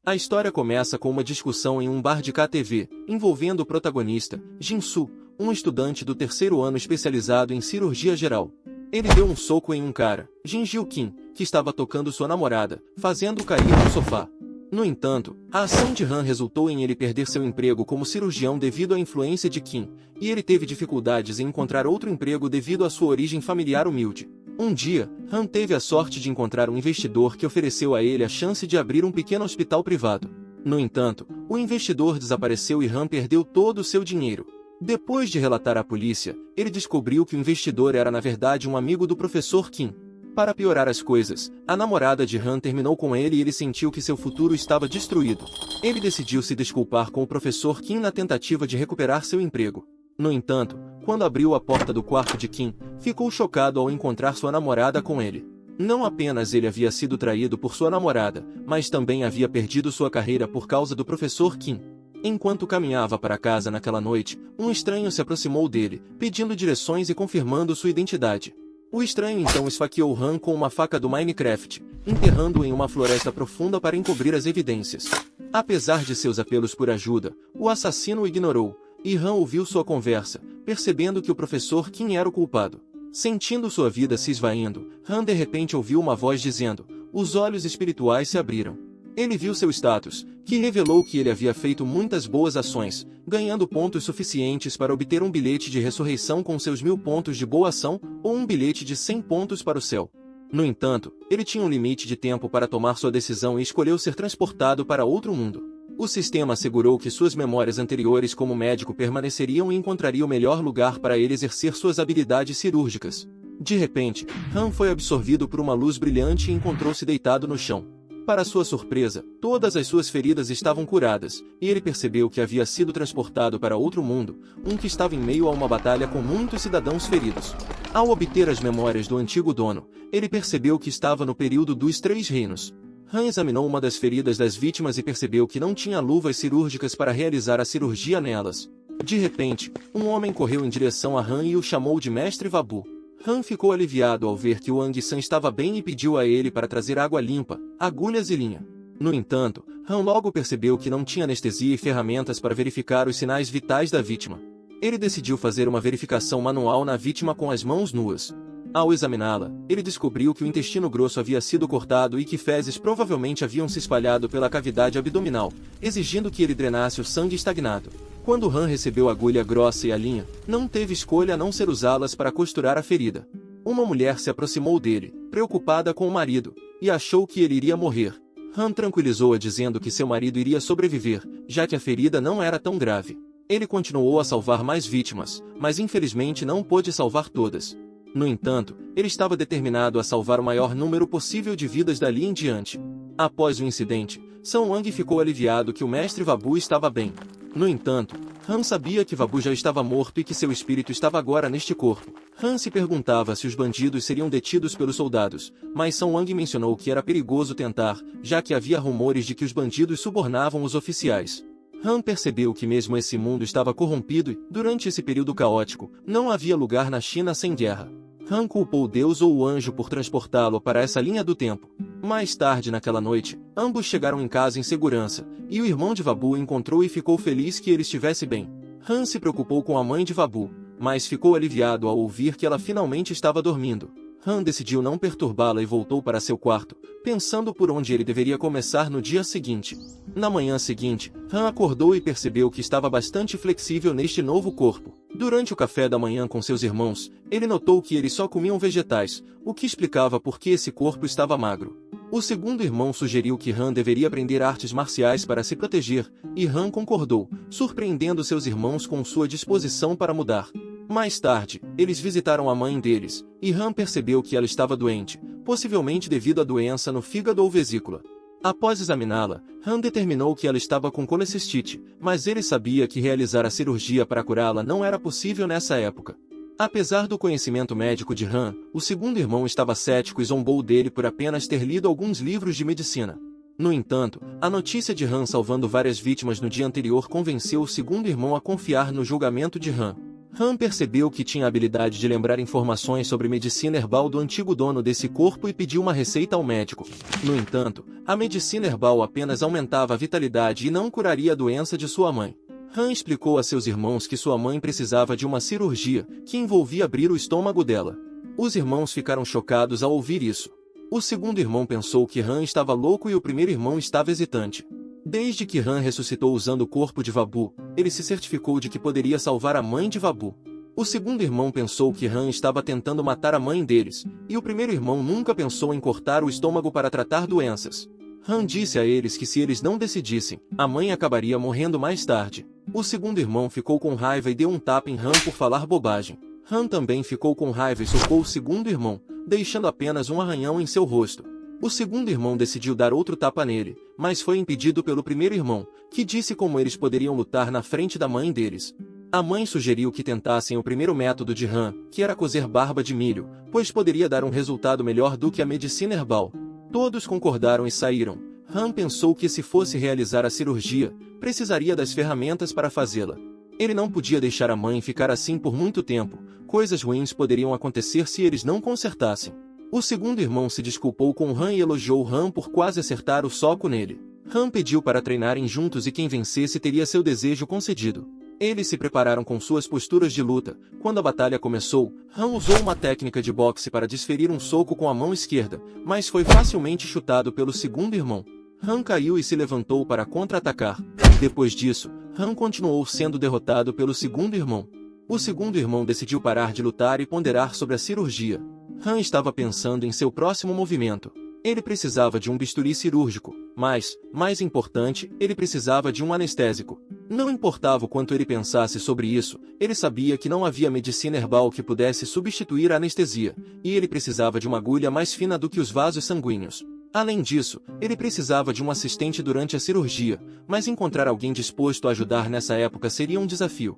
A história começa com uma discussão em um bar de KTV, envolvendo o protagonista, Jin-Soo, um estudante do terceiro ano especializado em cirurgia geral. Ele deu um soco em um cara, Jin Gil-Kim, que estava tocando sua namorada, fazendo-o cair no sofá. No entanto, a ação de Han resultou em ele perder seu emprego como cirurgião devido à influência de Kim, e ele teve dificuldades em encontrar outro emprego devido à sua origem familiar humilde. Um dia, Han teve a sorte de encontrar um investidor que ofereceu a ele a chance de abrir um pequeno hospital privado. No entanto, o investidor desapareceu e Han perdeu todo o seu dinheiro. Depois de relatar à polícia, ele descobriu que o investidor era na verdade um amigo do professor Kim. Para piorar as coisas, a namorada de Han terminou com ele e ele sentiu que seu futuro estava destruído. Ele decidiu se desculpar com o professor Kim na tentativa de recuperar seu emprego. No entanto, quando abriu a porta do quarto de Kim, ficou chocado ao encontrar sua namorada com ele. Não apenas ele havia sido traído por sua namorada, mas também havia perdido sua carreira por causa do professor Kim. Enquanto caminhava para casa naquela noite, um estranho se aproximou dele, pedindo direções e confirmando sua identidade. O estranho então esfaqueou Han com uma faca do Minecraft, enterrando-o em uma floresta profunda para encobrir as evidências. Apesar de seus apelos por ajuda, o assassino o ignorou, e Han ouviu sua conversa, percebendo que o professor Kim era o culpado. Sentindo sua vida se esvaindo, Han de repente ouviu uma voz dizendo: "Os olhos espirituais se abriram." Ele viu seu status, que revelou que ele havia feito muitas boas ações, ganhando pontos suficientes para obter um bilhete de ressurreição com seus 1000 pontos de boa ação, ou um bilhete de 100 pontos para o céu. No entanto, ele tinha um limite de tempo para tomar sua decisão e escolheu ser transportado para outro mundo. O sistema assegurou que suas memórias anteriores como médico permaneceriam e encontraria o melhor lugar para ele exercer suas habilidades cirúrgicas. De repente, Han foi absorvido por uma luz brilhante e encontrou-se deitado no chão. Para sua surpresa, todas as suas feridas estavam curadas, e ele percebeu que havia sido transportado para outro mundo, um que estava em meio a uma batalha com muitos cidadãos feridos. Ao obter as memórias do antigo dono, ele percebeu que estava no período dos Três Reinos. Han examinou uma das feridas das vítimas e percebeu que não tinha luvas cirúrgicas para realizar a cirurgia nelas. De repente, um homem correu em direção a Han e o chamou de Mestre Vabu. Han ficou aliviado ao ver que o Ang-san estava bem e pediu a ele para trazer água limpa, agulhas e linha. No entanto, Han logo percebeu que não tinha anestesia e ferramentas para verificar os sinais vitais da vítima. Ele decidiu fazer uma verificação manual na vítima com as mãos nuas. Ao examiná-la, ele descobriu que o intestino grosso havia sido cortado e que fezes provavelmente haviam se espalhado pela cavidade abdominal, exigindo que ele drenasse o sangue estagnado. Quando Han recebeu a agulha grossa e a linha, não teve escolha a não ser usá-las para costurar a ferida. Uma mulher se aproximou dele, preocupada com o marido, e achou que ele iria morrer. Han tranquilizou-a dizendo que seu marido iria sobreviver, já que a ferida não era tão grave. Ele continuou a salvar mais vítimas, mas infelizmente não pôde salvar todas. No entanto, ele estava determinado a salvar o maior número possível de vidas dali em diante. Após o incidente, São Wang ficou aliviado que o mestre Vabu estava bem. No entanto, Han sabia que Vabu já estava morto e que seu espírito estava agora neste corpo. Han se perguntava se os bandidos seriam detidos pelos soldados, mas São Wang mencionou que era perigoso tentar, já que havia rumores de que os bandidos subornavam os oficiais. Han percebeu que mesmo esse mundo estava corrompido e, durante esse período caótico, não havia lugar na China sem guerra. Han culpou Deus ou o anjo por transportá-lo para essa linha do tempo. Mais tarde naquela noite, ambos chegaram em casa em segurança, e o irmão de Vabu o encontrou e ficou feliz que ele estivesse bem. Han se preocupou com a mãe de Vabu, mas ficou aliviado ao ouvir que ela finalmente estava dormindo. Han decidiu não perturbá-la e voltou para seu quarto, pensando por onde ele deveria começar no dia seguinte. Na manhã seguinte, Han acordou e percebeu que estava bastante flexível neste novo corpo. Durante o café da manhã com seus irmãos, ele notou que eles só comiam vegetais, o que explicava por que esse corpo estava magro. O segundo irmão sugeriu que Han deveria aprender artes marciais para se proteger, e Han concordou, surpreendendo seus irmãos com sua disposição para mudar. Mais tarde, eles visitaram a mãe deles, e Han percebeu que ela estava doente, possivelmente devido à doença no fígado ou vesícula. Após examiná-la, Han determinou que ela estava com colecistite, mas ele sabia que realizar a cirurgia para curá-la não era possível nessa época. Apesar do conhecimento médico de Han, o segundo irmão estava cético e zombou dele por apenas ter lido alguns livros de medicina. No entanto, a notícia de Han salvando várias vítimas no dia anterior convenceu o segundo irmão a confiar no julgamento de Han. Han percebeu que tinha a habilidade de lembrar informações sobre medicina herbal do antigo dono desse corpo e pediu uma receita ao médico. No entanto, a medicina herbal apenas aumentava a vitalidade e não curaria a doença de sua mãe. Han explicou a seus irmãos que sua mãe precisava de uma cirurgia, que envolvia abrir o estômago dela. Os irmãos ficaram chocados ao ouvir isso. O segundo irmão pensou que Han estava louco e o primeiro irmão estava hesitante. Desde que Han ressuscitou usando o corpo de Vabu, ele se certificou de que poderia salvar a mãe de Vabu. O segundo irmão pensou que Han estava tentando matar a mãe deles, e o primeiro irmão nunca pensou em cortar o estômago para tratar doenças. Han disse a eles que se eles não decidissem, a mãe acabaria morrendo mais tarde. O segundo irmão ficou com raiva e deu um tapa em Han por falar bobagem. Han também ficou com raiva e socou o segundo irmão, deixando apenas um arranhão em seu rosto. O segundo irmão decidiu dar outro tapa nele, mas foi impedido pelo primeiro irmão, que disse como eles poderiam lutar na frente da mãe deles. A mãe sugeriu que tentassem o primeiro método de Han, que era cozer barba de milho, pois poderia dar um resultado melhor do que a medicina herbal. Todos concordaram e saíram. Han pensou que se fosse realizar a cirurgia, precisaria das ferramentas para fazê-la. Ele não podia deixar a mãe ficar assim por muito tempo, coisas ruins poderiam acontecer se eles não consertassem. O segundo irmão se desculpou com Han e elogiou Han por quase acertar o soco nele. Han pediu para treinarem juntos e quem vencesse teria seu desejo concedido. Eles se prepararam com suas posturas de luta. Quando a batalha começou, Han usou uma técnica de boxe para desferir um soco com a mão esquerda, mas foi facilmente chutado pelo segundo irmão. Han caiu e se levantou para contra-atacar. Depois disso, Han continuou sendo derrotado pelo segundo irmão. O segundo irmão decidiu parar de lutar e ponderar sobre a cirurgia. Han estava pensando em seu próximo movimento. Ele precisava de um bisturi cirúrgico, mas, mais importante, ele precisava de um anestésico. Não importava o quanto ele pensasse sobre isso, ele sabia que não havia medicina herbal que pudesse substituir a anestesia, e ele precisava de uma agulha mais fina do que os vasos sanguíneos. Além disso, ele precisava de um assistente durante a cirurgia, mas encontrar alguém disposto a ajudar nessa época seria um desafio.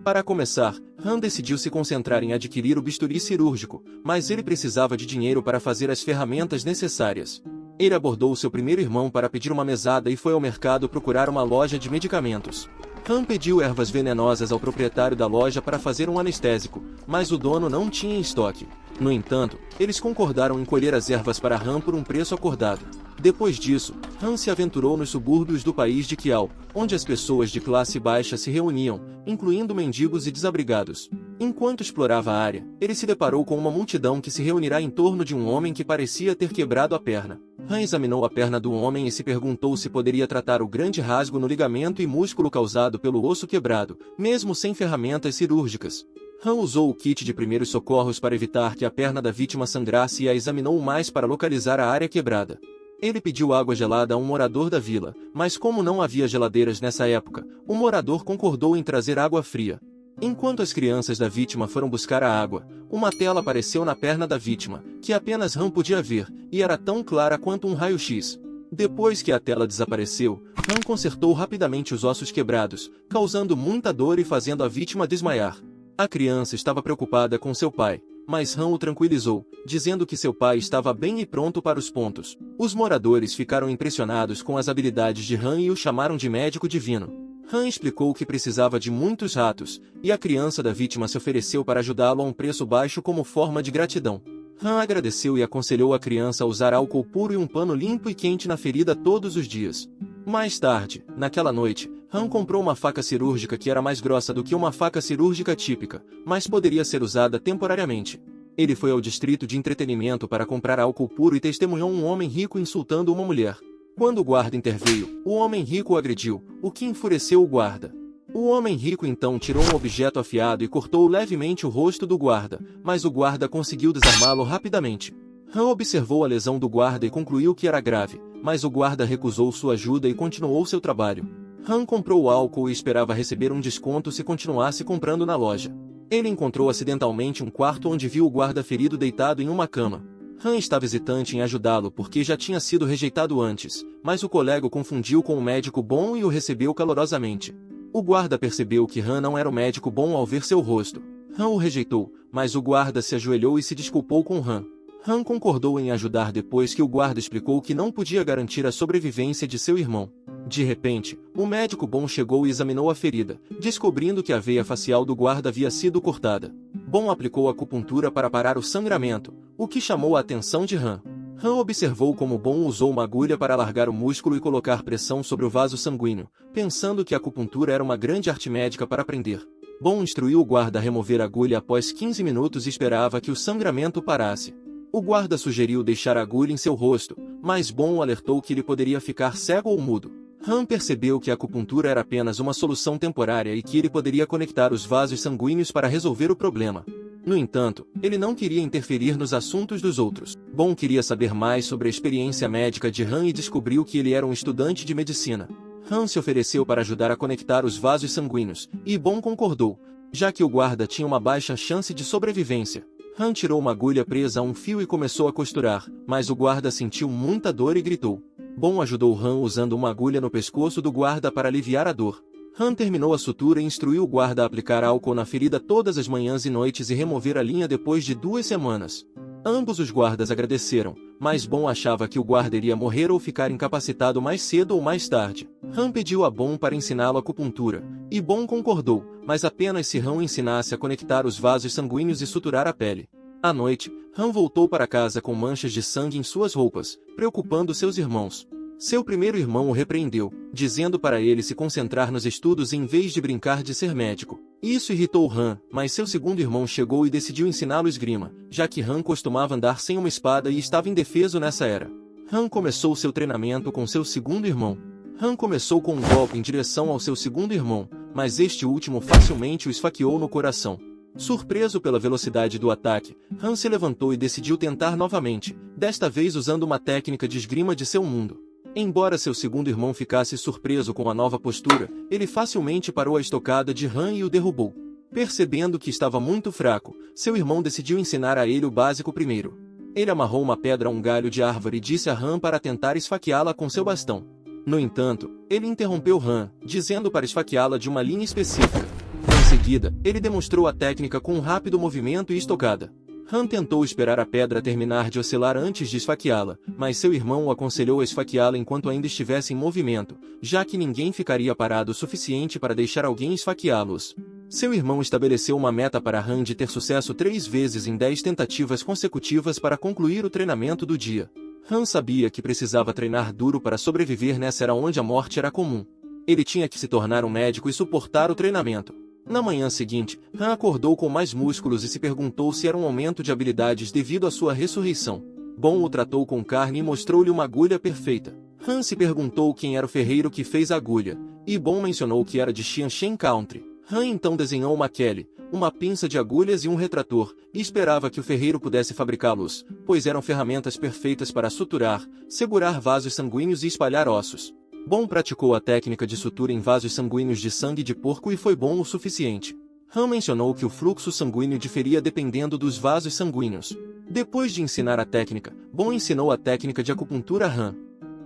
Para começar, Han decidiu se concentrar em adquirir o bisturi cirúrgico, mas ele precisava de dinheiro para fazer as ferramentas necessárias. Ele abordou seu primeiro irmão para pedir uma mesada e foi ao mercado procurar uma loja de medicamentos. Han pediu ervas venenosas ao proprietário da loja para fazer um anestésico, mas o dono não tinha em estoque. No entanto, eles concordaram em colher as ervas para Han por um preço acordado. Depois disso, Han se aventurou nos subúrbios do país de Kiao, onde as pessoas de classe baixa se reuniam, incluindo mendigos e desabrigados. Enquanto explorava a área, ele se deparou com uma multidão que se reunirá em torno de um homem que parecia ter quebrado a perna. Han examinou a perna do homem e se perguntou se poderia tratar o grande rasgo no ligamento e músculo causado pelo osso quebrado, mesmo sem ferramentas cirúrgicas. Han usou o kit de primeiros socorros para evitar que a perna da vítima sangrasse e a examinou mais para localizar a área quebrada. Ele pediu água gelada a um morador da vila, mas como não havia geladeiras nessa época, o morador concordou em trazer água fria. Enquanto as crianças da vítima foram buscar a água, uma tela apareceu na perna da vítima, que apenas Han podia ver, e era tão clara quanto um raio-x. Depois que a tela desapareceu, Han consertou rapidamente os ossos quebrados, causando muita dor e fazendo a vítima desmaiar. A criança estava preocupada com seu pai, mas Han o tranquilizou, dizendo que seu pai estava bem e pronto para os pontos. Os moradores ficaram impressionados com as habilidades de Han e o chamaram de médico divino. Han explicou que precisava de muitos ratos, e a criança da vítima se ofereceu para ajudá-lo a um preço baixo como forma de gratidão. Han agradeceu e aconselhou a criança a usar álcool puro e um pano limpo e quente na ferida todos os dias. Mais tarde, naquela noite, Han comprou uma faca cirúrgica que era mais grossa do que uma faca cirúrgica típica, mas poderia ser usada temporariamente. Ele foi ao distrito de entretenimento para comprar álcool puro e testemunhou um homem rico insultando uma mulher. Quando o guarda interveio, o homem rico o agrediu, o que enfureceu o guarda. O homem rico então tirou um objeto afiado e cortou levemente o rosto do guarda, mas o guarda conseguiu desarmá-lo rapidamente. Han observou a lesão do guarda e concluiu que era grave, mas o guarda recusou sua ajuda e continuou seu trabalho. Han comprou o álcool e esperava receber um desconto se continuasse comprando na loja. Ele encontrou acidentalmente um quarto onde viu o guarda ferido deitado em uma cama. Han estava hesitante em ajudá-lo porque já tinha sido rejeitado antes, mas o colega o confundiu com um médico bom e o recebeu calorosamente. O guarda percebeu que Han não era o médico bom ao ver seu rosto. Han o rejeitou, mas o guarda se ajoelhou e se desculpou com Han. Han concordou em ajudar depois que o guarda explicou que não podia garantir a sobrevivência de seu irmão. De repente, o médico Bom chegou e examinou a ferida, descobrindo que a veia facial do guarda havia sido cortada. Bom aplicou acupuntura para parar o sangramento, o que chamou a atenção de Han. Han observou como Bom usou uma agulha para alargar o músculo e colocar pressão sobre o vaso sanguíneo, pensando que a acupuntura era uma grande arte médica para aprender. Bom instruiu o guarda a remover a agulha após 15 minutos e esperava que o sangramento parasse. O guarda sugeriu deixar a agulha em seu rosto, mas Bom o alertou que ele poderia ficar cego ou mudo. Han percebeu que a acupuntura era apenas uma solução temporária e que ele poderia conectar os vasos sanguíneos para resolver o problema. No entanto, ele não queria interferir nos assuntos dos outros. Bom queria saber mais sobre a experiência médica de Han e descobriu que ele era um estudante de medicina. Han se ofereceu para ajudar a conectar os vasos sanguíneos, e Bom concordou, já que o guarda tinha uma baixa chance de sobrevivência. Han tirou uma agulha presa a um fio e começou a costurar, mas o guarda sentiu muita dor e gritou. Bom ajudou Han usando uma agulha no pescoço do guarda para aliviar a dor. Han terminou a sutura e instruiu o guarda a aplicar álcool na ferida todas as manhãs e noites e remover a linha depois de 2 semanas. Ambos os guardas agradeceram, mas Bom achava que o guarda iria morrer ou ficar incapacitado mais cedo ou mais tarde. Han pediu a Bom para ensiná-lo acupuntura, e Bom concordou, mas apenas se Han o ensinasse a conectar os vasos sanguíneos e suturar a pele. À noite, Han voltou para casa com manchas de sangue em suas roupas, preocupando seus irmãos. Seu primeiro irmão o repreendeu, dizendo para ele se concentrar nos estudos em vez de brincar de ser médico. Isso irritou Han, mas seu segundo irmão chegou e decidiu ensiná-lo esgrima, já que Han costumava andar sem uma espada e estava indefeso nessa era. Han começou seu treinamento com seu segundo irmão. Han começou com um golpe em direção ao seu segundo irmão, mas este último facilmente o esfaqueou no coração. Surpreso pela velocidade do ataque, Han se levantou e decidiu tentar novamente, desta vez usando uma técnica de esgrima de seu mundo. Embora seu segundo irmão ficasse surpreso com a nova postura, ele facilmente parou a estocada de Han e o derrubou. Percebendo que estava muito fraco, seu irmão decidiu ensinar a ele o básico primeiro. Ele amarrou uma pedra a um galho de árvore e disse a Han para tentar esfaqueá-la com seu bastão. No entanto, ele interrompeu Han, dizendo para esfaqueá-la de uma linha específica. Em seguida, ele demonstrou a técnica com um rápido movimento e estocada. Han tentou esperar a pedra terminar de oscilar antes de esfaqueá-la, mas seu irmão o aconselhou a esfaqueá-la enquanto ainda estivesse em movimento, já que ninguém ficaria parado o suficiente para deixar alguém esfaqueá-los. Seu irmão estabeleceu uma meta para Han de ter sucesso 3 vezes em 10 tentativas consecutivas para concluir o treinamento do dia. Han sabia que precisava treinar duro para sobreviver nessa era onde a morte era comum. Ele tinha que se tornar um médico e suportar o treinamento. Na manhã seguinte, Han acordou com mais músculos e se perguntou se era um aumento de habilidades devido à sua ressurreição. Bom o tratou com carne e mostrou-lhe uma agulha perfeita. Han se perguntou quem era o ferreiro que fez a agulha, e Bom mencionou que era de Xianshen Country. Han então desenhou uma Kelly, uma pinça de agulhas e um retrator, e esperava que o ferreiro pudesse fabricá-los, pois eram ferramentas perfeitas para suturar, segurar vasos sanguíneos e espalhar ossos. Bom praticou a técnica de sutura em vasos sanguíneos de sangue de porco e foi bom o suficiente. Han mencionou que o fluxo sanguíneo diferia dependendo dos vasos sanguíneos. Depois de ensinar a técnica, Bom ensinou a técnica de acupuntura a Han.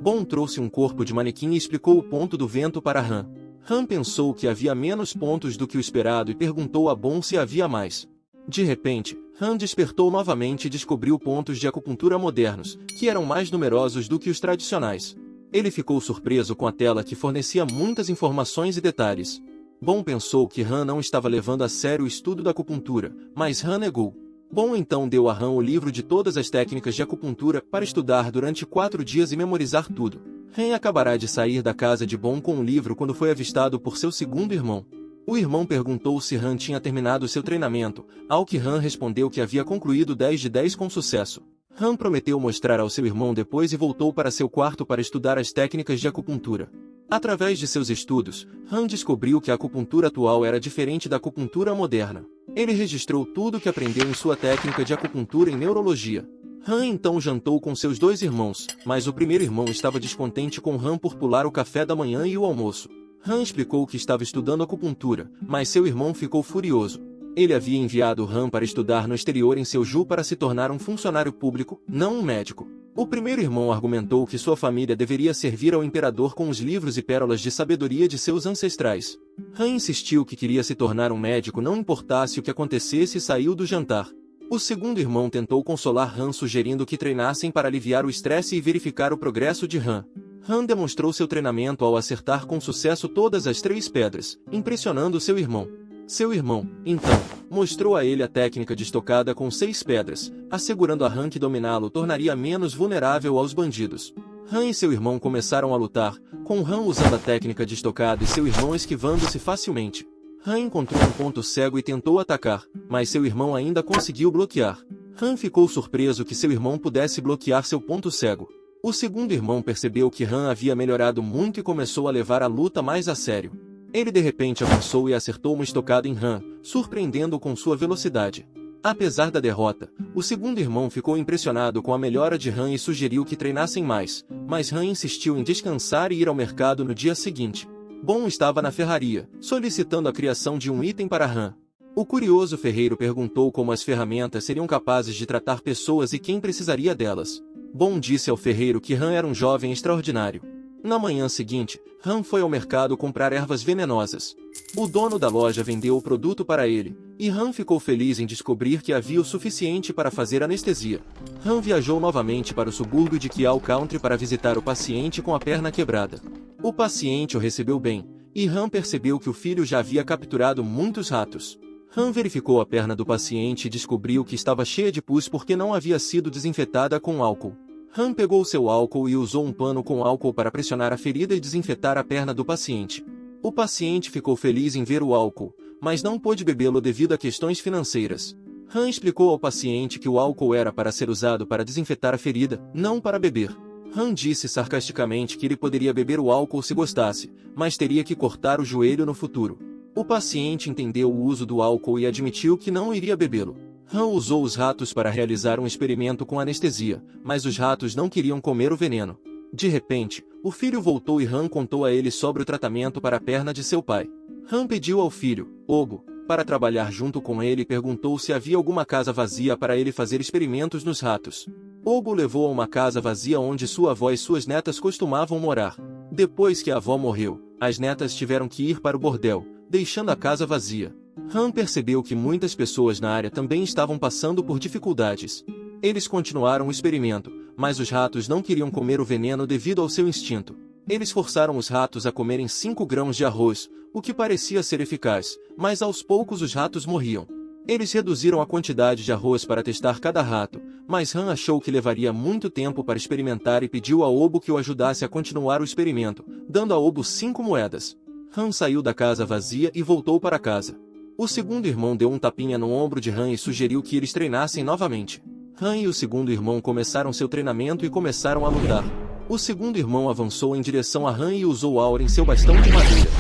Bom trouxe um corpo de manequim e explicou o ponto do vento para Han. Han pensou que havia menos pontos do que o esperado e perguntou a Bom se havia mais. De repente, Han despertou novamente e descobriu pontos de acupuntura modernos, que eram mais numerosos do que os tradicionais. Ele ficou surpreso com a tela que fornecia muitas informações e detalhes. Bom pensou que Han não estava levando a sério o estudo da acupuntura, mas Han negou. Bom então deu a Han o livro de todas as técnicas de acupuntura para estudar durante 4 dias e memorizar tudo. Han acabará de sair da casa de Bom com o livro quando foi avistado por seu segundo irmão. O irmão perguntou se Han tinha terminado seu treinamento, ao que Han respondeu que havia concluído 10 de 10 com sucesso. Han prometeu mostrar ao seu irmão depois e voltou para seu quarto para estudar as técnicas de acupuntura. Através de seus estudos, Han descobriu que a acupuntura atual era diferente da acupuntura moderna. Ele registrou tudo o que aprendeu em sua técnica de acupuntura em neurologia. Han então jantou com seus 2 irmãos, mas o primeiro irmão estava descontente com Han por pular o café da manhã e o almoço. Han explicou que estava estudando acupuntura, mas seu irmão ficou furioso. Ele havia enviado Han para estudar no exterior em Seoju para se tornar um funcionário público, não um médico. O primeiro irmão argumentou que sua família deveria servir ao imperador com os livros e pérolas de sabedoria de seus ancestrais. Han insistiu que queria se tornar um médico não importasse o que acontecesse e saiu do jantar. O segundo irmão tentou consolar Han sugerindo que treinassem para aliviar o estresse e verificar o progresso de Han. Han demonstrou seu treinamento ao acertar com sucesso todas as 3 pedras, impressionando seu irmão. Seu irmão, então, mostrou a ele a técnica de estocada com 6 pedras, assegurando a Han que dominá-lo tornaria menos vulnerável aos bandidos. Han e seu irmão começaram a lutar, com Han usando a técnica de estocada e seu irmão esquivando-se facilmente. Han encontrou um ponto cego e tentou atacar, mas seu irmão ainda conseguiu bloquear. Han ficou surpreso que seu irmão pudesse bloquear seu ponto cego. O segundo irmão percebeu que Han havia melhorado muito e começou a levar a luta mais a sério. Ele de repente avançou e acertou uma estocada em Han, surpreendendo-o com sua velocidade. Apesar da derrota, o segundo irmão ficou impressionado com a melhora de Han e sugeriu que treinassem mais, mas Han insistiu em descansar e ir ao mercado no dia seguinte. Bom estava na ferraria, solicitando a criação de um item para Han. O curioso ferreiro perguntou como as ferramentas seriam capazes de tratar pessoas e quem precisaria delas. Bom disse ao ferreiro que Han era um jovem extraordinário. Na manhã seguinte, Han foi ao mercado comprar ervas venenosas. O dono da loja vendeu o produto para ele, e Han ficou feliz em descobrir que havia o suficiente para fazer anestesia. Han viajou novamente para o subúrbio de Kiao Country para visitar o paciente com a perna quebrada. O paciente o recebeu bem, e Han percebeu que o filho já havia capturado muitos ratos. Han verificou a perna do paciente e descobriu que estava cheia de pus porque não havia sido desinfetada com álcool. Han pegou seu álcool e usou um pano com álcool para pressionar a ferida e desinfetar a perna do paciente. O paciente ficou feliz em ver o álcool, mas não pôde bebê-lo devido a questões financeiras. Han explicou ao paciente que o álcool era para ser usado para desinfetar a ferida, não para beber. Han disse sarcasticamente que ele poderia beber o álcool se gostasse, mas teria que cortar o joelho no futuro. O paciente entendeu o uso do álcool e admitiu que não iria bebê-lo. Han usou os ratos para realizar um experimento com anestesia, mas os ratos não queriam comer o veneno. De repente, o filho voltou e Han contou a ele sobre o tratamento para a perna de seu pai. Han pediu ao filho, Ogo, para trabalhar junto com ele e perguntou se havia alguma casa vazia para ele fazer experimentos nos ratos. Ogo levou a uma casa vazia onde sua avó e suas netas costumavam morar. Depois que a avó morreu, as netas tiveram que ir para o bordel, deixando a casa vazia. Han percebeu que muitas pessoas na área também estavam passando por dificuldades. Eles continuaram o experimento, mas os ratos não queriam comer o veneno devido ao seu instinto. Eles forçaram os ratos a comerem 5 grãos de arroz, o que parecia ser eficaz, mas aos poucos os ratos morriam. Eles reduziram a quantidade de arroz para testar cada rato, mas Han achou que levaria muito tempo para experimentar e pediu a Obo que o ajudasse a continuar o experimento, dando a Obo 5 moedas. Han saiu da casa vazia e voltou para casa. O segundo irmão deu um tapinha no ombro de Han e sugeriu que eles treinassem novamente. Han e o segundo irmão começaram seu treinamento e começaram a lutar. O segundo irmão avançou em direção a Han e usou aura em seu bastão de madeira.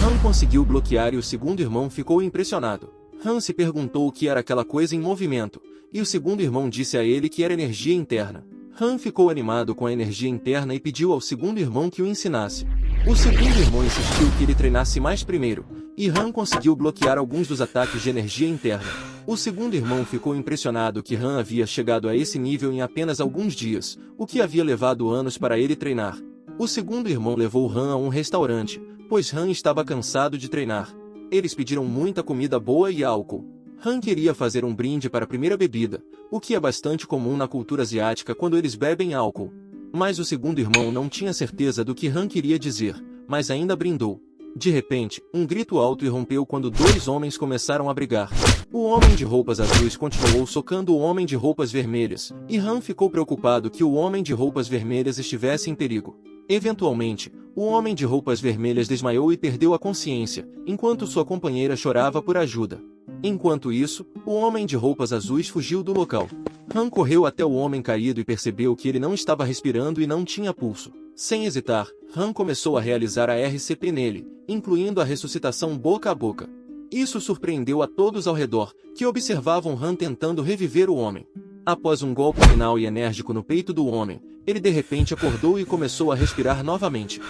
Han conseguiu bloquear e o segundo irmão ficou impressionado. Han se perguntou o que era aquela coisa em movimento, e o segundo irmão disse a ele que era energia interna. Han ficou animado com a energia interna e pediu ao segundo irmão que o ensinasse. O segundo irmão insistiu que ele treinasse mais primeiro, e Han conseguiu bloquear alguns dos ataques de energia interna. O segundo irmão ficou impressionado que Han havia chegado a esse nível em apenas alguns dias, o que havia levado anos para ele treinar. O segundo irmão levou Han a um restaurante, pois Han estava cansado de treinar. Eles pediram muita comida boa e álcool. Han queria fazer um brinde para a primeira bebida, o que é bastante comum na cultura asiática quando eles bebem álcool. Mas o segundo irmão não tinha certeza do que Han queria dizer, mas ainda brindou. De repente, um grito alto irrompeu quando 2 homens começaram a brigar. O homem de roupas azuis continuou socando o homem de roupas vermelhas, e Han ficou preocupado que o homem de roupas vermelhas estivesse em perigo. Eventualmente, o homem de roupas vermelhas desmaiou e perdeu a consciência, enquanto sua companheira chorava por ajuda. Enquanto isso, o homem de roupas azuis fugiu do local. Han correu até o homem caído e percebeu que ele não estava respirando e não tinha pulso. Sem hesitar, Han começou a realizar a RCP nele, incluindo a ressuscitação boca a boca. Isso surpreendeu a todos ao redor, que observavam Han tentando reviver o homem. Após um golpe final e enérgico no peito do homem, ele de repente acordou e começou a respirar novamente.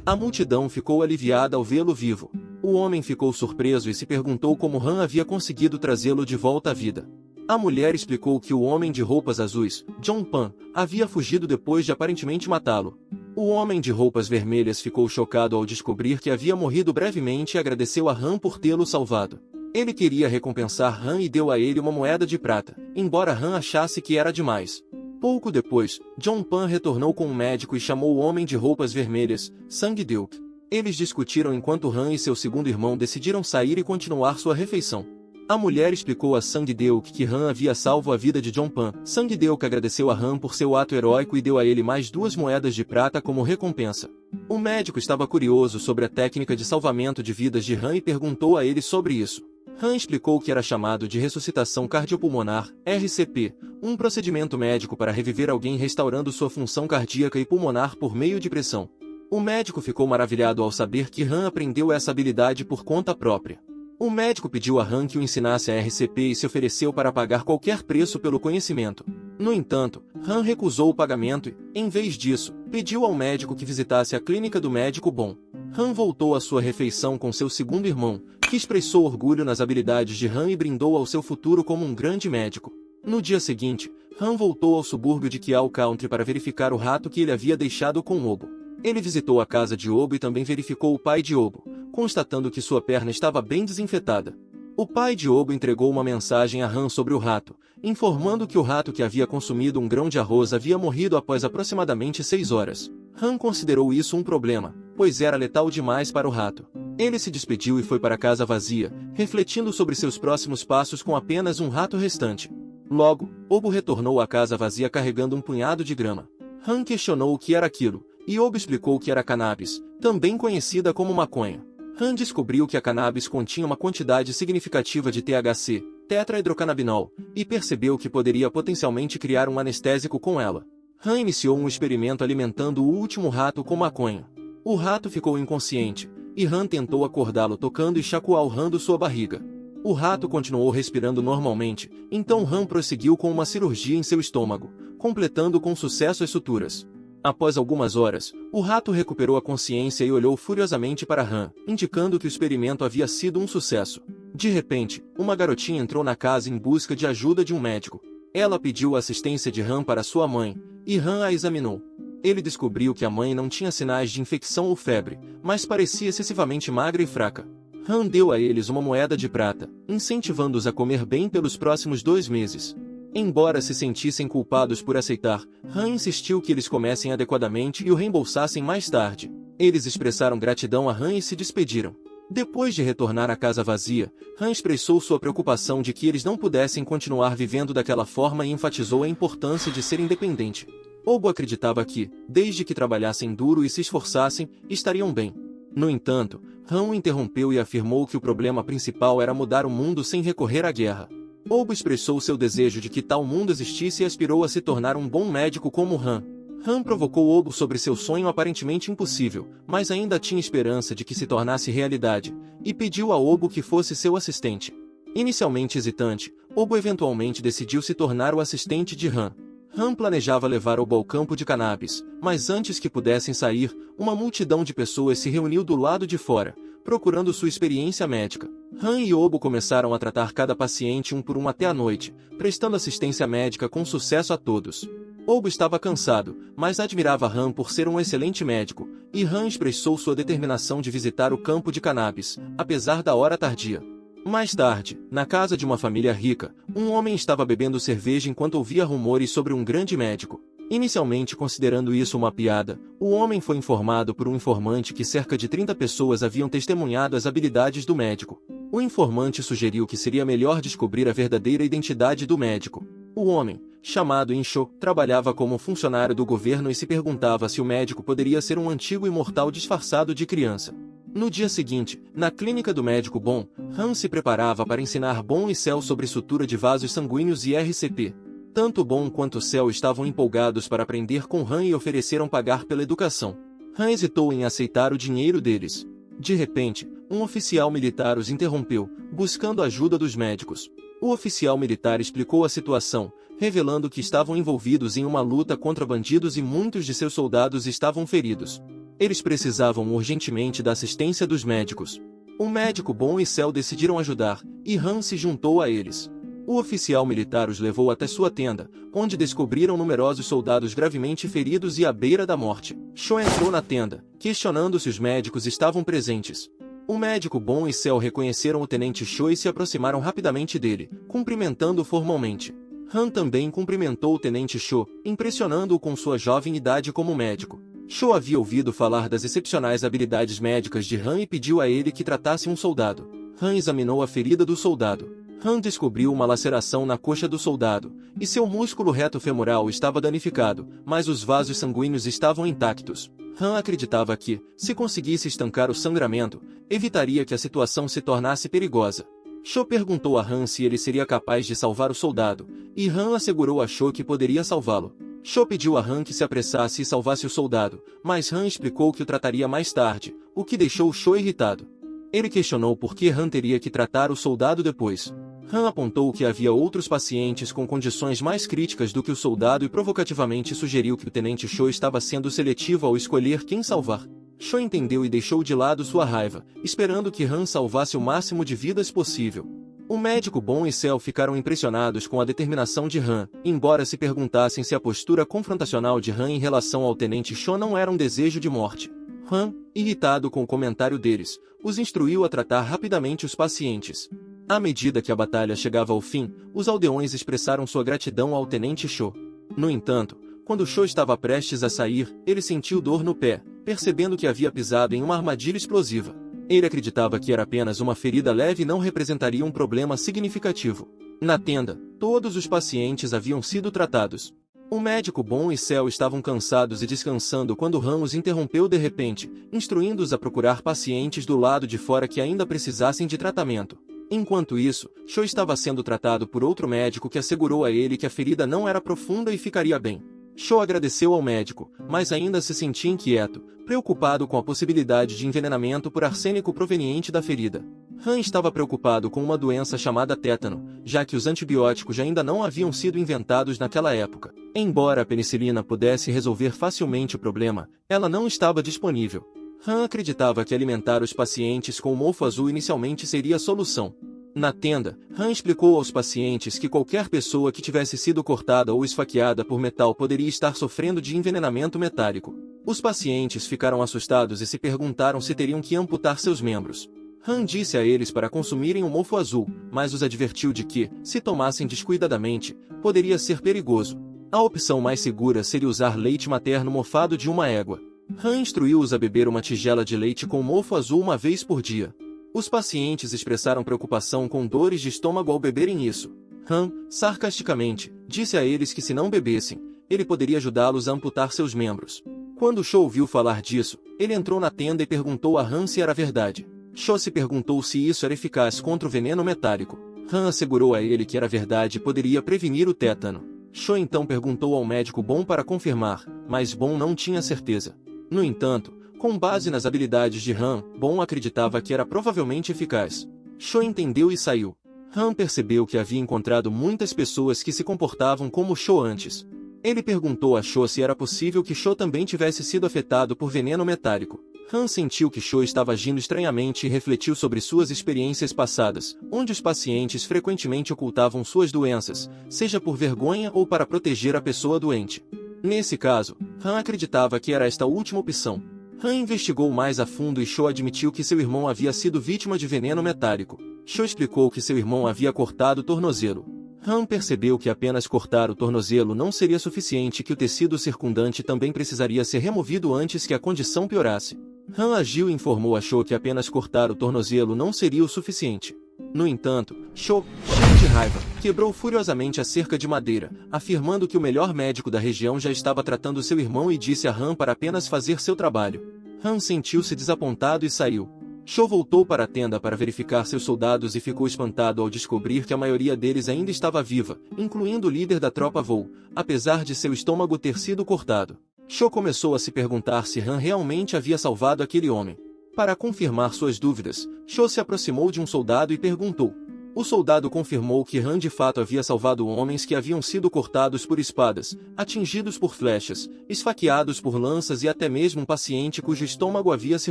A multidão ficou aliviada ao vê-lo vivo. O homem ficou surpreso e se perguntou como Han havia conseguido trazê-lo de volta à vida. A mulher explicou que o homem de roupas azuis, John Pan, havia fugido depois de aparentemente matá-lo. O homem de roupas vermelhas ficou chocado ao descobrir que havia morrido brevemente e agradeceu a Han por tê-lo salvado. Ele queria recompensar Han e deu a ele uma moeda de prata, embora Han achasse que era demais. Pouco depois, John Pan retornou com um médico e chamou o homem de roupas vermelhas, Sang-deuk. Eles discutiram enquanto Han e seu segundo irmão decidiram sair e continuar sua refeição. A mulher explicou a Sang-deuk que Han havia salvo a vida de John Pan. Sang-deuk agradeceu a Han por seu ato heróico e deu a ele mais 2 moedas de prata como recompensa. O médico estava curioso sobre a técnica de salvamento de vidas de Han e perguntou a ele sobre isso. Han explicou que era chamado de ressuscitação cardiopulmonar, RCP, um procedimento médico para reviver alguém restaurando sua função cardíaca e pulmonar por meio de pressão. O médico ficou maravilhado ao saber que Han aprendeu essa habilidade por conta própria. O médico pediu a Han que o ensinasse a RCP e se ofereceu para pagar qualquer preço pelo conhecimento. No entanto, Han recusou o pagamento e, em vez disso, pediu ao médico que visitasse a clínica do médico bom. Han voltou à sua refeição com seu segundo irmão, que expressou orgulho nas habilidades de Han e brindou ao seu futuro como um grande médico. No dia seguinte, Han voltou ao subúrbio de Kiao Country para verificar o rato que ele havia deixado com Obo. Ele visitou a casa de Obo e também verificou o pai de Obo, constatando que sua perna estava bem desinfetada. O pai de Obo entregou uma mensagem a Han sobre o rato, informando que o rato que havia consumido um grão de arroz havia morrido após aproximadamente 6 horas. Han considerou isso um problema, pois era letal demais para o rato. Ele se despediu e foi para a casa vazia, refletindo sobre seus próximos passos com apenas um rato restante. Logo, Obo retornou à casa vazia carregando um punhado de grama. Han questionou o que era aquilo, e Obo explicou que era cannabis, também conhecida como maconha. Han descobriu que a cannabis continha uma quantidade significativa de THC, tetrahidrocannabinol, e percebeu que poderia potencialmente criar um anestésico com ela. Han iniciou um experimento alimentando o último rato com maconha. O rato ficou inconsciente, e Han tentou acordá-lo tocando e chacoalhando sua barriga. O rato continuou respirando normalmente, então Han prosseguiu com uma cirurgia em seu estômago, completando com sucesso as suturas. Após algumas horas, o rato recuperou a consciência e olhou furiosamente para Han, indicando que o experimento havia sido um sucesso. De repente, uma garotinha entrou na casa em busca de ajuda de um médico. Ela pediu a assistência de Han para sua mãe, e Han a examinou. Ele descobriu que a mãe não tinha sinais de infecção ou febre, mas parecia excessivamente magra e fraca. Han deu a eles uma moeda de prata, incentivando-os a comer bem pelos próximos 2 meses. Embora se sentissem culpados por aceitar, Han insistiu que eles comessem adequadamente e o reembolsassem mais tarde. Eles expressaram gratidão a Han e se despediram. Depois de retornar à casa vazia, Han expressou sua preocupação de que eles não pudessem continuar vivendo daquela forma e enfatizou a importância de ser independente. Obo acreditava que, desde que trabalhassem duro e se esforçassem, estariam bem. No entanto, Han o interrompeu e afirmou que o problema principal era mudar o mundo sem recorrer à guerra. Obo expressou seu desejo de que tal mundo existisse e aspirou a se tornar um bom médico como Han. Han provocou Obo sobre seu sonho aparentemente impossível, mas ainda tinha esperança de que se tornasse realidade, e pediu a Obo que fosse seu assistente. Inicialmente hesitante, Obo eventualmente decidiu se tornar o assistente de Han. Han planejava levar Obo ao campo de cannabis, mas antes que pudessem sair, uma multidão de pessoas se reuniu do lado de fora, procurando sua experiência médica. Han e Obo começaram a tratar cada paciente um por um até a noite, prestando assistência médica com sucesso a todos. Obo estava cansado, mas admirava Han por ser um excelente médico, e Han expressou sua determinação de visitar o campo de cannabis, apesar da hora tardia. Mais tarde, na casa de uma família rica, um homem estava bebendo cerveja enquanto ouvia rumores sobre um grande médico. Inicialmente considerando isso uma piada, o homem foi informado por um informante que cerca de 30 pessoas haviam testemunhado as habilidades do médico. O informante sugeriu que seria melhor descobrir a verdadeira identidade do médico. O homem, chamado Insho, trabalhava como funcionário do governo e se perguntava se o médico poderia ser um antigo imortal disfarçado de criança. No dia seguinte, na clínica do médico Bon, Han se preparava para ensinar Bon e Cell sobre sutura de vasos sanguíneos e RCP. Tanto Bon quanto Cell estavam empolgados para aprender com Han e ofereceram pagar pela educação. Han hesitou em aceitar o dinheiro deles. De repente, um oficial militar os interrompeu, buscando a ajuda dos médicos. O oficial militar explicou a situação, revelando que estavam envolvidos em uma luta contra bandidos e muitos de seus soldados estavam feridos. Eles precisavam urgentemente da assistência dos médicos. O médico Bon e Cell decidiram ajudar, e Han se juntou a eles. O oficial militar os levou até sua tenda, onde descobriram numerosos soldados gravemente feridos e à beira da morte. Sho entrou na tenda, questionando se os médicos estavam presentes. O médico Bon e Cell reconheceram o tenente Sho e se aproximaram rapidamente dele, cumprimentando-o formalmente. Han também cumprimentou o Tenente Cho, impressionando-o com sua jovem idade como médico. Cho havia ouvido falar das excepcionais habilidades médicas de Han e pediu a ele que tratasse um soldado. Han examinou a ferida do soldado. Han descobriu uma laceração na coxa do soldado, e seu músculo reto femoral estava danificado, mas os vasos sanguíneos estavam intactos. Han acreditava que, se conseguisse estancar o sangramento, evitaria que a situação se tornasse perigosa. Cho perguntou a Han se ele seria capaz de salvar o soldado, e Han assegurou a Cho que poderia salvá-lo. Cho pediu a Han que se apressasse e salvasse o soldado, mas Han explicou que o trataria mais tarde, o que deixou Cho irritado. Ele questionou por que Han teria que tratar o soldado depois. Han apontou que havia outros pacientes com condições mais críticas do que o soldado e provocativamente sugeriu que o Tenente Cho estava sendo seletivo ao escolher quem salvar. Cho entendeu e deixou de lado sua raiva, esperando que Han salvasse o máximo de vidas possível. O médico Bom e Cell ficaram impressionados com a determinação de Han, embora se perguntassem se a postura confrontacional de Han em relação ao Tenente Cho não era um desejo de morte. Han, irritado com o comentário deles, os instruiu a tratar rapidamente os pacientes. À medida que a batalha chegava ao fim, os aldeões expressaram sua gratidão ao Tenente Cho. No entanto, quando Cho estava prestes a sair, ele sentiu dor no pé, percebendo que havia pisado em uma armadilha explosiva. Ele acreditava que era apenas uma ferida leve e não representaria um problema significativo. Na tenda, todos os pacientes haviam sido tratados. O médico Bom e Cell estavam cansados e descansando quando Han os interrompeu de repente, instruindo-os a procurar pacientes do lado de fora que ainda precisassem de tratamento. Enquanto isso, Cho estava sendo tratado por outro médico que assegurou a ele que a ferida não era profunda e ficaria bem. Cho agradeceu ao médico, mas ainda se sentia inquieto, preocupado com a possibilidade de envenenamento por arsênico proveniente da ferida. Han estava preocupado com uma doença chamada tétano, já que os antibióticos ainda não haviam sido inventados naquela época. Embora a penicilina pudesse resolver facilmente o problema, ela não estava disponível. Han acreditava que alimentar os pacientes com o mofo azul inicialmente seria a solução. Na tenda, Han explicou aos pacientes que qualquer pessoa que tivesse sido cortada ou esfaqueada por metal poderia estar sofrendo de envenenamento metálico. Os pacientes ficaram assustados e se perguntaram se teriam que amputar seus membros. Han disse a eles para consumirem o mofo azul, mas os advertiu de que, se tomassem descuidadamente, poderia ser perigoso. A opção mais segura seria usar leite materno mofado de uma égua. Han instruiu-os a beber uma tigela de leite com mofo azul uma vez por dia. Os pacientes expressaram preocupação com dores de estômago ao beberem isso. Han, sarcasticamente, disse a eles que se não bebessem, ele poderia ajudá-los a amputar seus membros. Quando Cho ouviu falar disso, ele entrou na tenda e perguntou a Han se era verdade. Cho se perguntou se isso era eficaz contra o veneno metálico. Han assegurou a ele que era verdade e poderia prevenir o tétano. Cho então perguntou ao médico Bom para confirmar, mas Bom não tinha certeza. No entanto, com base nas habilidades de Han, Bom acreditava que era provavelmente eficaz. Cho entendeu e saiu. Han percebeu que havia encontrado muitas pessoas que se comportavam como Cho antes. Ele perguntou a Cho se era possível que Cho também tivesse sido afetado por veneno metálico. Han sentiu que Cho estava agindo estranhamente e refletiu sobre suas experiências passadas, onde os pacientes frequentemente ocultavam suas doenças, seja por vergonha ou para proteger a pessoa doente. Nesse caso, Han acreditava que era esta última opção. Han investigou mais a fundo e Cho admitiu que seu irmão havia sido vítima de veneno metálico. Cho explicou que seu irmão havia cortado o tornozelo. Han percebeu que apenas cortar o tornozelo não seria suficiente e que o tecido circundante também precisaria ser removido antes que a condição piorasse. Han agiu e informou a Cho que apenas cortar o tornozelo não seria o suficiente. No entanto, Cho, cheio de raiva, quebrou furiosamente a cerca de madeira, afirmando que o melhor médico da região já estava tratando seu irmão e disse a Han para apenas fazer seu trabalho. Han sentiu-se desapontado e saiu. Cho voltou para a tenda para verificar seus soldados e ficou espantado ao descobrir que a maioria deles ainda estava viva, incluindo o líder da tropa Vou, apesar de seu estômago ter sido cortado. Cho começou a se perguntar se Han realmente havia salvado aquele homem. Para confirmar suas dúvidas, Cho se aproximou de um soldado e perguntou. O soldado confirmou que Han de fato havia salvado homens que haviam sido cortados por espadas, atingidos por flechas, esfaqueados por lanças e até mesmo um paciente cujo estômago havia se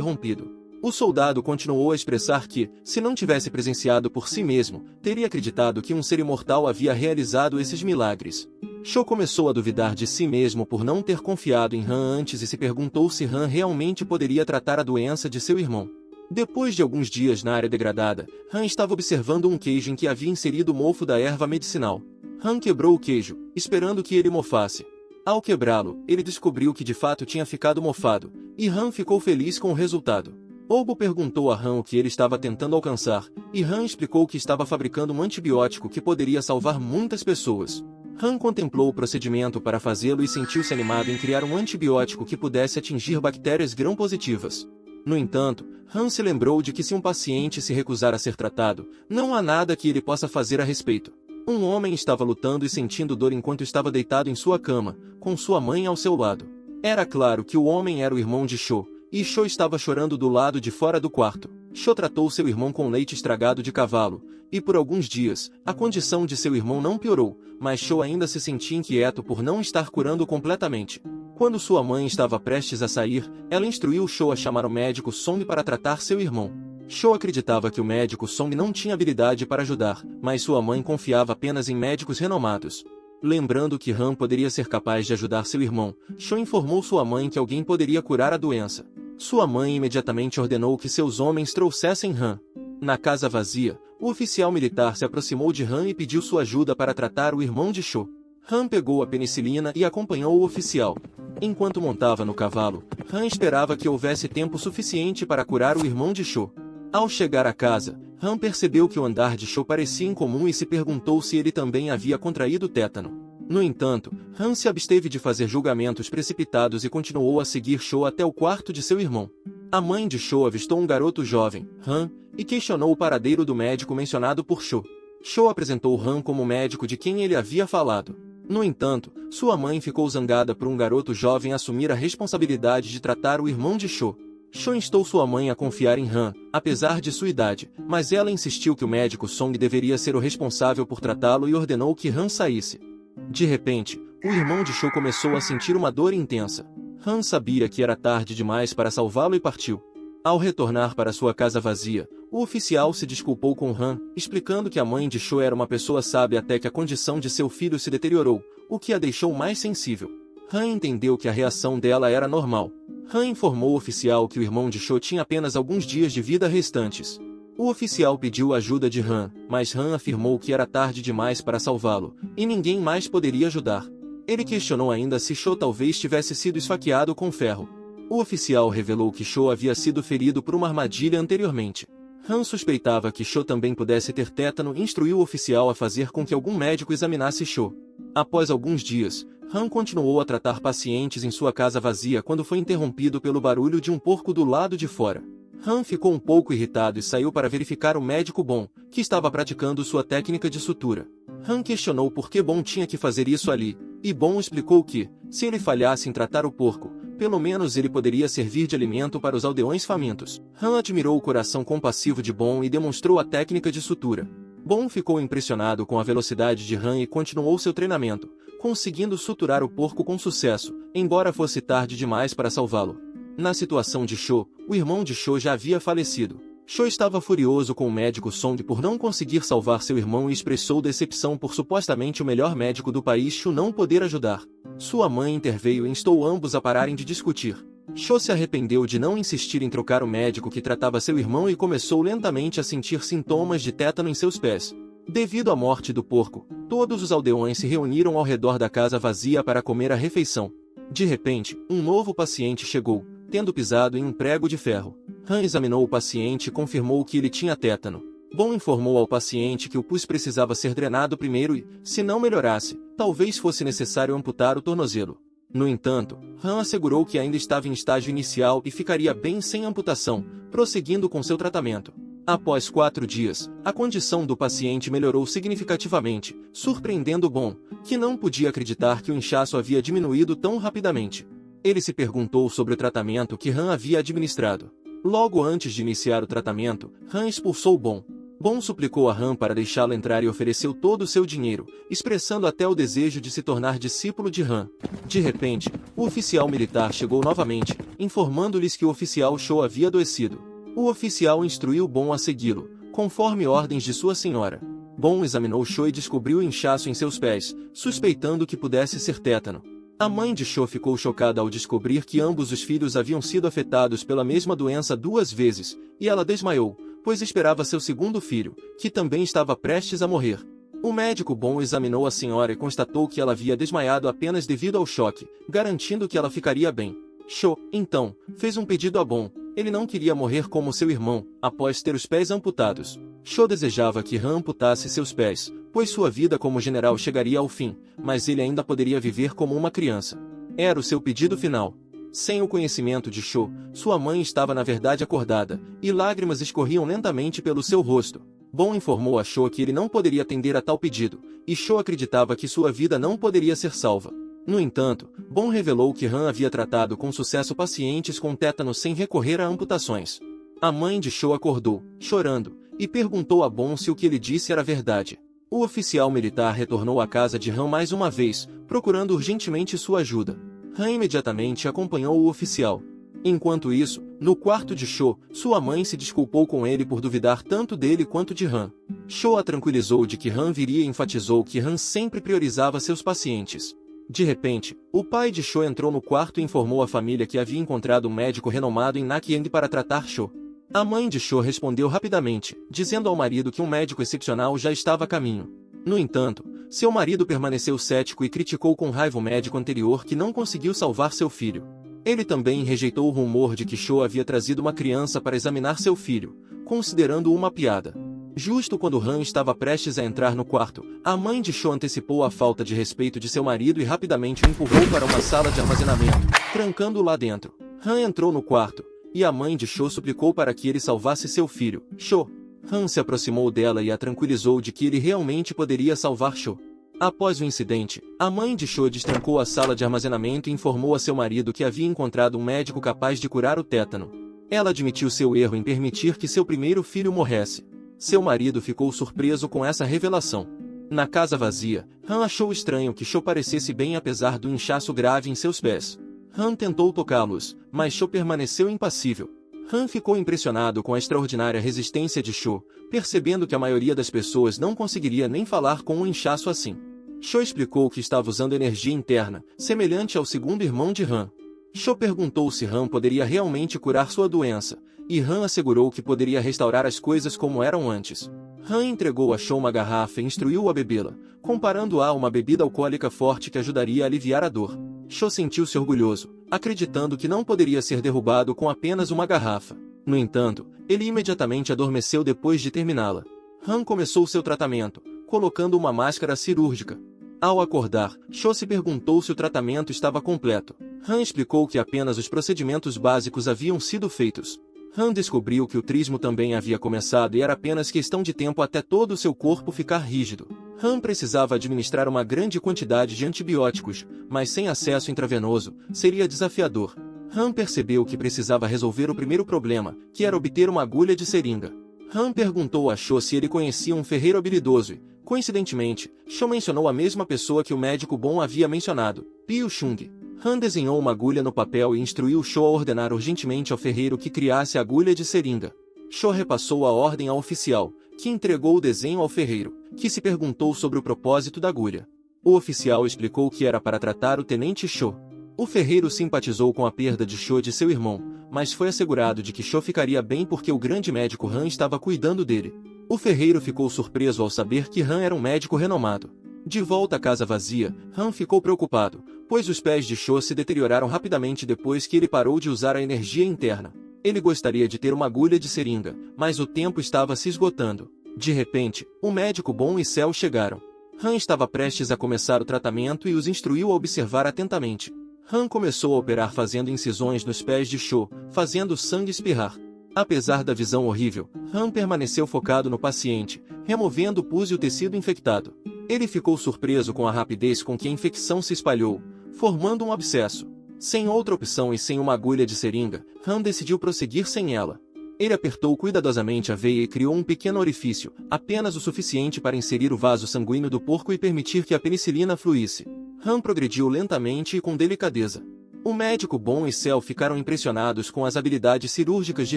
rompido. O soldado continuou a expressar que, se não tivesse presenciado por si mesmo, teria acreditado que um ser imortal havia realizado esses milagres. Cho começou a duvidar de si mesmo por não ter confiado em Han antes e se perguntou se Han realmente poderia tratar a doença de seu irmão. Depois de alguns dias na área degradada, Han estava observando um queijo em que havia inserido o mofo da erva medicinal. Han quebrou o queijo, esperando que ele mofasse. Ao quebrá-lo, ele descobriu que de fato tinha ficado mofado, e Han ficou feliz com o resultado. Obo perguntou a Han o que ele estava tentando alcançar, e Han explicou que estava fabricando um antibiótico que poderia salvar muitas pessoas. Han contemplou o procedimento para fazê-lo e sentiu-se animado em criar um antibiótico que pudesse atingir bactérias gram-positivas. No entanto, Han se lembrou de que se um paciente se recusar a ser tratado, não há nada que ele possa fazer a respeito. Um homem estava lutando e sentindo dor enquanto estava deitado em sua cama, com sua mãe ao seu lado. Era claro que o homem era o irmão de Cho, e Cho estava chorando do lado de fora do quarto. Cho tratou seu irmão com leite estragado de cavalo, e por alguns dias, a condição de seu irmão não piorou, mas Cho ainda se sentia inquieto por não estar curando completamente. Quando sua mãe estava prestes a sair, ela instruiu Cho a chamar o médico Song para tratar seu irmão. Cho acreditava que o médico Song não tinha habilidade para ajudar, mas sua mãe confiava apenas em médicos renomados. Lembrando que Han poderia ser capaz de ajudar seu irmão, Cho informou sua mãe que alguém poderia curar a doença. Sua mãe imediatamente ordenou que seus homens trouxessem Han. Na casa vazia, o oficial militar se aproximou de Han e pediu sua ajuda para tratar o irmão de Cho. Han pegou a penicilina e acompanhou o oficial. Enquanto montava no cavalo, Han esperava que houvesse tempo suficiente para curar o irmão de Cho. Ao chegar à casa, Han percebeu que o andar de Cho parecia incomum e se perguntou se ele também havia contraído tétano. No entanto, Han se absteve de fazer julgamentos precipitados e continuou a seguir Cho até o quarto de seu irmão. A mãe de Cho avistou um garoto jovem, Han, e questionou o paradeiro do médico mencionado por Cho. Cho apresentou Han como o médico de quem ele havia falado. No entanto, sua mãe ficou zangada por um garoto jovem assumir a responsabilidade de tratar o irmão de Cho. Cho instou sua mãe a confiar em Han, apesar de sua idade, mas ela insistiu que o médico Song deveria ser o responsável por tratá-lo e ordenou que Han saísse. De repente, o irmão de Cho começou a sentir uma dor intensa. Han sabia que era tarde demais para salvá-lo e partiu. Ao retornar para sua casa vazia, o oficial se desculpou com Han, explicando que a mãe de Cho era uma pessoa sábia até que a condição de seu filho se deteriorou, o que a deixou mais sensível. Han entendeu que a reação dela era normal. Han informou o oficial que o irmão de Cho tinha apenas alguns dias de vida restantes. O oficial pediu a ajuda de Han, mas Han afirmou que era tarde demais para salvá-lo, e ninguém mais poderia ajudar. Ele questionou ainda se Cho talvez tivesse sido esfaqueado com ferro. O oficial revelou que Cho havia sido ferido por uma armadilha anteriormente. Han suspeitava que Cho também pudesse ter tétano e instruiu o oficial a fazer com que algum médico examinasse Cho. Após alguns dias, Han continuou a tratar pacientes em sua casa vazia quando foi interrompido pelo barulho de um porco do lado de fora. Han ficou um pouco irritado e saiu para verificar o médico Bon, que estava praticando sua técnica de sutura. Han questionou por que Bon tinha que fazer isso ali, e Bon explicou que, se ele falhasse em tratar o porco, pelo menos ele poderia servir de alimento para os aldeões famintos. Han admirou o coração compassivo de Bon e demonstrou a técnica de sutura. Bon ficou impressionado com a velocidade de Han e continuou seu treinamento, conseguindo suturar o porco com sucesso, embora fosse tarde demais para salvá-lo. Na situação de Cho, o irmão de Cho já havia falecido. Cho estava furioso com o médico Song por não conseguir salvar seu irmão e expressou decepção por supostamente o melhor médico do país Cho não poder ajudar. Sua mãe interveio e instou ambos a pararem de discutir. Cho se arrependeu de não insistir em trocar o médico que tratava seu irmão e começou lentamente a sentir sintomas de tétano em seus pés. Devido à morte do porco, todos os aldeões se reuniram ao redor da casa vazia para comer a refeição. De repente, um novo paciente chegou, tendo pisado em um prego de ferro. Han examinou o paciente e confirmou que ele tinha tétano. Bon informou ao paciente que o pus precisava ser drenado primeiro e, se não melhorasse, talvez fosse necessário amputar o tornozelo. No entanto, Han assegurou que ainda estava em estágio inicial e ficaria bem sem amputação, prosseguindo com seu tratamento. Após 4 dias, a condição do paciente melhorou significativamente, surpreendendo Bon, que não podia acreditar que o inchaço havia diminuído tão rapidamente. Ele se perguntou sobre o tratamento que Han havia administrado. Logo antes de iniciar o tratamento, Han expulsou Bon. Bon suplicou a Han para deixá-lo entrar e ofereceu todo o seu dinheiro, expressando até o desejo de se tornar discípulo de Han. De repente, o oficial militar chegou novamente, informando-lhes que o oficial Cho havia adoecido. O oficial instruiu Bon a segui-lo, conforme ordens de sua senhora. Bon examinou Cho e descobriu inchaço em seus pés, suspeitando que pudesse ser tétano. A mãe de Cho ficou chocada ao descobrir que ambos os filhos haviam sido afetados pela mesma doença 2 vezes, e ela desmaiou, pois esperava seu segundo filho, que também estava prestes a morrer. O médico bom examinou a senhora e constatou que ela havia desmaiado apenas devido ao choque, garantindo que ela ficaria bem. Cho, então, fez um pedido a Bon. Ele não queria morrer como seu irmão, após ter os pés amputados. Cho desejava que Han amputasse seus pés, pois sua vida como general chegaria ao fim, mas ele ainda poderia viver como uma criança. Era o seu pedido final. Sem o conhecimento de Cho, sua mãe estava na verdade acordada, e lágrimas escorriam lentamente pelo seu rosto. Bon informou a Cho que ele não poderia atender a tal pedido, e Cho acreditava que sua vida não poderia ser salva. No entanto, Bon revelou que Han havia tratado com sucesso pacientes com tétano sem recorrer a amputações. A mãe de Cho acordou, chorando, e perguntou a Bon se o que ele disse era verdade. O oficial militar retornou à casa de Han mais uma vez, procurando urgentemente sua ajuda. Han imediatamente acompanhou o oficial. Enquanto isso, no quarto de Cho, sua mãe se desculpou com ele por duvidar tanto dele quanto de Han. Cho a tranquilizou de que Han viria e enfatizou que Han sempre priorizava seus pacientes. De repente, o pai de Cho entrou no quarto e informou à família que havia encontrado um médico renomado em Nakyang para tratar Cho. A mãe de Cho respondeu rapidamente, dizendo ao marido que um médico excepcional já estava a caminho. No entanto, seu marido permaneceu cético e criticou com raiva o médico anterior que não conseguiu salvar seu filho. Ele também rejeitou o rumor de que Cho havia trazido uma criança para examinar seu filho, considerando-o uma piada. Justo quando Han estava prestes a entrar no quarto, a mãe de Cho antecipou a falta de respeito de seu marido e rapidamente o empurrou para uma sala de armazenamento, trancando-o lá dentro. Han entrou no quarto, e a mãe de Cho suplicou para que ele salvasse seu filho, Cho. Han se aproximou dela e a tranquilizou de que ele realmente poderia salvar Cho. Após o incidente, a mãe de Cho destrancou a sala de armazenamento e informou a seu marido que havia encontrado um médico capaz de curar o tétano. Ela admitiu seu erro em permitir que seu primeiro filho morresse. Seu marido ficou surpreso com essa revelação. Na casa vazia, Han achou estranho que Cho parecesse bem apesar do inchaço grave em seus pés. Han tentou tocá-los, mas Cho permaneceu impassível. Han ficou impressionado com a extraordinária resistência de Cho, percebendo que a maioria das pessoas não conseguiria nem falar com um inchaço assim. Cho explicou que estava usando energia interna, semelhante ao segundo irmão de Han. Cho perguntou se Han poderia realmente curar sua doença, e Han assegurou que poderia restaurar as coisas como eram antes. Han entregou a Cho uma garrafa e instruiu-o a bebê-la, comparando-a a uma bebida alcoólica forte que ajudaria a aliviar a dor. Cho sentiu-se orgulhoso, acreditando que não poderia ser derrubado com apenas uma garrafa. No entanto, ele imediatamente adormeceu depois de terminá-la. Han começou seu tratamento, colocando uma máscara cirúrgica. Ao acordar, Cho se perguntou se o tratamento estava completo. Han explicou que apenas os procedimentos básicos haviam sido feitos. Han descobriu que o trismo também havia começado e era apenas questão de tempo até todo o seu corpo ficar rígido. Han precisava administrar uma grande quantidade de antibióticos, mas sem acesso intravenoso, seria desafiador. Han percebeu que precisava resolver o primeiro problema, que era obter uma agulha de seringa. Han perguntou a Cho se ele conhecia um ferreiro habilidoso e, coincidentemente, Cho mencionou a mesma pessoa que o médico bom havia mencionado, Pio Chung. Han desenhou uma agulha no papel e instruiu Cho a ordenar urgentemente ao ferreiro que criasse a agulha de seringa. Cho repassou a ordem ao oficial, que entregou o desenho ao ferreiro, que se perguntou sobre o propósito da agulha. O oficial explicou que era para tratar o tenente Cho. O ferreiro simpatizou com a perda de Cho de seu irmão, mas foi assegurado de que Cho ficaria bem porque o grande médico Han estava cuidando dele. O ferreiro ficou surpreso ao saber que Han era um médico renomado. De volta à casa vazia, Han ficou preocupado, pois os pés de Cho se deterioraram rapidamente depois que ele parou de usar a energia interna. Ele gostaria de ter uma agulha de seringa, mas o tempo estava se esgotando. De repente, o médico bom e Cell chegaram. Han estava prestes a começar o tratamento e os instruiu a observar atentamente. Han começou a operar fazendo incisões nos pés de Cho, fazendo o sangue espirrar. Apesar da visão horrível, Han permaneceu focado no paciente, removendo o pus e o tecido infectado. Ele ficou surpreso com a rapidez com que a infecção se espalhou, formando um abscesso. Sem outra opção e sem uma agulha de seringa, Han decidiu prosseguir sem ela. Ele apertou cuidadosamente a veia e criou um pequeno orifício, apenas o suficiente para inserir o vaso sanguíneo do porco e permitir que a penicilina fluísse. Han progrediu lentamente e com delicadeza. O médico bom e Cell ficaram impressionados com as habilidades cirúrgicas de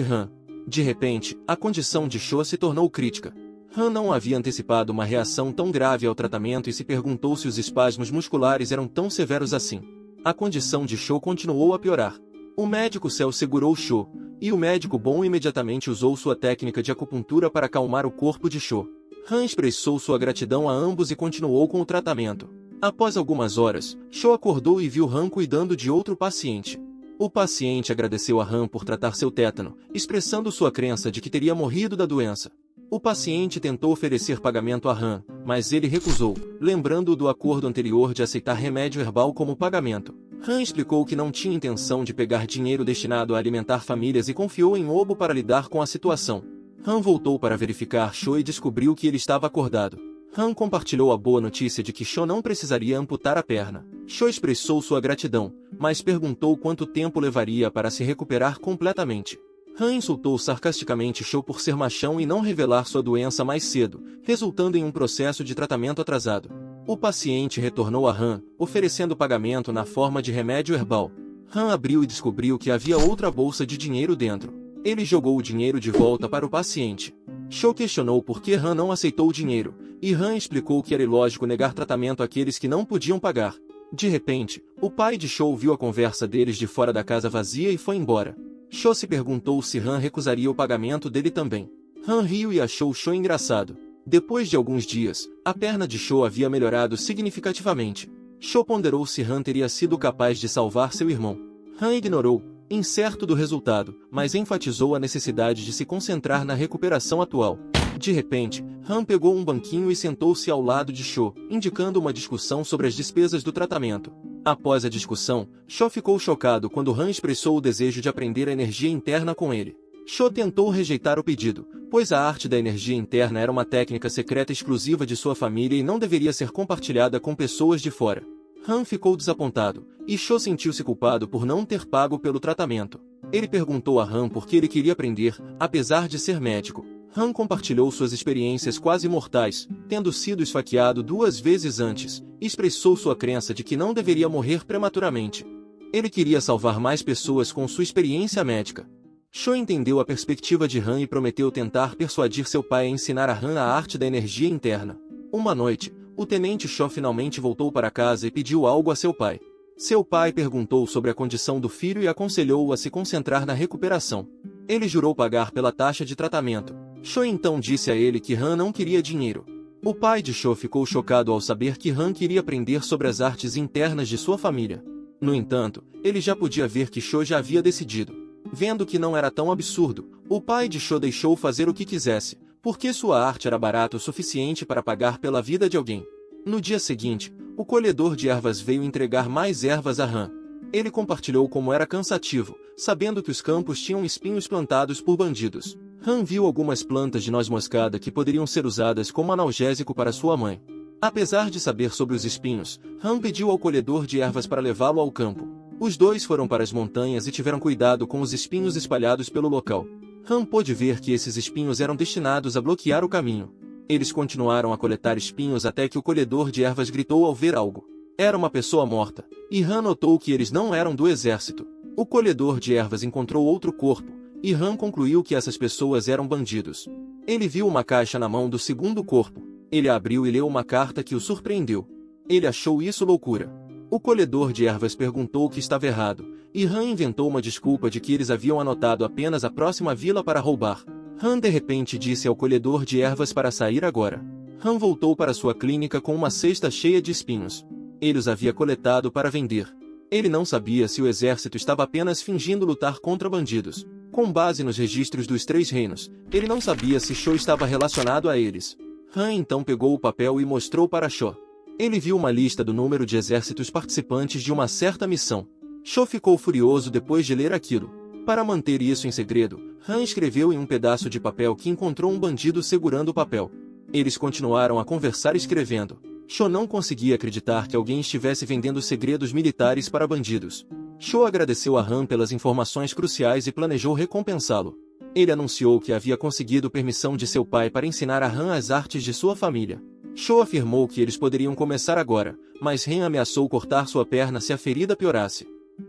Han. De repente, a condição de Cho se tornou crítica. Han não havia antecipado uma reação tão grave ao tratamento e se perguntou se os espasmos musculares eram tão severos assim. A condição de Cho continuou a piorar. O médico Cell segurou Cho, e o médico bom imediatamente usou sua técnica de acupuntura para acalmar o corpo de Cho. Han expressou sua gratidão a ambos e continuou com o tratamento. Após algumas horas, Cho acordou e viu Han cuidando de outro paciente. O paciente agradeceu a Han por tratar seu tétano, expressando sua crença de que teria morrido da doença. O paciente tentou oferecer pagamento a Han, mas ele recusou, lembrando-o do acordo anterior de aceitar remédio herbal como pagamento. Han explicou que não tinha intenção de pegar dinheiro destinado a alimentar famílias e confiou em Obo para lidar com a situação. Han voltou para verificar Cho e descobriu que ele estava acordado. Han compartilhou a boa notícia de que Cho não precisaria amputar a perna. Cho expressou sua gratidão, mas perguntou quanto tempo levaria para se recuperar completamente. Han insultou sarcasticamente Cho por ser machão e não revelar sua doença mais cedo, resultando em um processo de tratamento atrasado. O paciente retornou a Han, oferecendo pagamento na forma de remédio herbal. Han abriu e descobriu que havia outra bolsa de dinheiro dentro. Ele jogou o dinheiro de volta para o paciente. Cho questionou por que Han não aceitou o dinheiro, e Han explicou que era ilógico negar tratamento àqueles que não podiam pagar. De repente, o pai de Cho viu a conversa deles de fora da casa vazia e foi embora. Cho se perguntou se Han recusaria o pagamento dele também. Han riu e achou Cho engraçado. Depois de alguns dias, a perna de Cho havia melhorado significativamente. Cho ponderou se Han teria sido capaz de salvar seu irmão. Han ignorou, incerto do resultado, mas enfatizou a necessidade de se concentrar na recuperação atual. De repente, Han pegou um banquinho e sentou-se ao lado de Cho, indicando uma discussão sobre as despesas do tratamento. Após a discussão, Cho ficou chocado quando Han expressou o desejo de aprender a energia interna com ele. Cho tentou rejeitar o pedido, pois a arte da energia interna era uma técnica secreta exclusiva de sua família e não deveria ser compartilhada com pessoas de fora. Han ficou desapontado, e Cho sentiu-se culpado por não ter pago pelo tratamento. Ele perguntou a Han por que ele queria aprender, apesar de ser médico. Han compartilhou suas experiências quase mortais, tendo sido esfaqueado 2 vezes antes, e expressou sua crença de que não deveria morrer prematuramente. Ele queria salvar mais pessoas com sua experiência médica. Cho entendeu a perspectiva de Han e prometeu tentar persuadir seu pai a ensinar a Han a arte da energia interna. Uma noite, o tenente Cho finalmente voltou para casa e pediu algo a seu pai. Seu pai perguntou sobre a condição do filho e aconselhou-o a se concentrar na recuperação. Ele jurou pagar pela taxa de tratamento. Cho então disse a ele que Han não queria dinheiro. O pai de Cho ficou chocado ao saber que Han queria aprender sobre as artes internas de sua família. No entanto, ele já podia ver que Cho já havia decidido. Vendo que não era tão absurdo, o pai de Cho deixou fazer o que quisesse, porque sua arte era barata o suficiente para pagar pela vida de alguém. No dia seguinte, o colhedor de ervas veio entregar mais ervas a Han. Ele compartilhou como era cansativo, sabendo que os campos tinham espinhos plantados por bandidos. Han viu algumas plantas de noz moscada que poderiam ser usadas como analgésico para sua mãe. Apesar de saber sobre os espinhos, Han pediu ao colhedor de ervas para levá-lo ao campo. Os dois foram para as montanhas e tiveram cuidado com os espinhos espalhados pelo local. Han pôde ver que esses espinhos eram destinados a bloquear o caminho. Eles continuaram a coletar espinhos até que o colhedor de ervas gritou ao ver algo. Era uma pessoa morta, e Han notou que eles não eram do exército. O colhedor de ervas encontrou outro corpo, e Han concluiu que essas pessoas eram bandidos. Ele viu uma caixa na mão do segundo corpo. Ele abriu e leu uma carta que o surpreendeu. Ele achou isso loucura. O colhedor de ervas perguntou o que estava errado, e Han inventou uma desculpa de que eles haviam anotado apenas a próxima vila para roubar. Han de repente disse ao colhedor de ervas para sair agora. Han voltou para sua clínica com uma cesta cheia de espinhos. Ele os havia coletado para vender. Ele não sabia se o exército estava apenas fingindo lutar contra bandidos. Com base nos registros dos 3 reinos, ele não sabia se Cho estava relacionado a eles. Han então pegou o papel e mostrou para Cho. Ele viu uma lista do número de exércitos participantes de uma certa missão. Cho ficou furioso depois de ler aquilo. Para manter isso em segredo, Han escreveu em um pedaço de papel que encontrou um bandido segurando o papel. Eles continuaram a conversar escrevendo. Cho não conseguia acreditar que alguém estivesse vendendo segredos militares para bandidos. Cho agradeceu a Han pelas informações cruciais e planejou recompensá-lo. Ele anunciou que havia conseguido permissão de seu pai para ensinar a Han as artes de sua família. Cho afirmou que eles poderiam começar agora, mas Han ameaçou cortar sua perna se a ferida piorasse.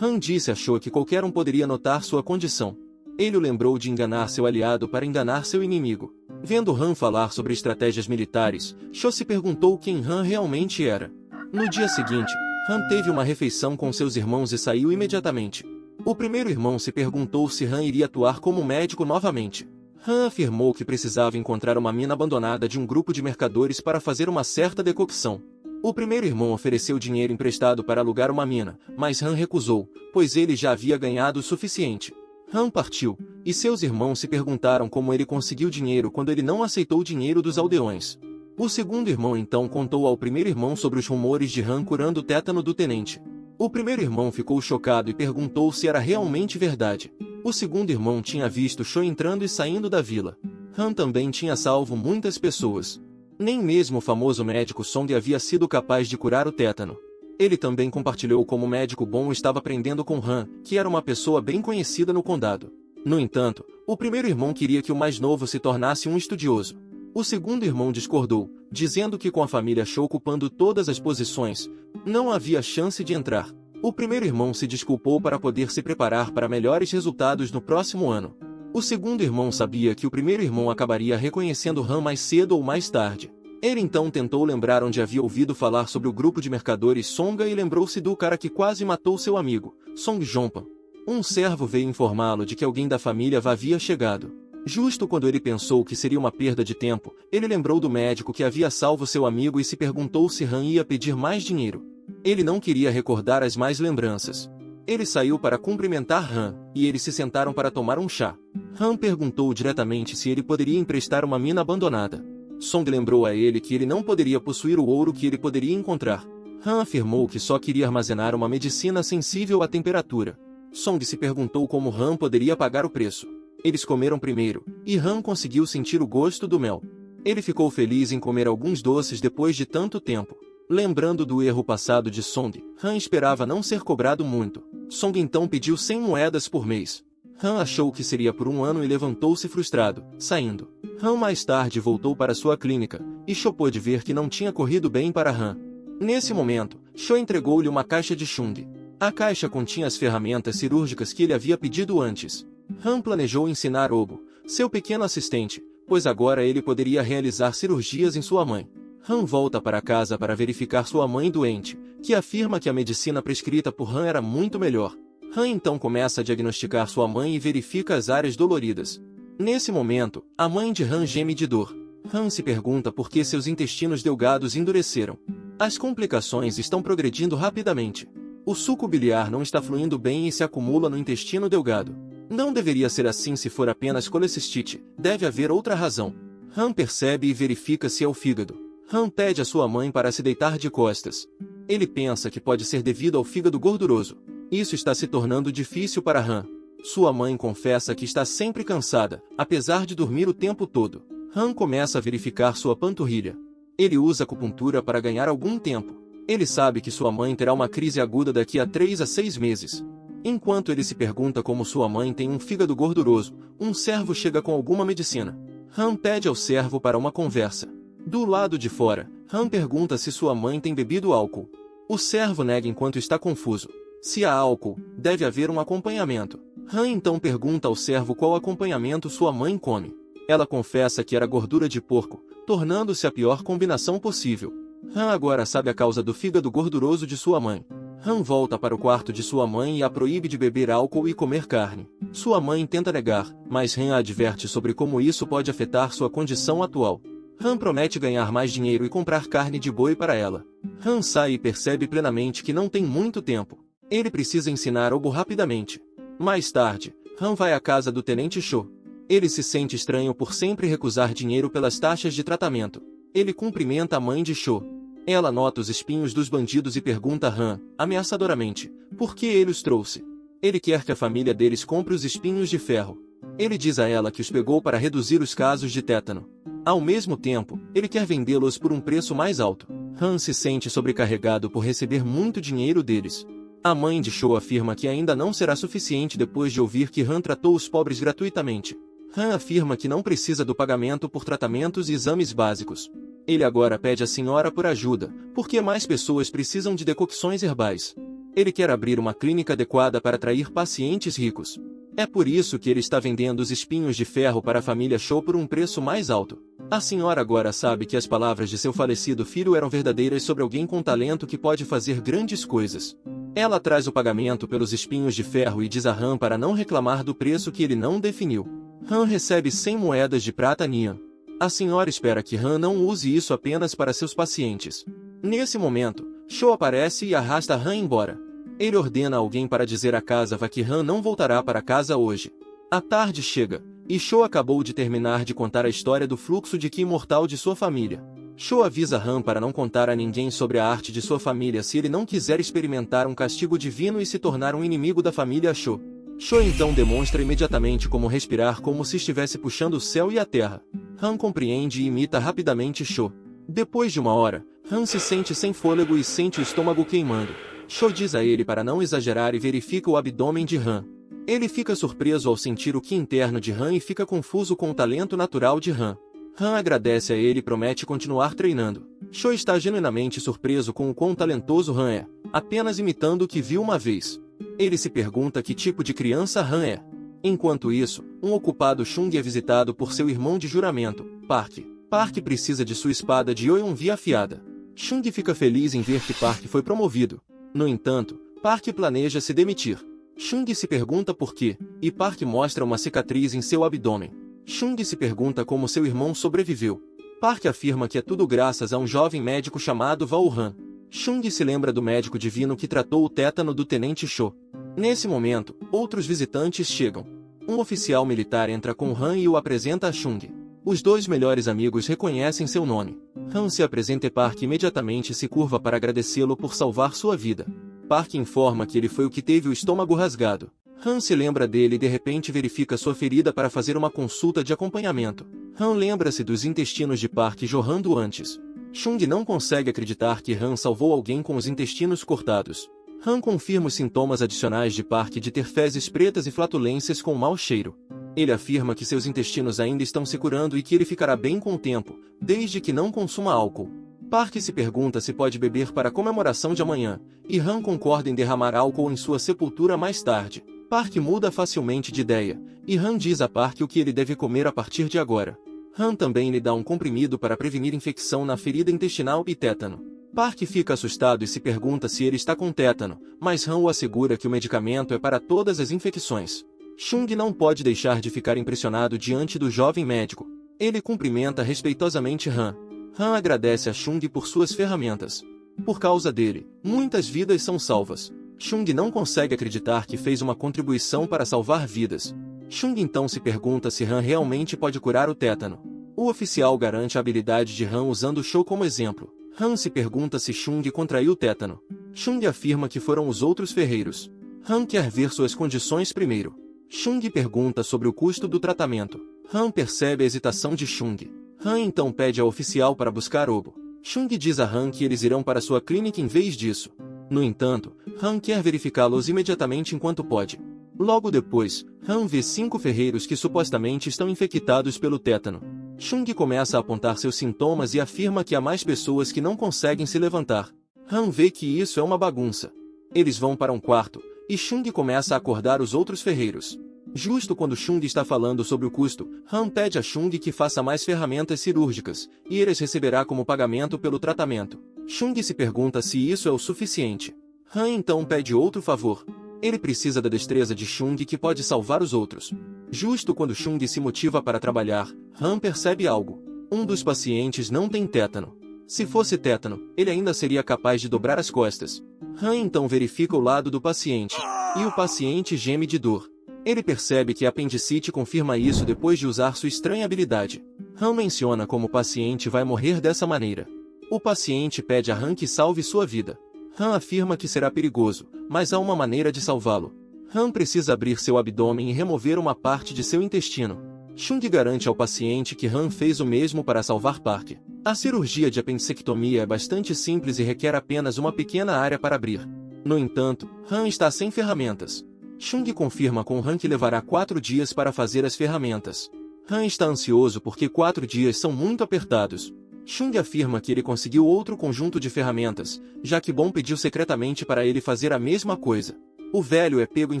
Han disse a Cho que qualquer um poderia notar sua condição. Ele o lembrou de enganar seu aliado para enganar seu inimigo. Vendo Han falar sobre estratégias militares, Cho se perguntou quem Han realmente era. No dia seguinte, Han teve uma refeição com seus irmãos e saiu imediatamente. O primeiro irmão se perguntou se Han iria atuar como médico novamente. Han afirmou que precisava encontrar uma mina abandonada de um grupo de mercadores para fazer uma certa decocção. O primeiro irmão ofereceu dinheiro emprestado para alugar uma mina, mas Han recusou, pois ele já havia ganhado o suficiente. Han partiu, e seus irmãos se perguntaram como ele conseguiu dinheiro quando ele não aceitou o dinheiro dos aldeões. O segundo irmão então contou ao primeiro irmão sobre os rumores de Han curando o tétano do tenente. O primeiro irmão ficou chocado e perguntou se era realmente verdade. O segundo irmão tinha visto Sho entrando e saindo da vila. Han também tinha salvo muitas pessoas. Nem mesmo o famoso médico Song havia sido capaz de curar o tétano. Ele também compartilhou como o médico bom estava aprendendo com Han, que era uma pessoa bem conhecida no condado. No entanto, o primeiro irmão queria que o mais novo se tornasse um estudioso. O segundo irmão discordou, dizendo que com a família Sho ocupando todas as posições, não havia chance de entrar. O primeiro irmão se desculpou para poder se preparar para melhores resultados no próximo ano. O segundo irmão sabia que o primeiro irmão acabaria reconhecendo Han mais cedo ou mais tarde. Ele então tentou lembrar onde havia ouvido falar sobre o grupo de mercadores Songa e lembrou-se do cara que quase matou seu amigo, Song Jongpan. Um servo veio informá-lo de que alguém da família havia chegado. Justo quando ele pensou que seria uma perda de tempo, ele lembrou do médico que havia salvo seu amigo e se perguntou se Han ia pedir mais dinheiro. Ele não queria recordar as mais lembranças. Ele saiu para cumprimentar Han, e eles se sentaram para tomar um chá. Han perguntou diretamente se ele poderia emprestar uma mina abandonada. Song lembrou a ele que ele não poderia possuir o ouro que ele poderia encontrar. Han afirmou que só queria armazenar uma medicina sensível à temperatura. Song se perguntou como Han poderia pagar o preço. Eles comeram primeiro, e Han conseguiu sentir o gosto do mel. Ele ficou feliz em comer alguns doces depois de tanto tempo. Lembrando do erro passado de Song, Han esperava não ser cobrado muito. Song então pediu 100 moedas por mês. Han achou que seria por um ano e levantou-se frustrado, saindo. Han mais tarde voltou para sua clínica, e Sho pôde ver que não tinha corrido bem para Han. Nesse momento, Sho entregou-lhe uma caixa de Chung. A caixa continha as ferramentas cirúrgicas que ele havia pedido antes. Han planejou ensinar Obo, seu pequeno assistente, pois agora ele poderia realizar cirurgias em sua mãe. Han volta para casa para verificar sua mãe doente, que afirma que a medicina prescrita por Han era muito melhor. Han então começa a diagnosticar sua mãe e verifica as áreas doloridas. Nesse momento, a mãe de Han geme de dor. Han se pergunta por que seus intestinos delgados endureceram. As complicações estão progredindo rapidamente. O suco biliar não está fluindo bem e se acumula no intestino delgado. Não deveria ser assim se for apenas colecistite, deve haver outra razão. Han percebe e verifica se é o fígado. Han pede a sua mãe para se deitar de costas. Ele pensa que pode ser devido ao fígado gorduroso. Isso está se tornando difícil para Han. Sua mãe confessa que está sempre cansada, apesar de dormir o tempo todo. Han começa a verificar sua panturrilha. Ele usa acupuntura para ganhar algum tempo. Ele sabe que sua mãe terá uma crise aguda daqui a 3 a 6 meses. Enquanto ele se pergunta como sua mãe tem um fígado gorduroso, um servo chega com alguma medicina. Han pede ao servo para uma conversa. Do lado de fora, Han pergunta se sua mãe tem bebido álcool. O servo nega enquanto está confuso. Se há álcool, deve haver um acompanhamento. Han então pergunta ao servo qual acompanhamento sua mãe come. Ela confessa que era gordura de porco, tornando-se a pior combinação possível. Han agora sabe a causa do fígado gorduroso de sua mãe. Han volta para o quarto de sua mãe e a proíbe de beber álcool e comer carne. Sua mãe tenta negar, mas Han a adverte sobre como isso pode afetar sua condição atual. Han promete ganhar mais dinheiro e comprar carne de boi para ela. Han sai e percebe plenamente que não tem muito tempo. Ele precisa ensinar Obo rapidamente. Mais tarde, Han vai à casa do Tenente Sho. Ele se sente estranho por sempre recusar dinheiro pelas taxas de tratamento. Ele cumprimenta a mãe de Sho. Ela nota os espinhos dos bandidos e pergunta a Han, ameaçadoramente, por que ele os trouxe. Ele quer que a família deles compre os espinhos de ferro. Ele diz a ela que os pegou para reduzir os casos de tétano. Ao mesmo tempo, ele quer vendê-los por um preço mais alto. Han se sente sobrecarregado por receber muito dinheiro deles. A mãe de Sho afirma que ainda não será suficiente depois de ouvir que Han tratou os pobres gratuitamente. Han afirma que não precisa do pagamento por tratamentos e exames básicos. Ele agora pede à senhora por ajuda, porque mais pessoas precisam de decocções herbais. Ele quer abrir uma clínica adequada para atrair pacientes ricos. É por isso que ele está vendendo os espinhos de ferro para a família Sho por um preço mais alto. A senhora agora sabe que as palavras de seu falecido filho eram verdadeiras sobre alguém com talento que pode fazer grandes coisas. Ela traz o pagamento pelos espinhos de ferro e diz a Han para não reclamar do preço que ele não definiu. Han recebe 100 moedas de prata Nian. A senhora espera que Han não use isso apenas para seus pacientes. Nesse momento, Cho aparece e arrasta Han embora. Ele ordena alguém para dizer à casa que Han não voltará para casa hoje. A tarde chega, e Cho acabou de terminar de contar a história do fluxo de Ki imortal de sua família. Cho avisa Han para não contar a ninguém sobre a arte de sua família se ele não quiser experimentar um castigo divino e se tornar um inimigo da família Cho. Cho então demonstra imediatamente como respirar como se estivesse puxando o céu e a terra. Han compreende e imita rapidamente Cho. Depois de uma hora, Han se sente sem fôlego e sente o estômago queimando. Cho diz a ele para não exagerar e verifica o abdômen de Han. Ele fica surpreso ao sentir o Ki interno de Han e fica confuso com o talento natural de Han. Han agradece a ele e promete continuar treinando. Cho está genuinamente surpreso com o quão talentoso Han é, apenas imitando o que viu uma vez. Ele se pergunta que tipo de criança Han é. Enquanto isso, um ocupado Chung é visitado por seu irmão de juramento, Park. Park precisa de sua espada de Yeonvi afiada. Chung fica feliz em ver que Park foi promovido. No entanto, Park planeja se demitir. Chung se pergunta por quê, e Park mostra uma cicatriz em seu abdômen. Chung se pergunta como seu irmão sobreviveu. Park afirma que é tudo graças a um jovem médico chamado Vauhan. Chung se lembra do médico divino que tratou o tétano do tenente Cho. Nesse momento, outros visitantes chegam. Um oficial militar entra com Han e o apresenta a Chung. Os dois melhores amigos reconhecem seu nome. Han se apresenta e Park imediatamente se curva para agradecê-lo por salvar sua vida. Park informa que ele foi o que teve o estômago rasgado. Han se lembra dele e de repente verifica sua ferida para fazer uma consulta de acompanhamento. Han lembra-se dos intestinos de Park jorrando antes. Chung não consegue acreditar que Han salvou alguém com os intestinos cortados. Han confirma os sintomas adicionais de Park de ter fezes pretas e flatulências com mau cheiro. Ele afirma que seus intestinos ainda estão se curando e que ele ficará bem com o tempo, desde que não consuma álcool. Park se pergunta se pode beber para a comemoração de amanhã, e Han concorda em derramar álcool em sua sepultura mais tarde. Park muda facilmente de ideia, e Han diz a Park o que ele deve comer a partir de agora. Han também lhe dá um comprimido para prevenir infecção na ferida intestinal e tétano. Park fica assustado e se pergunta se ele está com tétano, mas Han o assegura que o medicamento é para todas as infecções. Chung não pode deixar de ficar impressionado diante do jovem médico. Ele cumprimenta respeitosamente Han. Han agradece a Chung por suas ferramentas. Por causa dele, muitas vidas são salvas. Chung não consegue acreditar que fez uma contribuição para salvar vidas. Chung então se pergunta se Han realmente pode curar o tétano. O oficial garante a habilidade de Han usando Cho como exemplo. Han se pergunta se Chung contraiu o tétano. Chung afirma que foram os outros ferreiros. Han quer ver suas condições primeiro. Chung pergunta sobre o custo do tratamento. Han percebe a hesitação de Chung. Han então pede ao oficial para buscar Obo. Chung diz a Han que eles irão para sua clínica em vez disso. No entanto, Han quer verificá-los imediatamente enquanto pode. Logo depois, Han vê 5 ferreiros que supostamente estão infectados pelo tétano. Chung começa a apontar seus sintomas e afirma que há mais pessoas que não conseguem se levantar. Han vê que isso é uma bagunça. Eles vão para um quarto, e Chung começa a acordar os outros ferreiros. Justo quando Chung está falando sobre o custo, Han pede a Chung que faça mais ferramentas cirúrgicas, e ele as receberá como pagamento pelo tratamento. Chung se pergunta se isso é o suficiente. Han então pede outro favor. Ele precisa da destreza de Chung que pode salvar os outros. Justo quando Chung se motiva para trabalhar, Han percebe algo. Um dos pacientes não tem tétano. Se fosse tétano, ele ainda seria capaz de dobrar as costas. Han então verifica o lado do paciente, e o paciente geme de dor. Ele percebe que a apendicite confirma isso depois de usar sua estranha habilidade. Han menciona como o paciente vai morrer dessa maneira. O paciente pede a Han que salve sua vida. Han afirma que será perigoso, mas há uma maneira de salvá-lo. Han precisa abrir seu abdômen e remover uma parte de seu intestino. Chung garante ao paciente que Han fez o mesmo para salvar Park. A cirurgia de apendicectomia é bastante simples e requer apenas uma pequena área para abrir. No entanto, Han está sem ferramentas. Chung confirma com Han que levará 4 dias para fazer as ferramentas. Han está ansioso porque 4 dias são muito apertados. Chung afirma que ele conseguiu outro conjunto de ferramentas, já que Bom pediu secretamente para ele fazer a mesma coisa. O velho é pego em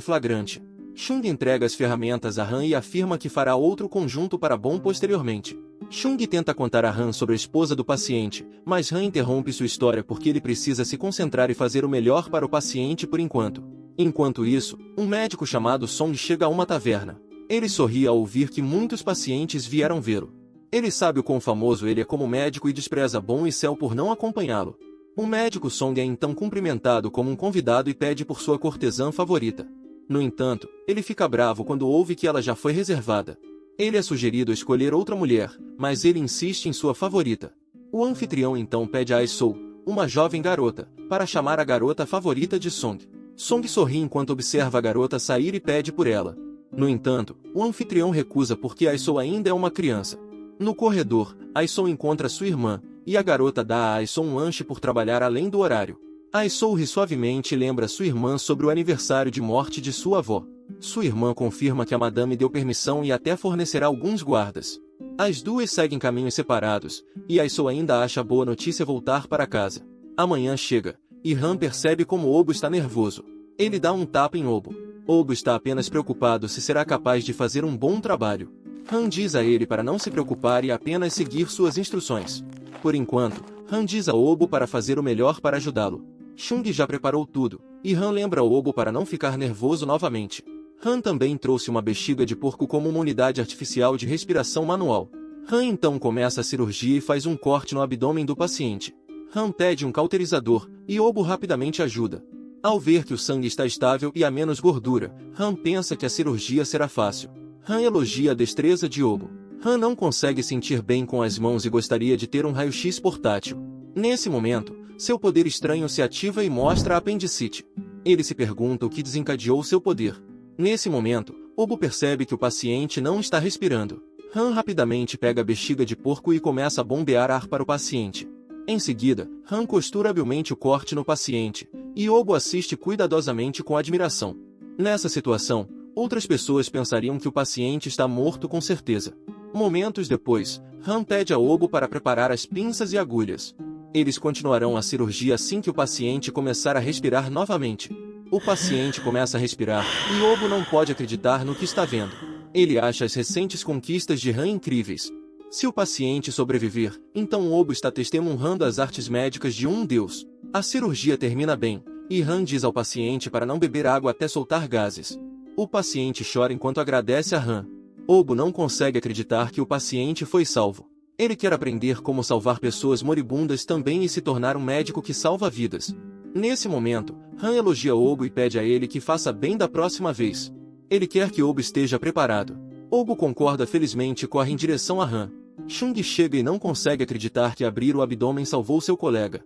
flagrante. Chung entrega as ferramentas a Han e afirma que fará outro conjunto para Bom posteriormente. Chung tenta contar a Han sobre a esposa do paciente, mas Han interrompe sua história porque ele precisa se concentrar e fazer o melhor para o paciente por enquanto. Enquanto isso, um médico chamado Song chega a uma taverna. Ele sorri ao ouvir que muitos pacientes vieram vê-lo. Ele sabe o quão famoso ele é como médico e despreza Bom e Cell por não acompanhá-lo. O médico Song é então cumprimentado como um convidado e pede por sua cortesã favorita. No entanto, ele fica bravo quando ouve que ela já foi reservada. Ele é sugerido a escolher outra mulher, mas ele insiste em sua favorita. O anfitrião então pede a Ai-Sou, uma jovem garota, para chamar a garota favorita de Song. Song sorri enquanto observa a garota sair e pede por ela. No entanto, o anfitrião recusa porque Ai-Sou ainda é uma criança. No corredor, Ai-Sou encontra sua irmã, e a garota dá a Ai-Sou um lanche por trabalhar além do horário. Ai-Sou ri suavemente e lembra sua irmã sobre o aniversário de morte de sua avó. Sua irmã confirma que a madame deu permissão e até fornecerá alguns guardas. As duas seguem caminhos separados, e Ai-Sou ainda acha boa notícia voltar para casa. Amanhã chega, e Han percebe como Obo está nervoso. Ele dá um tapa em Obo. Obo está apenas preocupado se será capaz de fazer um bom trabalho. Han diz a ele para não se preocupar e apenas seguir suas instruções. Por enquanto, Han diz a Obo para fazer o melhor para ajudá-lo. Chung já preparou tudo, e Han lembra Obo para não ficar nervoso novamente. Han também trouxe uma bexiga de porco como uma unidade artificial de respiração manual. Han então começa a cirurgia e faz um corte no abdômen do paciente. Han pede um cauterizador, e Obo rapidamente ajuda. Ao ver que o sangue está estável e há menos gordura, Han pensa que a cirurgia será fácil. Han elogia a destreza de Obo. Han não consegue sentir bem com as mãos e gostaria de ter um raio-x portátil. Nesse momento, seu poder estranho se ativa e mostra a apendicite. Ele se pergunta o que desencadeou seu poder. Nesse momento, Obo percebe que o paciente não está respirando. Han rapidamente pega a bexiga de porco e começa a bombear ar para o paciente. Em seguida, Han costura habilmente o corte no paciente, e Obo assiste cuidadosamente com admiração. Nessa situação, outras pessoas pensariam que o paciente está morto com certeza. Momentos depois, Han pede a Obo para preparar as pinças e agulhas. Eles continuarão a cirurgia assim que o paciente começar a respirar novamente. O paciente começa a respirar, e Obo não pode acreditar no que está vendo. Ele acha as recentes conquistas de Han incríveis. Se o paciente sobreviver, então Obo está testemunhando as artes médicas de um deus. A cirurgia termina bem, e Han diz ao paciente para não beber água até soltar gases. O paciente chora enquanto agradece a Han. Obo não consegue acreditar que o paciente foi salvo. Ele quer aprender como salvar pessoas moribundas também e se tornar um médico que salva vidas. Nesse momento, Han elogia Obo e pede a ele que faça bem da próxima vez. Ele quer que Obo esteja preparado. Obo concorda felizmente e corre em direção a Han. Chung chega e não consegue acreditar que abrir o abdômen salvou seu colega.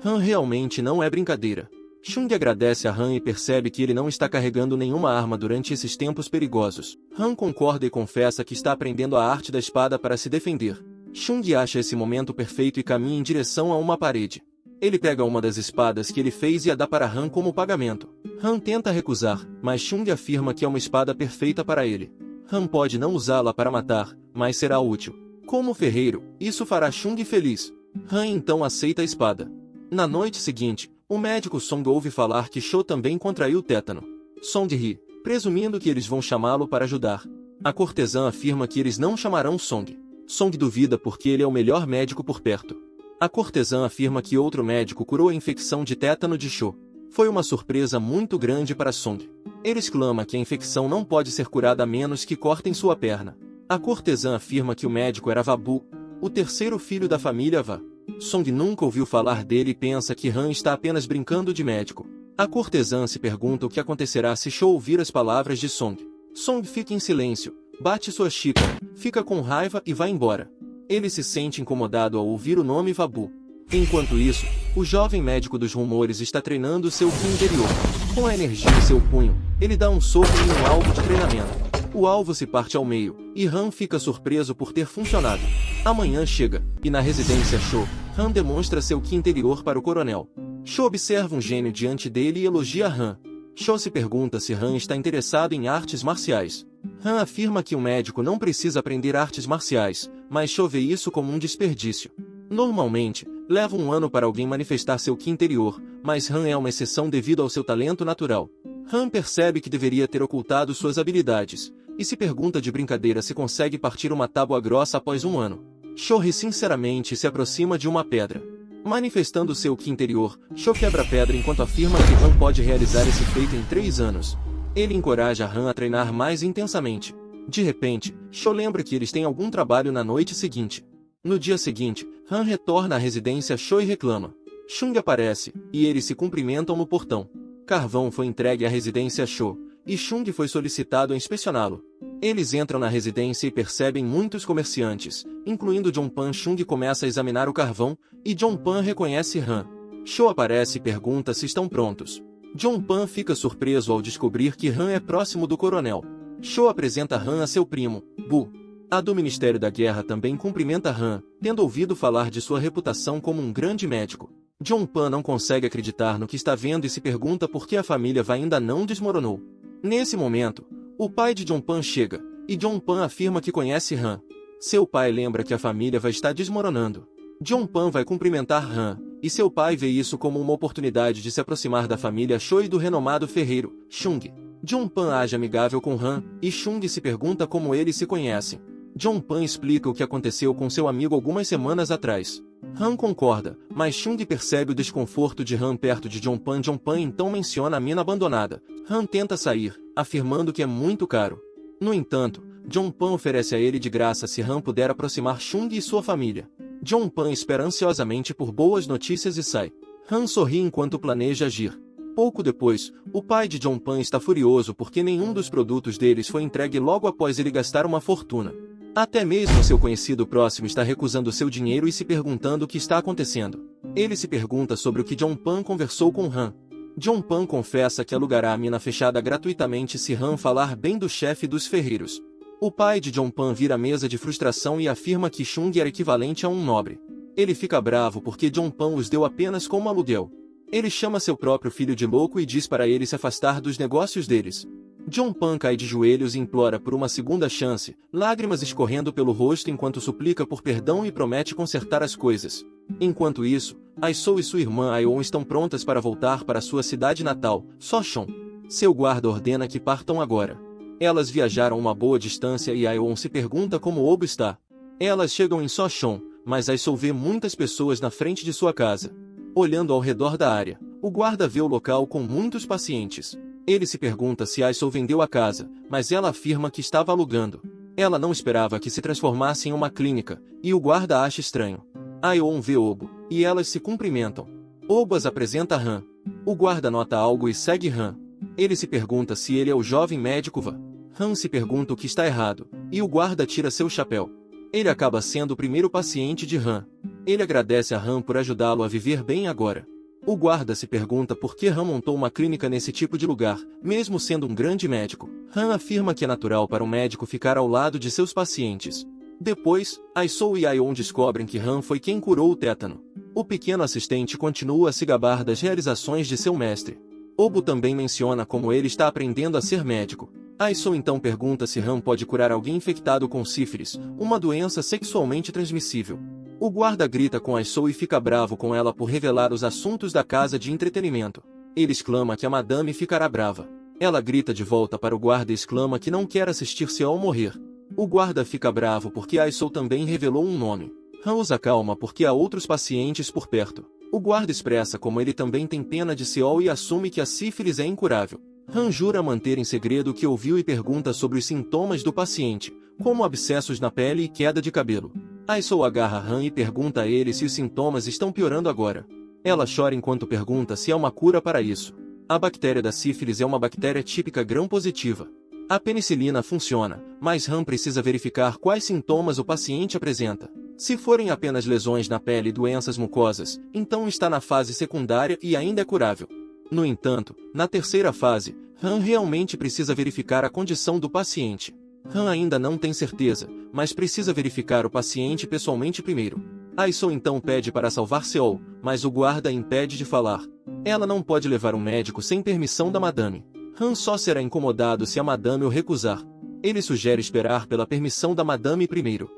Han realmente não é brincadeira. Chung agradece a Han e percebe que ele não está carregando nenhuma arma durante esses tempos perigosos. Han concorda e confessa que está aprendendo a arte da espada para se defender. Chung acha esse momento perfeito e caminha em direção a uma parede. Ele pega uma das espadas que ele fez e a dá para Han como pagamento. Han tenta recusar, mas Chung afirma que é uma espada perfeita para ele. Han pode não usá-la para matar, mas será útil. Como ferreiro, isso fará Chung feliz. Han então aceita a espada. Na noite seguinte, o médico Song ouve falar que Cho também contraiu tétano. Song ri, presumindo que eles vão chamá-lo para ajudar. A cortesã afirma que eles não chamarão Song. Song duvida porque ele é o melhor médico por perto. A cortesã afirma que outro médico curou a infecção de tétano de Cho. Foi uma surpresa muito grande para Song. Ele exclama que a infecção não pode ser curada a menos que cortem sua perna. A cortesã afirma que o médico era Vabu, o terceiro filho da família Va. Song nunca ouviu falar dele e pensa que Han está apenas brincando de médico. A cortesã se pergunta o que acontecerá se Cho ouvir as palavras de Song. Song fica em silêncio, bate sua xícara, fica com raiva e vai embora. Ele se sente incomodado ao ouvir o nome Vabu. Enquanto isso, o jovem médico dos rumores está treinando seu ki interior. Com a energia em seu punho, ele dá um soco em um alvo de treinamento. O alvo se parte ao meio, e Han fica surpreso por ter funcionado. Amanhã chega, e na residência Cho, Han demonstra seu ki interior para o coronel. Cho observa um gênio diante dele e elogia Han. Cho se pergunta se Han está interessado em artes marciais. Han afirma que um médico não precisa aprender artes marciais, mas Cho vê isso como um desperdício. Normalmente, leva um ano para alguém manifestar seu ki interior, mas Han é uma exceção devido ao seu talento natural. Han percebe que deveria ter ocultado suas habilidades, e se pergunta de brincadeira se consegue partir uma tábua grossa após um ano. Cho ri sinceramente e se aproxima de uma pedra. Manifestando seu ki interior, Cho quebra a pedra enquanto afirma que Han pode realizar esse feito em 3 anos. Ele encoraja Han a treinar mais intensamente. De repente, Cho lembra que eles têm algum trabalho na noite seguinte. No dia seguinte, Han retorna à residência Cho e reclama. Chung aparece, e eles se cumprimentam no portão. Carvão foi entregue à residência Cho, e Chung foi solicitado a inspecioná-lo. Eles entram na residência e percebem muitos comerciantes, incluindo Jong-pan. Chung começa a examinar o carvão, e Jong-pan reconhece Han. Cho aparece e pergunta se estão prontos. Jong-pan fica surpreso ao descobrir que Han é próximo do coronel. Cho apresenta Han a seu primo, Bu. A do Ministério da Guerra também cumprimenta Han, tendo ouvido falar de sua reputação como um grande médico. Jong-pan não consegue acreditar no que está vendo e se pergunta por que a família Vai ainda não desmoronou. Nesse momento, o pai de Jong-pan chega, e Jong-pan afirma que conhece Han. Seu pai lembra que a família vai estar desmoronando. Jong-pan vai cumprimentar Han, e seu pai vê isso como uma oportunidade de se aproximar da família Cho e do renomado ferreiro, Chung. Jong-pan age amigável com Han, e Chung se pergunta como eles se conhecem. Jong-pan explica o que aconteceu com seu amigo algumas semanas atrás. Han concorda, mas Chung percebe o desconforto de Han perto de Jong-pan. Jong-pan então menciona a mina abandonada. Han tenta sair, afirmando que é muito caro. No entanto, Jong-pan oferece a ele de graça se Han puder aproximar Chung e sua família. Jong-pan espera ansiosamente por boas notícias e sai. Han sorri enquanto planeja agir. Pouco depois, o pai de Jong-pan está furioso porque nenhum dos produtos deles foi entregue logo após ele gastar uma fortuna. Até mesmo seu conhecido próximo está recusando seu dinheiro e se perguntando o que está acontecendo. Ele se pergunta sobre o que Jong-pan conversou com Han. Jong-pan confessa que alugará a mina fechada gratuitamente se Han falar bem do chefe dos ferreiros. O pai de Jong-pan vira mesa de frustração e afirma que Chung era equivalente a um nobre. Ele fica bravo porque Jong-pan os deu apenas como aluguel. Ele chama seu próprio filho de louco e diz para ele se afastar dos negócios deles. Jong-pan cai de joelhos e implora por uma segunda chance, lágrimas escorrendo pelo rosto enquanto suplica por perdão e promete consertar as coisas. Enquanto isso, Ai-sol e sua irmã Ai-on estão prontas para voltar para sua cidade natal, Sochon. Seu guarda ordena que partam agora. Elas viajaram uma boa distância e Ai-on se pergunta como Obo está. Elas chegam em Sochon, mas Ai-sol vê muitas pessoas na frente de sua casa. Olhando ao redor da área, o guarda vê o local com muitos pacientes. Ele se pergunta se Ai-sol vendeu a casa, mas ela afirma que estava alugando. Ela não esperava que se transformasse em uma clínica, e o guarda acha estranho. Ai-on vê Obo, e elas se cumprimentam. Obo as apresenta a Han. O guarda nota algo e segue Han. Ele se pergunta se ele é o jovem médico Va. Han se pergunta o que está errado, e o guarda tira seu chapéu. Ele acaba sendo o primeiro paciente de Han. Ele agradece a Han por ajudá-lo a viver bem agora. O guarda se pergunta por que Han montou uma clínica nesse tipo de lugar, mesmo sendo um grande médico. Han afirma que é natural para um médico ficar ao lado de seus pacientes. Depois, Ai-sol e Ai-on descobrem que Han foi quem curou o tétano. O pequeno assistente continua a se gabar das realizações de seu mestre. Obo também menciona como ele está aprendendo a ser médico. Ai-sol então pergunta se Han pode curar alguém infectado com sífilis, uma doença sexualmente transmissível. O guarda grita com Ai-sol e fica bravo com ela por revelar os assuntos da casa de entretenimento. Ele exclama que a madame ficará brava. Ela grita de volta para o guarda e exclama que não quer assistir Seol morrer. O guarda fica bravo porque Ai-sol também revelou um nome. Han os acalma porque há outros pacientes por perto. O guarda expressa como ele também tem pena de Seol e assume que a sífilis é incurável. Han jura manter em segredo o que ouviu e pergunta sobre os sintomas do paciente, como abscessos na pele e queda de cabelo. Ai-sol agarra Han e pergunta a ele se os sintomas estão piorando agora. Ela chora enquanto pergunta se há uma cura para isso. A bactéria da sífilis é uma bactéria típica gram-positiva. A penicilina funciona, mas Han precisa verificar quais sintomas o paciente apresenta. Se forem apenas lesões na pele e doenças mucosas, então está na fase secundária e ainda é curável. No entanto, na terceira fase, Han realmente precisa verificar a condição do paciente. Han ainda não tem certeza, mas precisa verificar o paciente pessoalmente primeiro. Ai-sol então pede para salvar Seol, mas o guarda impede de falar. Ela não pode levar um médico sem permissão da madame. Han só será incomodado se a madame o recusar. Ele sugere esperar pela permissão da madame primeiro.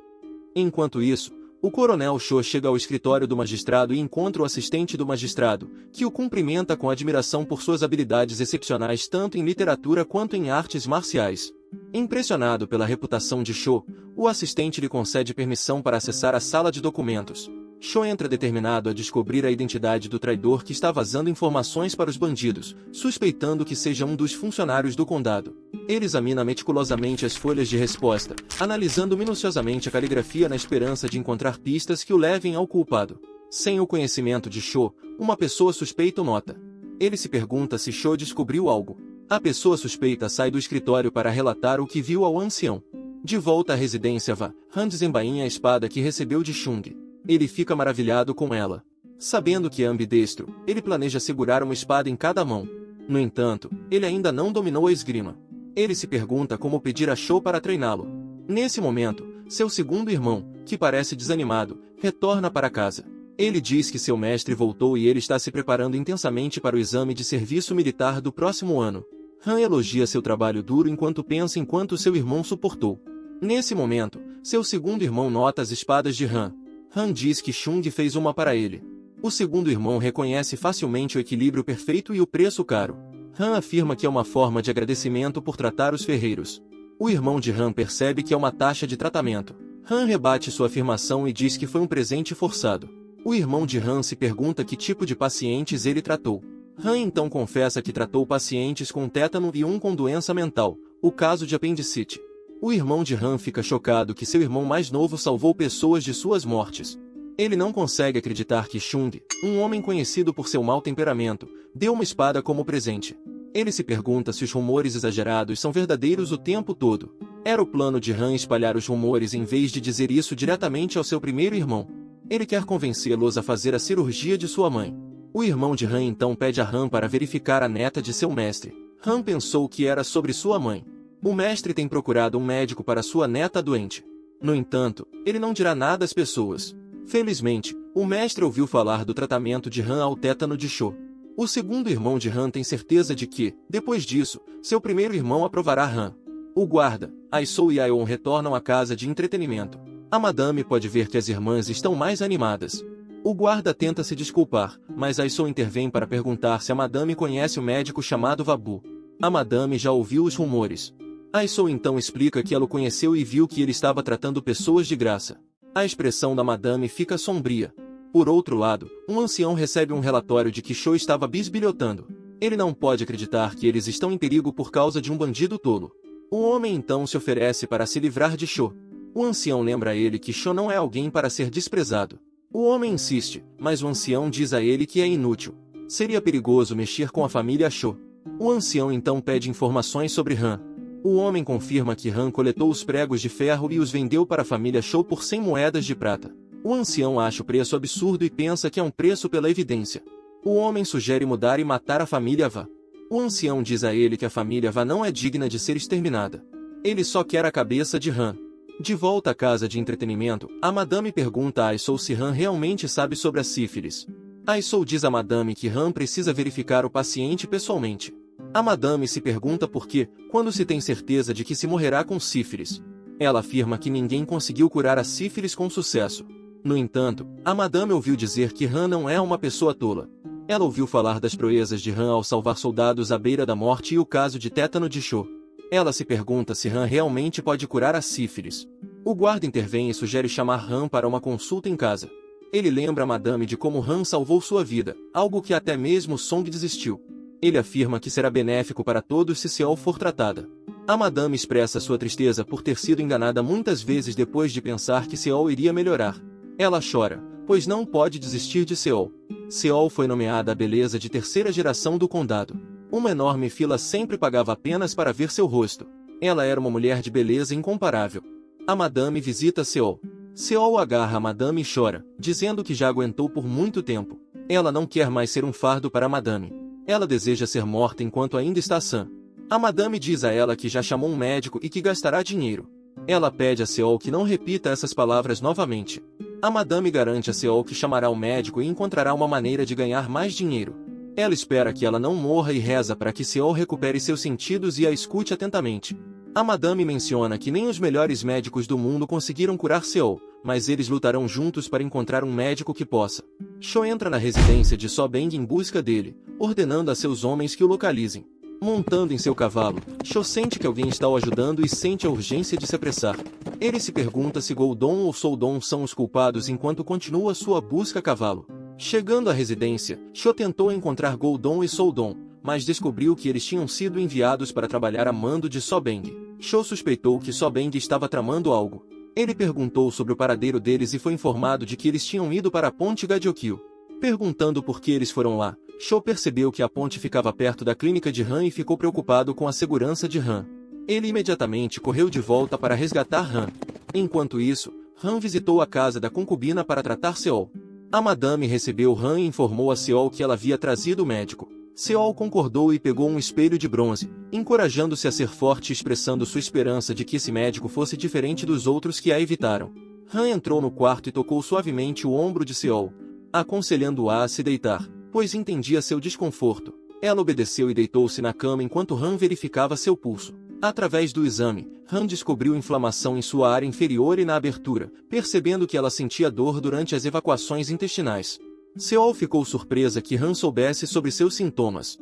Enquanto isso, o coronel Cho chega ao escritório do magistrado e encontra o assistente do magistrado, que o cumprimenta com admiração por suas habilidades excepcionais tanto em literatura quanto em artes marciais. Impressionado pela reputação de Cho, o assistente lhe concede permissão para acessar a sala de documentos. Cho entra determinado a descobrir a identidade do traidor que está vazando informações para os bandidos, suspeitando que seja um dos funcionários do condado. Ele examina meticulosamente as folhas de resposta, analisando minuciosamente a caligrafia na esperança de encontrar pistas que o levem ao culpado. Sem o conhecimento de Cho, uma pessoa suspeita o nota. Ele se pergunta se Cho descobriu algo. A pessoa suspeita sai do escritório para relatar o que viu ao ancião. De volta à residência Han desembainha a espada que recebeu de Chung. Ele fica maravilhado com ela. Sabendo que é ambidestro, ele planeja segurar uma espada em cada mão. No entanto, ele ainda não dominou a esgrima. Ele se pergunta como pedir a Cho para treiná-lo. Nesse momento, seu segundo irmão, que parece desanimado, retorna para casa. Ele diz que seu mestre voltou e ele está se preparando intensamente para o exame de serviço militar do próximo ano. Han elogia seu trabalho duro enquanto pensa em quanto seu irmão suportou. Nesse momento, seu segundo irmão nota as espadas de Han. Han diz que Chung fez uma para ele. O segundo irmão reconhece facilmente o equilíbrio perfeito e o preço caro. Han afirma que é uma forma de agradecimento por tratar os ferreiros. O irmão de Han percebe que é uma taxa de tratamento. Han rebate sua afirmação e diz que foi um presente forçado. O irmão de Han se pergunta que tipo de pacientes ele tratou. Han então confessa que tratou pacientes com tétano e um com doença mental, o caso de apendicite. O irmão de Han fica chocado que seu irmão mais novo salvou pessoas de suas mortes. Ele não consegue acreditar que Chung, um homem conhecido por seu mau temperamento, deu uma espada como presente. Ele se pergunta se os rumores exagerados são verdadeiros o tempo todo. Era o plano de Han espalhar os rumores em vez de dizer isso diretamente ao seu primeiro irmão. Ele quer convencê-los a fazer a cirurgia de sua mãe. O irmão de Han então pede a Han para verificar a neta de seu mestre. Han pensou que era sobre sua mãe. O mestre tem procurado um médico para sua neta doente. No entanto, ele não dirá nada às pessoas. Felizmente, o mestre ouviu falar do tratamento de Han ao tétano de Cho. O segundo irmão de Han tem certeza de que, depois disso, seu primeiro irmão aprovará Han. O guarda, Aisou e Aeon retornam à casa de entretenimento. A madame pode ver que as irmãs estão mais animadas. O guarda tenta se desculpar, mas Aisou intervém para perguntar se a madame conhece o médico chamado Vabu. A madame já ouviu os rumores. Aisou então explica que ela o conheceu e viu que ele estava tratando pessoas de graça. A expressão da madame fica sombria. Por outro lado, um ancião recebe um relatório de que Cho estava bisbilhotando. Ele não pode acreditar que eles estão em perigo por causa de um bandido tolo. O homem então se oferece para se livrar de Cho. O ancião lembra a ele que Cho não é alguém para ser desprezado. O homem insiste, mas o ancião diz a ele que é inútil. Seria perigoso mexer com a família Cho. O ancião então pede informações sobre Han. O homem confirma que Han coletou os pregos de ferro e os vendeu para a família Cho por 100 moedas de prata. O ancião acha o preço absurdo e pensa que é um preço pela evidência. O homem sugere mudar e matar a família Vá. O ancião diz a ele que a família Vá não é digna de ser exterminada. Ele só quer a cabeça de Han. De volta à casa de entretenimento, a madame pergunta a Aisou se Han realmente sabe sobre a sífilis. Aisou diz a madame que Han precisa verificar o paciente pessoalmente. A madame se pergunta por que, quando se tem certeza de que se morrerá com sífilis. Ela afirma que ninguém conseguiu curar a sífilis com sucesso. No entanto, a madame ouviu dizer que Han não é uma pessoa tola. Ela ouviu falar das proezas de Han ao salvar soldados à beira da morte e o caso de tétano de Cho. Ela se pergunta se Han realmente pode curar a sífilis. O guarda intervém e sugere chamar Han para uma consulta em casa. Ele lembra a madame de como Han salvou sua vida, algo que até mesmo Song desistiu. Ele afirma que será benéfico para todos se Seol for tratada. A madame expressa sua tristeza por ter sido enganada muitas vezes depois de pensar que Seol iria melhorar. Ela chora, pois não pode desistir de Seol. Seol foi nomeada a beleza de terceira geração do condado. Uma enorme fila sempre pagava apenas para ver seu rosto. Ela era uma mulher de beleza incomparável. A madame visita Seol. Seol agarra a madame e chora, dizendo que já aguentou por muito tempo. Ela não quer mais ser um fardo para a madame. Ela deseja ser morta enquanto ainda está sã. A madame diz a ela que já chamou um médico e que gastará dinheiro. Ela pede a Seol que não repita essas palavras novamente. A madame garante a Seol que chamará o médico e encontrará uma maneira de ganhar mais dinheiro. Ela espera que ela não morra e reza para que Seol recupere seus sentidos e a escute atentamente. A madame menciona que nem os melhores médicos do mundo conseguiram curar Seol, mas eles lutarão juntos para encontrar um médico que possa. Cho entra na residência de So Beng em busca dele, ordenando a seus homens que o localizem. Montando em seu cavalo, Sho sente que alguém está o ajudando e sente a urgência de se apressar. Ele se pergunta se Goldon ou Soldon são os culpados enquanto continua sua busca a cavalo. Chegando à residência, Sho tentou encontrar Goldon e Soldon, mas descobriu que eles tinham sido enviados para trabalhar a mando de Sobeng. Sho suspeitou que Sobeng estava tramando algo. Ele perguntou sobre o paradeiro deles e foi informado de que eles tinham ido para a ponte Gadyokyu. Perguntando por que eles foram lá, Sho percebeu que a ponte ficava perto da clínica de Han e ficou preocupado com a segurança de Han. Ele imediatamente correu de volta para resgatar Han. Enquanto isso, Han visitou a casa da concubina para tratar Seol. A madame recebeu Han e informou a Seol que ela havia trazido o médico. Seol concordou e pegou um espelho de bronze, encorajando-se a ser forte e expressando sua esperança de que esse médico fosse diferente dos outros que a evitaram. Han entrou no quarto e tocou suavemente o ombro de Seol, aconselhando-a a se deitar, pois entendia seu desconforto. Ela obedeceu e deitou-se na cama enquanto Han verificava seu pulso. Através do exame, Han descobriu inflamação em sua área inferior e na abertura, percebendo que ela sentia dor durante as evacuações intestinais. Seol ficou surpresa que Han soubesse sobre seus sintomas.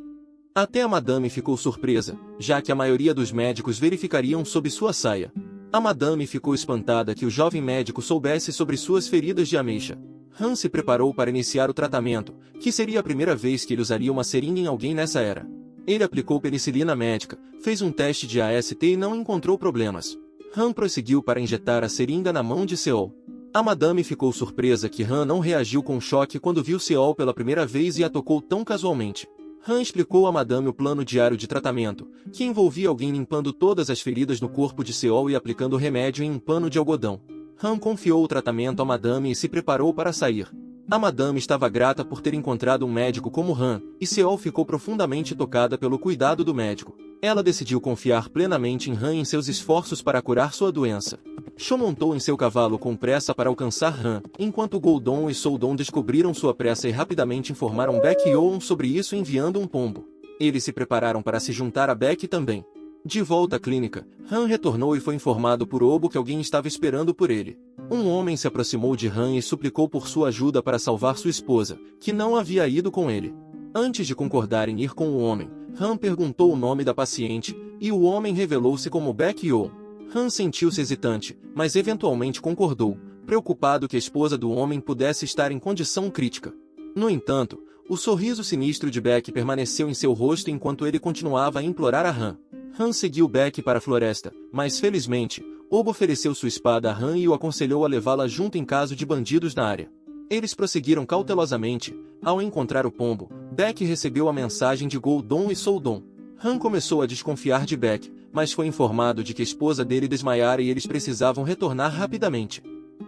Até a madame ficou surpresa, já que a maioria dos médicos verificariam sob sua saia. A madame ficou espantada que o jovem médico soubesse sobre suas feridas de ameixa. Han se preparou para iniciar o tratamento, que seria a primeira vez que ele usaria uma seringa em alguém nessa era. Ele aplicou penicilina médica, fez um teste de AST e não encontrou problemas. Han prosseguiu para injetar a seringa na mão de Seol. A madame ficou surpresa que Han não reagiu com choque quando viu Seol pela primeira vez e a tocou tão casualmente. Han explicou à madame o plano diário de tratamento, que envolvia alguém limpando todas as feridas no corpo de Seol e aplicando o remédio em um pano de algodão. Han confiou o tratamento à madame e se preparou para sair. A madame estava grata por ter encontrado um médico como Han, e Seol ficou profundamente tocada pelo cuidado do médico. Ela decidiu confiar plenamente em Han em seus esforços para curar sua doença. Sho montou em seu cavalo com pressa para alcançar Han, enquanto Goldon e Soldon descobriram sua pressa e rapidamente informaram Baek Yoon sobre isso enviando um pombo. Eles se prepararam para se juntar a Baek também. De volta à clínica, Han retornou e foi informado por Obo que alguém estava esperando por ele. Um homem se aproximou de Han e suplicou por sua ajuda para salvar sua esposa, que não havia ido com ele. Antes de concordar em ir com o homem, Han perguntou o nome da paciente, e o homem revelou-se como Baek Yoon. Han sentiu-se hesitante, mas eventualmente concordou, preocupado que a esposa do homem pudesse estar em condição crítica. No entanto, o sorriso sinistro de Baek permaneceu em seu rosto enquanto ele continuava a implorar a Han. Han seguiu Baek para a floresta, mas felizmente, Obo ofereceu sua espada a Han e o aconselhou a levá-la junto em caso de bandidos na área. Eles prosseguiram cautelosamente. Ao encontrar o pombo, Baek recebeu a mensagem de Goldon e Soldon. Han começou a desconfiar de Baek, mas foi informado de que a esposa dele desmaiara e eles precisavam retornar rapidamente.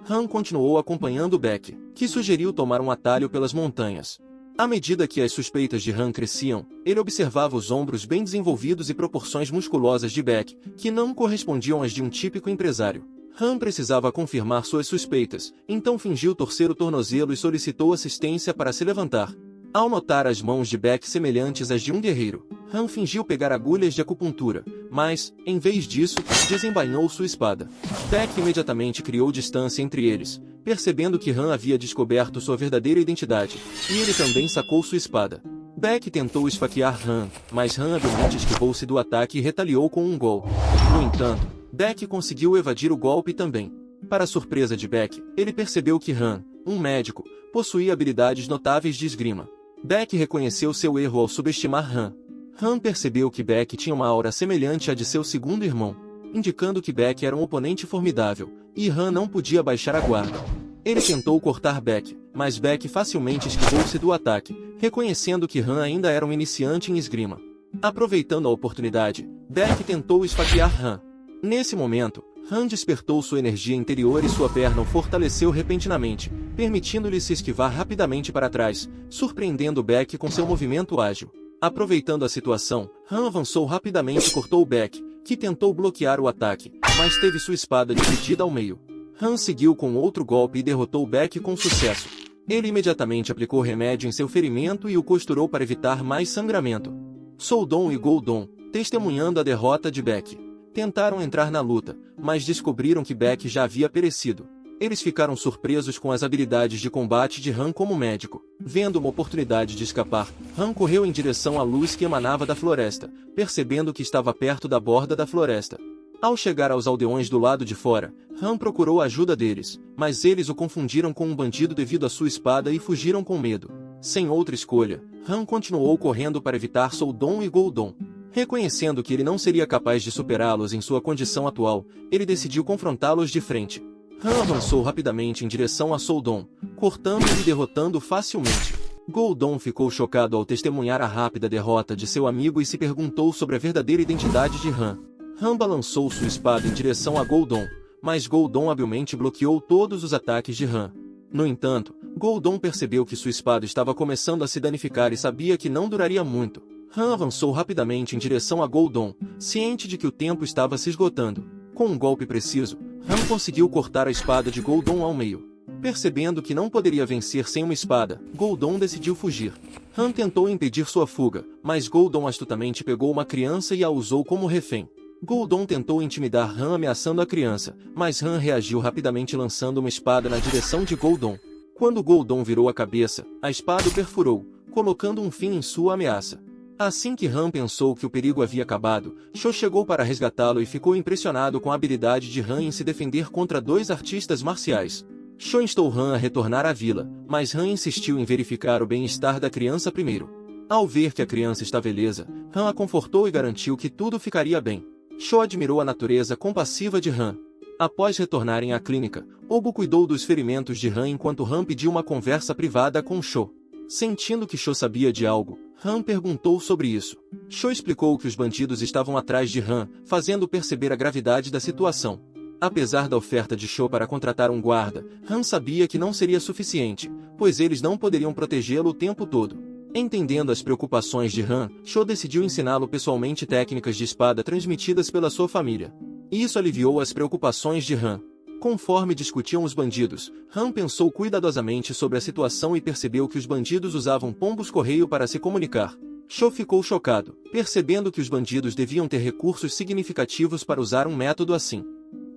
Han continuou acompanhando Baek, que sugeriu tomar um atalho pelas montanhas. À medida que as suspeitas de Han cresciam, ele observava os ombros bem desenvolvidos e proporções musculosas de Baek, que não correspondiam às de um típico empresário. Han precisava confirmar suas suspeitas, então fingiu torcer o tornozelo e solicitou assistência para se levantar. Ao notar as mãos de Baek semelhantes às de um guerreiro, Han fingiu pegar agulhas de acupuntura, mas, em vez disso, desembainhou sua espada. Baek imediatamente criou distância entre eles, percebendo que Han havia descoberto sua verdadeira identidade, e ele também sacou sua espada. Baek tentou esfaquear Han, mas Han habilmente esquivou-se do ataque e retaliou com um golpe. No entanto, Baek conseguiu evadir o golpe também. Para surpresa de Baek, ele percebeu que Han, um médico, possuía habilidades notáveis de esgrima. Baek reconheceu seu erro ao subestimar Han. Han percebeu que Baek tinha uma aura semelhante à de seu segundo irmão, indicando que Baek era um oponente formidável, e Han não podia baixar a guarda. Ele tentou cortar Baek, mas Baek facilmente esquivou-se do ataque, reconhecendo que Han ainda era um iniciante em esgrima. Aproveitando a oportunidade, Baek tentou esfaquear Han. Nesse momento, Han despertou sua energia interior e sua perna o fortaleceu repentinamente, permitindo-lhe se esquivar rapidamente para trás, surpreendendo Baek com seu movimento ágil. Aproveitando a situação, Han avançou rapidamente e cortou Baek, que tentou bloquear o ataque, mas teve sua espada dividida ao meio. Han seguiu com outro golpe e derrotou Baek com sucesso. Ele imediatamente aplicou remédio em seu ferimento e o costurou para evitar mais sangramento. Soldon e Goldon, testemunhando a derrota de Baek, tentaram entrar na luta, mas descobriram que Baek já havia perecido. Eles ficaram surpresos com as habilidades de combate de Han como médico. Vendo uma oportunidade de escapar, Han correu em direção à luz que emanava da floresta, percebendo que estava perto da borda da floresta. Ao chegar aos aldeões do lado de fora, Han procurou a ajuda deles, mas eles o confundiram com um bandido devido à sua espada e fugiram com medo. Sem outra escolha, Han continuou correndo para evitar Soldon e Goldon. Reconhecendo que ele não seria capaz de superá-los em sua condição atual, ele decidiu confrontá-los de frente. Han avançou rapidamente em direção a Soldon, cortando e derrotando facilmente. Goldon ficou chocado ao testemunhar a rápida derrota de seu amigo e se perguntou sobre a verdadeira identidade de Han. Han balançou sua espada em direção a Goldon, mas Goldon habilmente bloqueou todos os ataques de Han. No entanto, Goldon percebeu que sua espada estava começando a se danificar e sabia que não duraria muito. Han avançou rapidamente em direção a Goldon, ciente de que o tempo estava se esgotando. Com um golpe preciso, Han conseguiu cortar a espada de Goldon ao meio. Percebendo que não poderia vencer sem uma espada, Goldon decidiu fugir. Han tentou impedir sua fuga, mas Goldon astutamente pegou uma criança e a usou como refém. Goldon tentou intimidar Han ameaçando a criança, mas Han reagiu rapidamente lançando uma espada na direção de Goldon. Quando Goldon virou a cabeça, a espada o perfurou, colocando um fim em sua ameaça. Assim que Han pensou que o perigo havia acabado, Sho chegou para resgatá-lo e ficou impressionado com a habilidade de Han em se defender contra dois artistas marciais. Sho instou Han a retornar à vila, mas Han insistiu em verificar o bem-estar da criança primeiro. Ao ver que a criança estava ilesa, Han a confortou e garantiu que tudo ficaria bem. Sho admirou a natureza compassiva de Han. Após retornarem à clínica, Ogo cuidou dos ferimentos de Han enquanto Han pediu uma conversa privada com Sho. Sentindo que Sho sabia de algo, Han perguntou sobre isso. Sho explicou que os bandidos estavam atrás de Han, fazendo perceber a gravidade da situação. Apesar da oferta de Sho para contratar um guarda, Han sabia que não seria suficiente, pois eles não poderiam protegê-lo o tempo todo. Entendendo as preocupações de Han, Sho decidiu ensiná-lo pessoalmente técnicas de espada transmitidas pela sua família. Isso aliviou as preocupações de Han. Conforme discutiam os bandidos, Han pensou cuidadosamente sobre a situação e percebeu que os bandidos usavam pombos-correio para se comunicar. Sho ficou chocado, percebendo que os bandidos deviam ter recursos significativos para usar um método assim.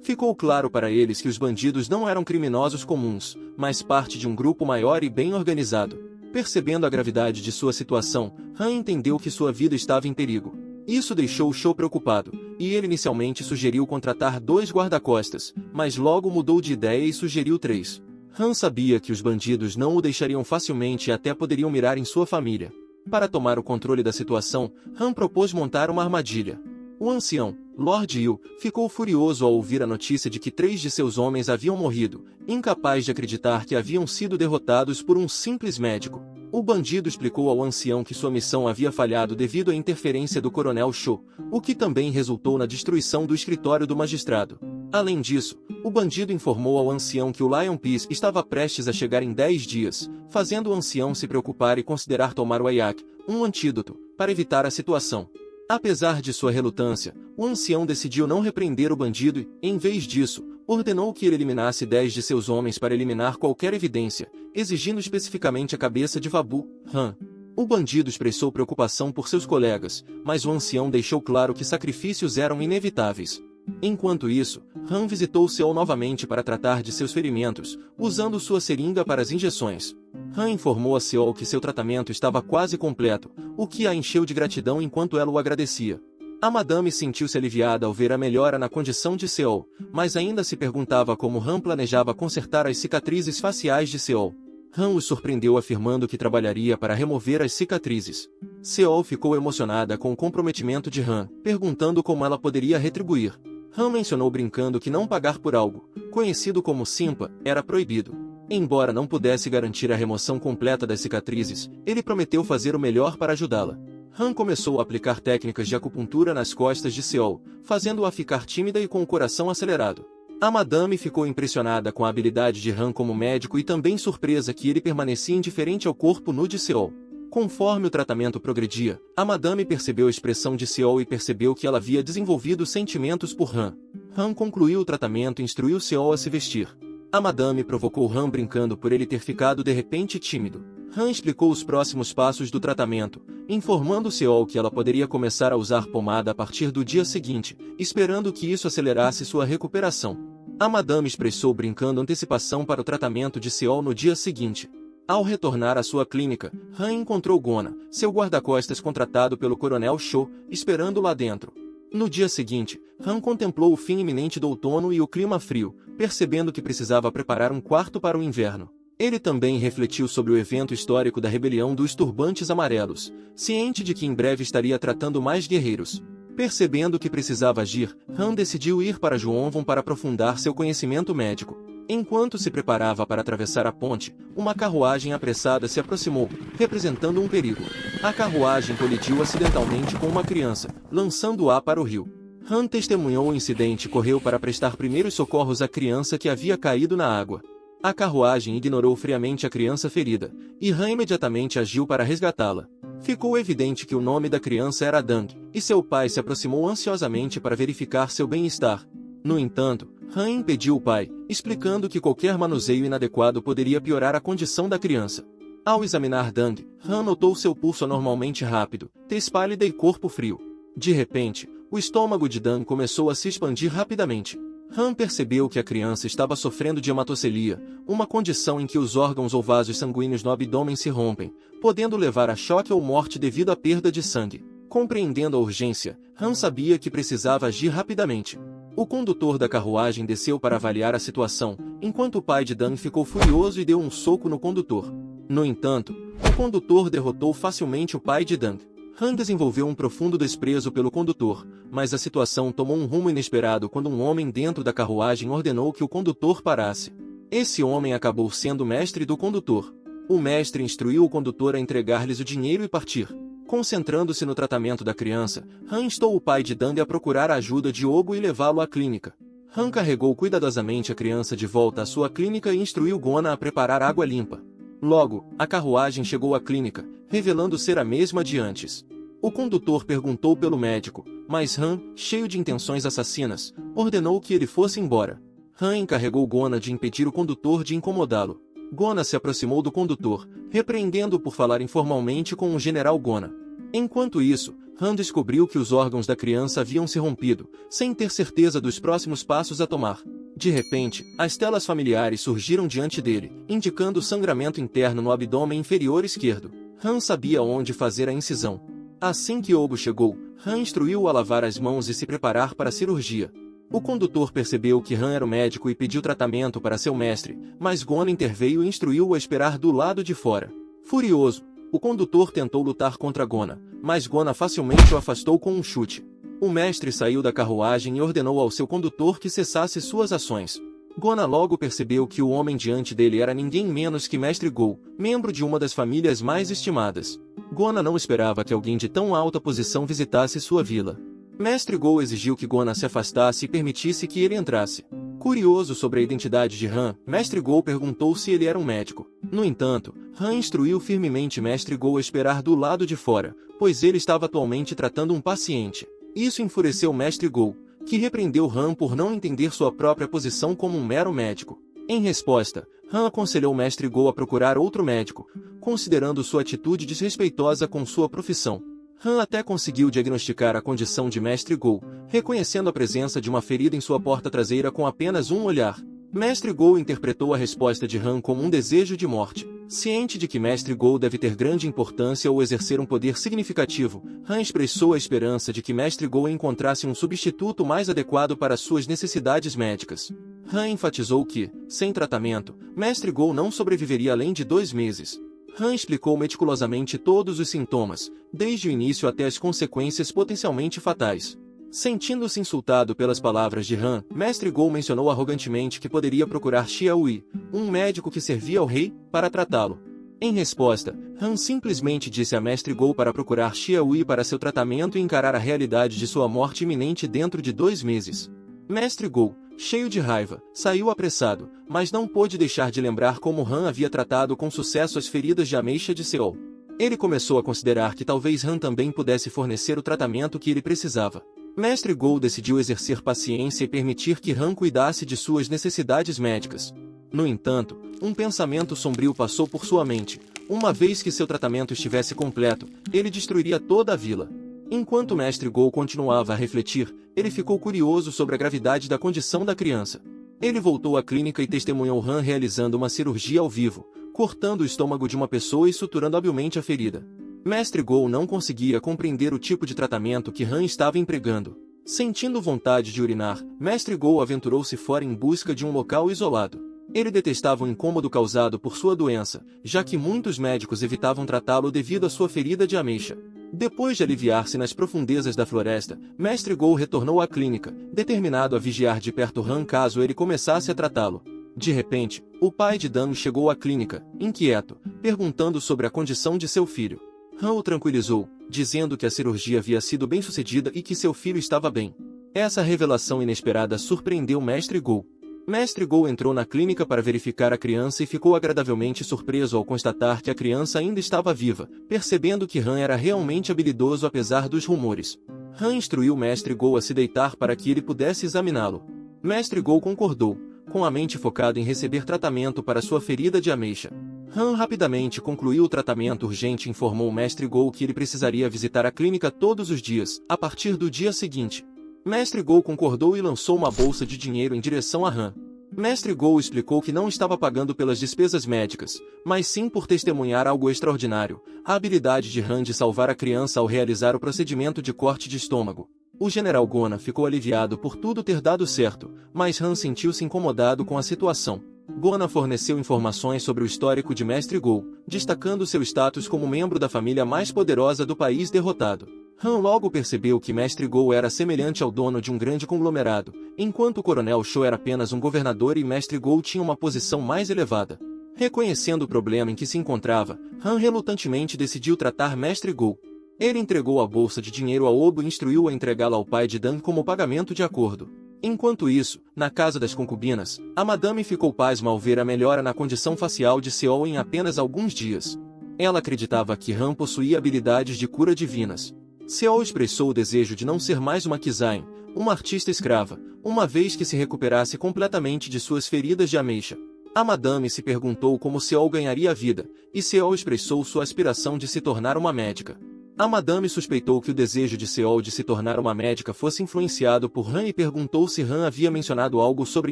Ficou claro para eles que os bandidos não eram criminosos comuns, mas parte de um grupo maior e bem organizado. Percebendo a gravidade de sua situação, Han entendeu que sua vida estava em perigo. Isso deixou Sho preocupado, e ele inicialmente sugeriu contratar 2 guarda-costas, mas logo mudou de ideia e sugeriu 3. Han sabia que os bandidos não o deixariam facilmente e até poderiam mirar em sua família. Para tomar o controle da situação, Han propôs montar uma armadilha. O ancião, Lord Yu, ficou furioso ao ouvir a notícia de que 3 de seus homens haviam morrido, incapaz de acreditar que haviam sido derrotados por um simples médico. O bandido explicou ao ancião que sua missão havia falhado devido à interferência do coronel Sho, o que também resultou na destruição do escritório do magistrado. Além disso, o bandido informou ao ancião que o Lion Peace estava prestes a chegar em 10 dias, fazendo o ancião se preocupar e considerar tomar o Ayak, um antídoto, para evitar a situação. Apesar de sua relutância, o ancião decidiu não repreender o bandido e, em vez disso, ordenou que ele eliminasse 10 de seus homens para eliminar qualquer evidência, exigindo especificamente a cabeça de Vabu, Han. O bandido expressou preocupação por seus colegas, mas o ancião deixou claro que sacrifícios eram inevitáveis. Enquanto isso, Han visitou Seol novamente para tratar de seus ferimentos, usando sua seringa para as injeções. Han informou a Seol que seu tratamento estava quase completo, o que a encheu de gratidão enquanto ela o agradecia. A madame sentiu-se aliviada ao ver a melhora na condição de Seol, mas ainda se perguntava como Han planejava consertar as cicatrizes faciais de Seol. Han os surpreendeu afirmando que trabalharia para remover as cicatrizes. Seol ficou emocionada com o comprometimento de Han, perguntando como ela poderia retribuir. Han mencionou brincando que não pagar por algo, conhecido como Simpa, era proibido. Embora não pudesse garantir a remoção completa das cicatrizes, ele prometeu fazer o melhor para ajudá-la. Han começou a aplicar técnicas de acupuntura nas costas de Seol, fazendo-a ficar tímida e com o coração acelerado. A madame ficou impressionada com a habilidade de Han como médico e também surpresa que ele permanecia indiferente ao corpo nu de Seol. Conforme o tratamento progredia, a madame percebeu a expressão de Seol e percebeu que ela havia desenvolvido sentimentos por Han. Han concluiu o tratamento e instruiu Seol a se vestir. A madame provocou Han brincando por ele ter ficado de repente tímido. Han explicou os próximos passos do tratamento, informando Seol que ela poderia começar a usar pomada a partir do dia seguinte, esperando que isso acelerasse sua recuperação. A madame expressou brincando antecipação para o tratamento de Seol no dia seguinte. Ao retornar à sua clínica, Han encontrou Gona, seu guarda-costas contratado pelo coronel Cho, esperando lá dentro. No dia seguinte, Han contemplou o fim iminente do outono e o clima frio, percebendo que precisava preparar um quarto para o inverno. Ele também refletiu sobre o evento histórico da rebelião dos Turbantes Amarelos, ciente de que em breve estaria tratando mais guerreiros. Percebendo que precisava agir, Han decidiu ir para Juonvon para aprofundar seu conhecimento médico. Enquanto se preparava para atravessar a ponte, uma carruagem apressada se aproximou, representando um perigo. A carruagem colidiu acidentalmente com uma criança, lançando-a para o rio. Han testemunhou o incidente e correu para prestar primeiros socorros à criança que havia caído na água. A carruagem ignorou friamente a criança ferida, e Han imediatamente agiu para resgatá-la. Ficou evidente que o nome da criança era Dang, e seu pai se aproximou ansiosamente para verificar seu bem-estar. No entanto, Han impediu o pai, explicando que qualquer manuseio inadequado poderia piorar a condição da criança. Ao examinar Dang, Han notou seu pulso anormalmente rápido, tez pálida e corpo frio. De repente, o estômago de Dang começou a se expandir rapidamente. Han percebeu que a criança estava sofrendo de hematocelia, uma condição em que os órgãos ou vasos sanguíneos no abdômen se rompem, podendo levar a choque ou morte devido à perda de sangue. Compreendendo a urgência, Han sabia que precisava agir rapidamente. O condutor da carruagem desceu para avaliar a situação, enquanto o pai de Dan ficou furioso e deu um soco no condutor. No entanto, o condutor derrotou facilmente o pai de Dan. Han desenvolveu um profundo desprezo pelo condutor, mas a situação tomou um rumo inesperado quando um homem dentro da carruagem ordenou que o condutor parasse. Esse homem acabou sendo o mestre do condutor. O mestre instruiu o condutor a entregar-lhes o dinheiro e partir. Concentrando-se no tratamento da criança, Han instou o pai de Dang a procurar a ajuda de Ogo e levá-lo à clínica. Han carregou cuidadosamente a criança de volta à sua clínica e instruiu Gona a preparar água limpa. Logo, a carruagem chegou à clínica, revelando ser a mesma de antes. O condutor perguntou pelo médico, mas Han, cheio de intenções assassinas, ordenou que ele fosse embora. Han encarregou Gona de impedir o condutor de incomodá-lo. Gona se aproximou do condutor, repreendendo-o por falar informalmente com o general Gona. Enquanto isso, Han descobriu que os órgãos da criança haviam se rompido, sem ter certeza dos próximos passos a tomar. De repente, as telas familiares surgiram diante dele, indicando sangramento interno no abdômen inferior esquerdo. Han sabia onde fazer a incisão. Assim que Ogo chegou, Han instruiu-o a lavar as mãos e se preparar para a cirurgia. O condutor percebeu que Han era o médico e pediu tratamento para seu mestre, mas Gona interveio e instruiu-o a esperar do lado de fora. Furioso, o condutor tentou lutar contra Gona, mas Gona facilmente o afastou com um chute. O mestre saiu da carruagem e ordenou ao seu condutor que cessasse suas ações. Gona logo percebeu que o homem diante dele era ninguém menos que Mestre Go, membro de uma das famílias mais estimadas. Gona não esperava que alguém de tão alta posição visitasse sua vila. Mestre Go exigiu que Gona se afastasse e permitisse que ele entrasse. Curioso sobre a identidade de Han, Mestre Go perguntou se ele era um médico. No entanto, Han instruiu firmemente Mestre Go a esperar do lado de fora, pois ele estava atualmente tratando um paciente. Isso enfureceu Mestre Go, que repreendeu Han por não entender sua própria posição como um mero médico. Em resposta, Han aconselhou Mestre Go a procurar outro médico, considerando sua atitude desrespeitosa com sua profissão. Han até conseguiu diagnosticar a condição de Mestre Go, reconhecendo a presença de uma ferida em sua porta traseira com apenas um olhar. Mestre Go interpretou a resposta de Han como um desejo de morte. Ciente de que Mestre Go deve ter grande importância ou exercer um poder significativo, Han expressou a esperança de que Mestre Go encontrasse um substituto mais adequado para suas necessidades médicas. Han enfatizou que, sem tratamento, Mestre Go não sobreviveria além de 2 meses. Han explicou meticulosamente todos os sintomas, desde o início até as consequências potencialmente fatais. Sentindo-se insultado pelas palavras de Han, Mestre Go mencionou arrogantemente que poderia procurar Xia Hui, um médico que servia ao rei, para tratá-lo. Em resposta, Han simplesmente disse a Mestre Go para procurar Xia Hui para seu tratamento e encarar a realidade de sua morte iminente dentro de 2 meses. Mestre Go, cheio de raiva, saiu apressado, mas não pôde deixar de lembrar como Han havia tratado com sucesso as feridas de ameixa de Seol. Ele começou a considerar que talvez Han também pudesse fornecer o tratamento que ele precisava. Mestre Go decidiu exercer paciência e permitir que Han cuidasse de suas necessidades médicas. No entanto, um pensamento sombrio passou por sua mente. Uma vez que seu tratamento estivesse completo, ele destruiria toda a vila. Enquanto Mestre Go continuava a refletir, ele ficou curioso sobre a gravidade da condição da criança. Ele voltou à clínica e testemunhou Han realizando uma cirurgia ao vivo, cortando o estômago de uma pessoa e suturando habilmente a ferida. Mestre Gou não conseguia compreender o tipo de tratamento que Han estava empregando. Sentindo vontade de urinar, Mestre Gou aventurou-se fora em busca de um local isolado. Ele detestava o incômodo causado por sua doença, já que muitos médicos evitavam tratá-lo devido à sua ferida de ameixa. Depois de aliviar-se nas profundezas da floresta, Mestre Gou retornou à clínica, determinado a vigiar de perto Han caso ele começasse a tratá-lo. De repente, o pai de Dan chegou à clínica, inquieto, perguntando sobre a condição de seu filho. Han o tranquilizou, dizendo que a cirurgia havia sido bem-sucedida e que seu filho estava bem. Essa revelação inesperada surpreendeu Mestre Gou. Mestre Gou entrou na clínica para verificar a criança e ficou agradavelmente surpreso ao constatar que a criança ainda estava viva, percebendo que Han era realmente habilidoso apesar dos rumores. Han instruiu Mestre Gou a se deitar para que ele pudesse examiná-lo. Mestre Gou concordou, com a mente focada em receber tratamento para sua ferida de ameixa. Han rapidamente concluiu o tratamento urgente e informou Mestre Gou que ele precisaria visitar a clínica todos os dias, a partir do dia seguinte. Mestre Gou concordou e lançou uma bolsa de dinheiro em direção a Han. Mestre Gou explicou que não estava pagando pelas despesas médicas, mas sim por testemunhar algo extraordinário, a habilidade de Han de salvar a criança ao realizar o procedimento de corte de estômago. O general Gona ficou aliviado por tudo ter dado certo, mas Han sentiu-se incomodado com a situação. Gona forneceu informações sobre o histórico de Mestre Gou, destacando seu status como membro da família mais poderosa do país derrotado. Han logo percebeu que Mestre Gou era semelhante ao dono de um grande conglomerado, enquanto o Coronel Shou era apenas um governador e Mestre Gou tinha uma posição mais elevada. Reconhecendo o problema em que se encontrava, Han relutantemente decidiu tratar Mestre Gou. Ele entregou a bolsa de dinheiro ao Obo e instruiu a entregá-la ao pai de Dan como pagamento de acordo. Enquanto isso, na casa das concubinas, a madame ficou pasma ao ver a melhora na condição facial de Seol em apenas alguns dias. Ela acreditava que Han possuía habilidades de cura divinas. Seol expressou o desejo de não ser mais uma Kizain, uma artista escrava, uma vez que se recuperasse completamente de suas feridas de ameixa. A madame se perguntou como Seol ganharia vida, e Seol expressou sua aspiração de se tornar uma médica. A madame suspeitou que o desejo de Seol de se tornar uma médica fosse influenciado por Han e perguntou se Han havia mencionado algo sobre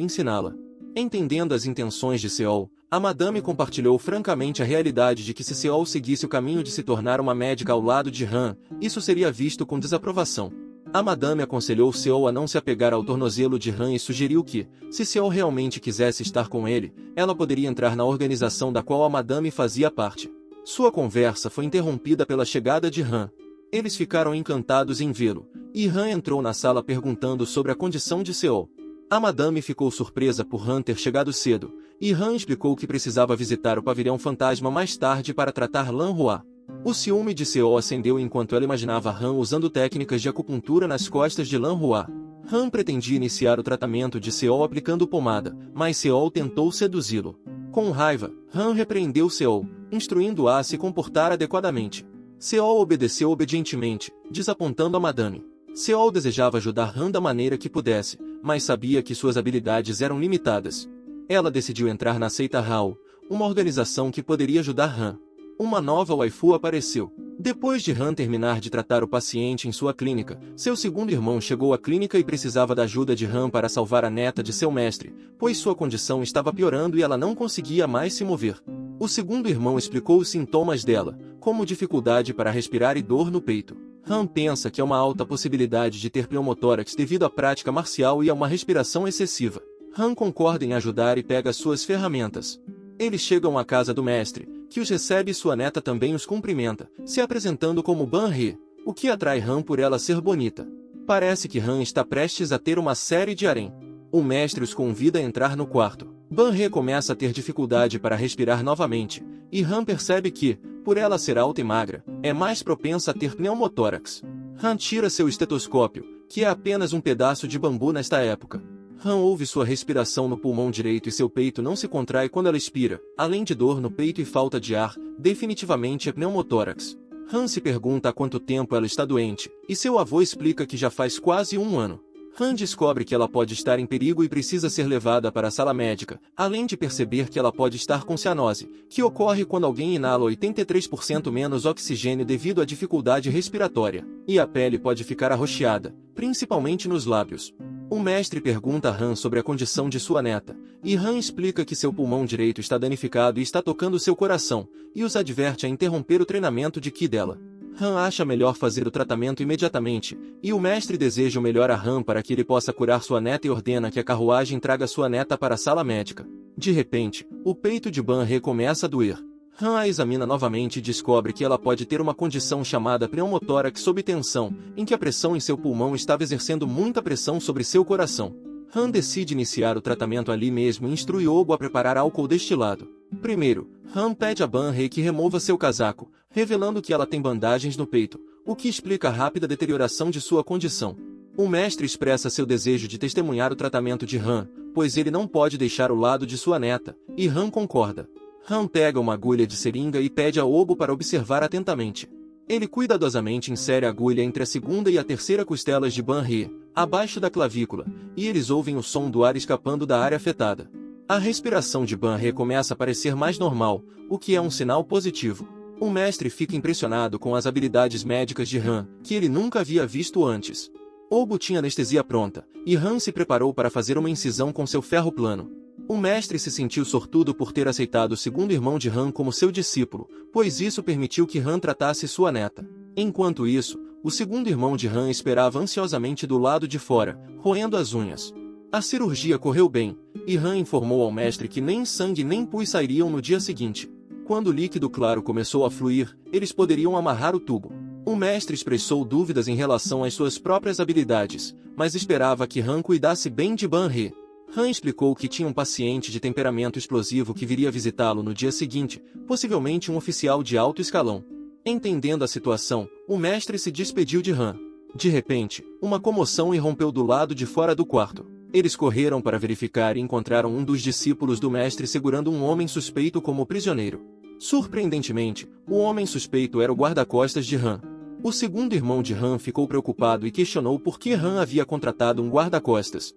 ensiná-la. Entendendo as intenções de Seol, a madame compartilhou francamente a realidade de que se Seol seguisse o caminho de se tornar uma médica ao lado de Han, isso seria visto com desaprovação. A madame aconselhou Seol a não se apegar ao tornozelo de Han e sugeriu que, se Seol realmente quisesse estar com ele, ela poderia entrar na organização da qual a madame fazia parte. Sua conversa foi interrompida pela chegada de Han. Eles ficaram encantados em vê-lo, e Han entrou na sala perguntando sobre a condição de Seol. A madame ficou surpresa por Han ter chegado cedo, e Han explicou que precisava visitar o pavilhão fantasma mais tarde para tratar Lan Hua. O ciúme de Seol acendeu enquanto ela imaginava Han usando técnicas de acupuntura nas costas de Lan Hua. Han pretendia iniciar o tratamento de Seol aplicando pomada, mas Seol tentou seduzi-lo. Com raiva, Han repreendeu Seol, instruindo-a a se comportar adequadamente. Seol obedeceu obedientemente, desapontando a madame. Seol desejava ajudar Han da maneira que pudesse, mas sabia que suas habilidades eram limitadas. Ela decidiu entrar na seita Hao, uma organização que poderia ajudar Han. Uma nova waifu apareceu. Depois de Han terminar de tratar o paciente em sua clínica, seu segundo irmão chegou à clínica e precisava da ajuda de Han para salvar a neta de seu mestre, pois sua condição estava piorando e ela não conseguia mais se mover. O segundo irmão explicou os sintomas dela, como dificuldade para respirar e dor no peito. Han pensa que é uma alta possibilidade de ter pneumotórax devido à prática marcial e a uma respiração excessiva. Han concorda em ajudar e pega suas ferramentas. Eles chegam à casa do mestre, que os recebe e sua neta também os cumprimenta, se apresentando como Ban-He, o que atrai Han por ela ser bonita. Parece que Han está prestes a ter uma série de harém. O mestre os convida a entrar no quarto. Ban-He começa a ter dificuldade para respirar novamente, e Han percebe que, por ela ser alta e magra, é mais propensa a ter pneumotórax. Han tira seu estetoscópio, que é apenas um pedaço de bambu nesta época. Han ouve sua respiração no pulmão direito e seu peito não se contrai quando ela expira, além de dor no peito e falta de ar, definitivamente é pneumotórax. Han se pergunta há quanto tempo ela está doente, e seu avô explica que já faz quase um ano. Han descobre que ela pode estar em perigo e precisa ser levada para a sala médica, além de perceber que ela pode estar com cianose, que ocorre quando alguém inala 83% menos oxigênio devido à dificuldade respiratória, e a pele pode ficar arroxeada, principalmente nos lábios. O mestre pergunta a Han sobre a condição de sua neta, e Han explica que seu pulmão direito está danificado e está tocando seu coração, e os adverte a interromper o treinamento de Ki dela. Han acha melhor fazer o tratamento imediatamente, e o mestre deseja o melhor a Han para que ele possa curar sua neta e ordena que a carruagem traga sua neta para a sala médica. De repente, o peito de Ban-He começa a doer. Han a examina novamente e descobre que ela pode ter uma condição chamada pneumotórax sob tensão, em que a pressão em seu pulmão estava exercendo muita pressão sobre seu coração. Han decide iniciar o tratamento ali mesmo e instrui Obo a preparar álcool destilado. Primeiro, Han pede a Ban-He que remova seu casaco, revelando que ela tem bandagens no peito, o que explica a rápida deterioração de sua condição. O mestre expressa seu desejo de testemunhar o tratamento de Han, pois ele não pode deixar o lado de sua neta, e Han concorda. Han pega uma agulha de seringa e pede a Obo para observar atentamente. Ele cuidadosamente insere a agulha entre a segunda e a terceira costelas de Ban-He, abaixo da clavícula, e eles ouvem o som do ar escapando da área afetada. A respiração de Ban-He começa a parecer mais normal, o que é um sinal positivo. O mestre fica impressionado com as habilidades médicas de Han, que ele nunca havia visto antes. Obo tinha anestesia pronta, e Han se preparou para fazer uma incisão com seu ferro plano. O mestre se sentiu sortudo por ter aceitado o segundo irmão de Han como seu discípulo, pois isso permitiu que Han tratasse sua neta. Enquanto isso, o segundo irmão de Han esperava ansiosamente do lado de fora, roendo as unhas. A cirurgia correu bem, e Han informou ao mestre que nem sangue nem pus sairiam no dia seguinte. Quando o líquido claro começou a fluir, eles poderiam amarrar o tubo. O mestre expressou dúvidas em relação às suas próprias habilidades, mas esperava que Han cuidasse bem de Ban-He. Han explicou que tinha um paciente de temperamento explosivo que viria visitá-lo no dia seguinte, possivelmente um oficial de alto escalão. Entendendo a situação, o mestre se despediu de Han. De repente, uma comoção irrompeu do lado de fora do quarto. Eles correram para verificar e encontraram um dos discípulos do mestre segurando um homem suspeito como prisioneiro. Surpreendentemente, o homem suspeito era o guarda-costas de Han. O segundo irmão de Han ficou preocupado e questionou por que Han havia contratado um guarda-costas.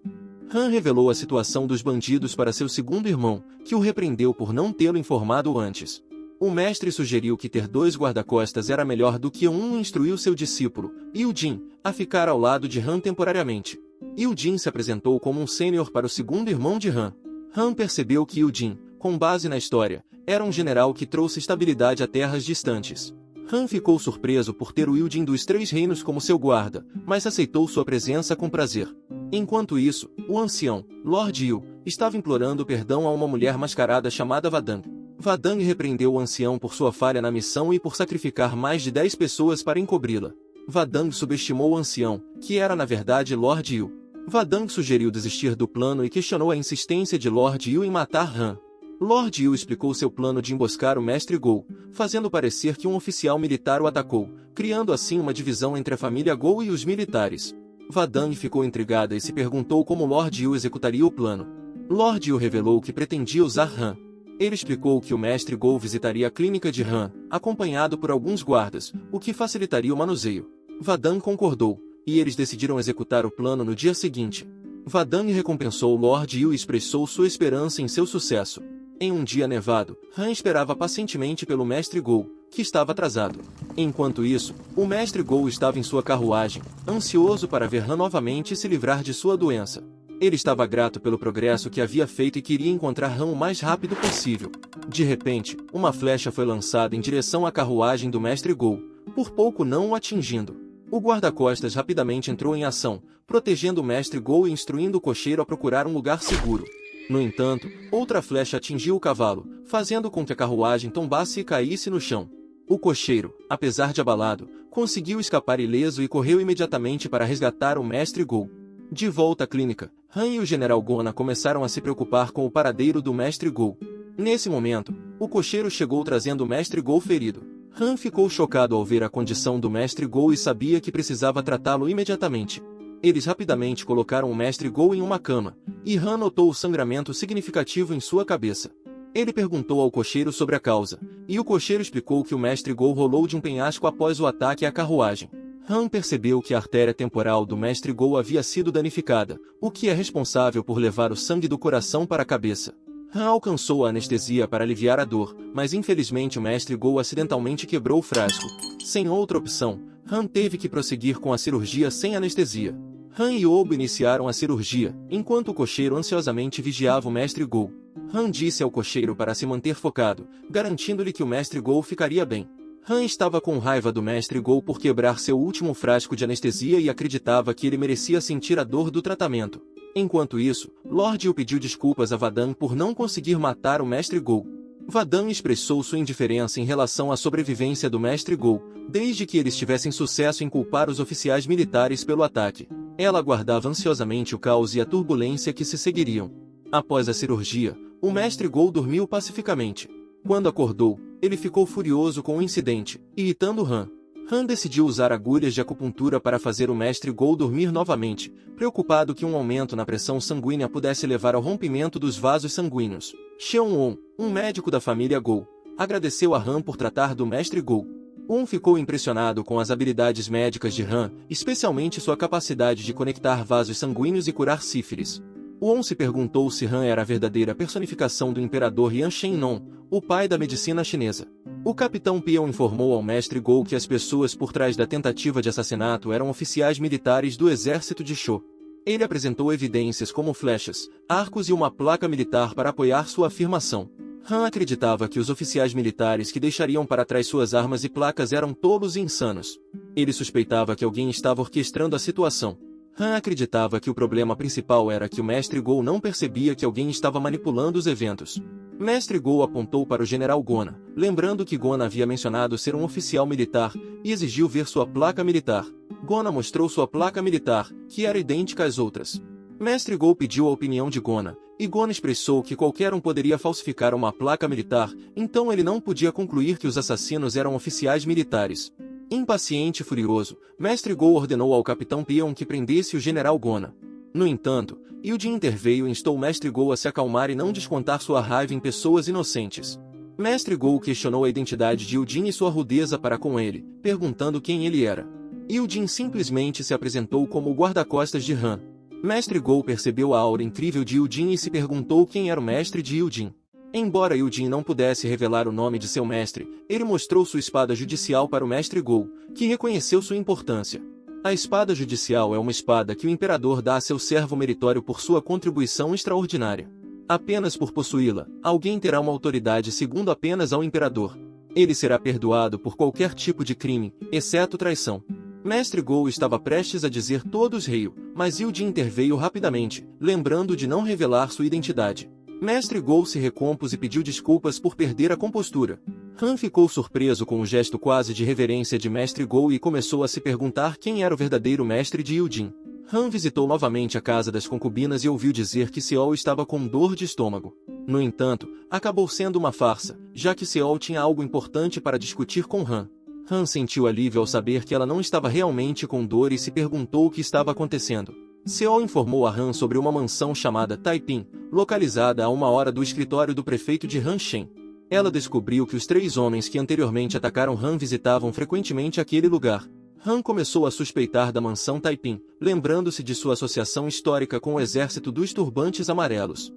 Han revelou a situação dos bandidos para seu segundo irmão, que o repreendeu por não tê-lo informado antes. O mestre sugeriu que ter dois guarda-costas era melhor do que um e instruiu seu discípulo, Yu-Jin, a ficar ao lado de Han temporariamente. Yu-Jin se apresentou como um sênior para o segundo irmão de Han. Han percebeu que Yu-Jin, com base na história, era um general que trouxe estabilidade a terras distantes. Han ficou surpreso por ter o Yu-Jin dos Três Reinos como seu guarda, mas aceitou sua presença com prazer. Enquanto isso, o ancião, Lord Yu, estava implorando perdão a uma mulher mascarada chamada Vadang. Vadang repreendeu o ancião por sua falha na missão e por sacrificar mais de 10 pessoas para encobri-la. Vadang subestimou o ancião, que era na verdade Lord Yu. Vadang sugeriu desistir do plano e questionou a insistência de Lord Yu em matar Han. Lord Yu explicou seu plano de emboscar o Mestre Gou, fazendo parecer que um oficial militar o atacou, criando assim uma divisão entre a família Gou e os militares. Vadang ficou intrigada e se perguntou como Lord Yu executaria o plano. Lord Yu revelou que pretendia usar Han. Ele explicou que o Mestre Gou visitaria a clínica de Han, acompanhado por alguns guardas, o que facilitaria o manuseio. Vadang concordou, e eles decidiram executar o plano no dia seguinte. Vadang recompensou Lord Yu e expressou sua esperança em seu sucesso. Em um dia nevado, Han esperava pacientemente pelo Mestre Gou, que estava atrasado. Enquanto isso, o Mestre Gou estava em sua carruagem, ansioso para ver Han novamente e se livrar de sua doença. Ele estava grato pelo progresso que havia feito e queria encontrar Han o mais rápido possível. De repente, uma flecha foi lançada em direção à carruagem do Mestre Gou, por pouco não o atingindo. O guarda-costas rapidamente entrou em ação, protegendo o Mestre Gou e instruindo o cocheiro a procurar um lugar seguro. No entanto, outra flecha atingiu o cavalo, fazendo com que a carruagem tombasse e caísse no chão. O cocheiro, apesar de abalado, conseguiu escapar ileso e correu imediatamente para resgatar o Mestre Gou. De volta à clínica, Han e o General Gona começaram a se preocupar com o paradeiro do Mestre Gou. Nesse momento, o cocheiro chegou trazendo o Mestre Gou ferido. Han ficou chocado ao ver a condição do Mestre Gou e sabia que precisava tratá-lo imediatamente. Eles rapidamente colocaram o Mestre Gou em uma cama, e Han notou o sangramento significativo em sua cabeça. Ele perguntou ao cocheiro sobre a causa, e o cocheiro explicou que o Mestre Gou rolou de um penhasco após o ataque à carruagem. Han percebeu que a artéria temporal do Mestre Gou havia sido danificada, o que é responsável por levar o sangue do coração para a cabeça. Han alcançou a anestesia para aliviar a dor, mas infelizmente o Mestre Gou acidentalmente quebrou o frasco. Sem outra opção, Han teve que prosseguir com a cirurgia sem anestesia. Han e Obo iniciaram a cirurgia, enquanto o cocheiro ansiosamente vigiava o Mestre Go. Han disse ao cocheiro para se manter focado, garantindo-lhe que o Mestre Go ficaria bem. Han estava com raiva do Mestre Go por quebrar seu último frasco de anestesia e acreditava que ele merecia sentir a dor do tratamento. Enquanto isso, Lord Yu pediu desculpas a Vadan por não conseguir matar o Mestre Go. Vadan expressou sua indiferença em relação à sobrevivência do Mestre Go, desde que eles tivessem sucesso em culpar os oficiais militares pelo ataque. Ela aguardava ansiosamente o caos e a turbulência que se seguiriam. Após a cirurgia, o Mestre Go dormiu pacificamente. Quando acordou, ele ficou furioso com o incidente, irritando Han. Han decidiu usar agulhas de acupuntura para fazer o Mestre Go dormir novamente, preocupado que um aumento na pressão sanguínea pudesse levar ao rompimento dos vasos sanguíneos. Cheon-won, um médico da família Go, agradeceu a Han por tratar do Mestre Go. Won ficou impressionado com as habilidades médicas de Han, especialmente sua capacidade de conectar vasos sanguíneos e curar sífilis. Won se perguntou se Han era a verdadeira personificação do imperador Yan Shennon, o pai da medicina chinesa. O capitão Peon informou ao Mestre Go que as pessoas por trás da tentativa de assassinato eram oficiais militares do exército de Sho. Ele apresentou evidências como flechas, arcos e uma placa militar para apoiar sua afirmação. Han acreditava que os oficiais militares que deixariam para trás suas armas e placas eram tolos e insanos. Ele suspeitava que alguém estava orquestrando a situação. Han acreditava que o problema principal era que o Mestre Go não percebia que alguém estava manipulando os eventos. Mestre Go apontou para o general Gona, lembrando que Gona havia mencionado ser um oficial militar, e exigiu ver sua placa militar. Gona mostrou sua placa militar, que era idêntica às outras. Mestre Go pediu a opinião de Gona, e Gona expressou que qualquer um poderia falsificar uma placa militar, então ele não podia concluir que os assassinos eram oficiais militares. Impaciente e furioso, Mestre Go ordenou ao capitão Peon que prendesse o general Gona. No entanto, Yujin interveio e instou Mestre Go a se acalmar e não descontar sua raiva em pessoas inocentes. Mestre Go questionou a identidade de Yujin e sua rudeza para com ele, perguntando quem ele era. Yujin simplesmente se apresentou como o guarda-costas de Han. Mestre Go percebeu a aura incrível de Yujin e se perguntou quem era o mestre de Yujin. Embora Yujin não pudesse revelar o nome de seu mestre, ele mostrou sua espada judicial para o Mestre Go, que reconheceu sua importância. A espada judicial é uma espada que o imperador dá a seu servo meritório por sua contribuição extraordinária. Apenas por possuí-la, alguém terá uma autoridade segundo apenas ao imperador. Ele será perdoado por qualquer tipo de crime, exceto traição. Mestre Go estava prestes a dizer todos reio, mas Yujin interveio rapidamente, lembrando de não revelar sua identidade. Mestre Go se recompôs e pediu desculpas por perder a compostura. Han ficou surpreso com o gesto quase de reverência de Mestre Go e começou a se perguntar quem era o verdadeiro mestre de Yujin. Han visitou novamente a casa das concubinas e ouviu dizer que Seol estava com dor de estômago. No entanto, acabou sendo uma farsa, já que Seol tinha algo importante para discutir com Han. Han sentiu alívio ao saber que ela não estava realmente com dor e se perguntou o que estava acontecendo. Seol informou a Han sobre uma mansão chamada Taiping, localizada a 1 hora do escritório do prefeito de Hanshen. Ela descobriu que os 3 homens que anteriormente atacaram Han visitavam frequentemente aquele lugar. Han começou a suspeitar da mansão Taiping, lembrando-se de sua associação histórica com o exército dos turbantes amarelos.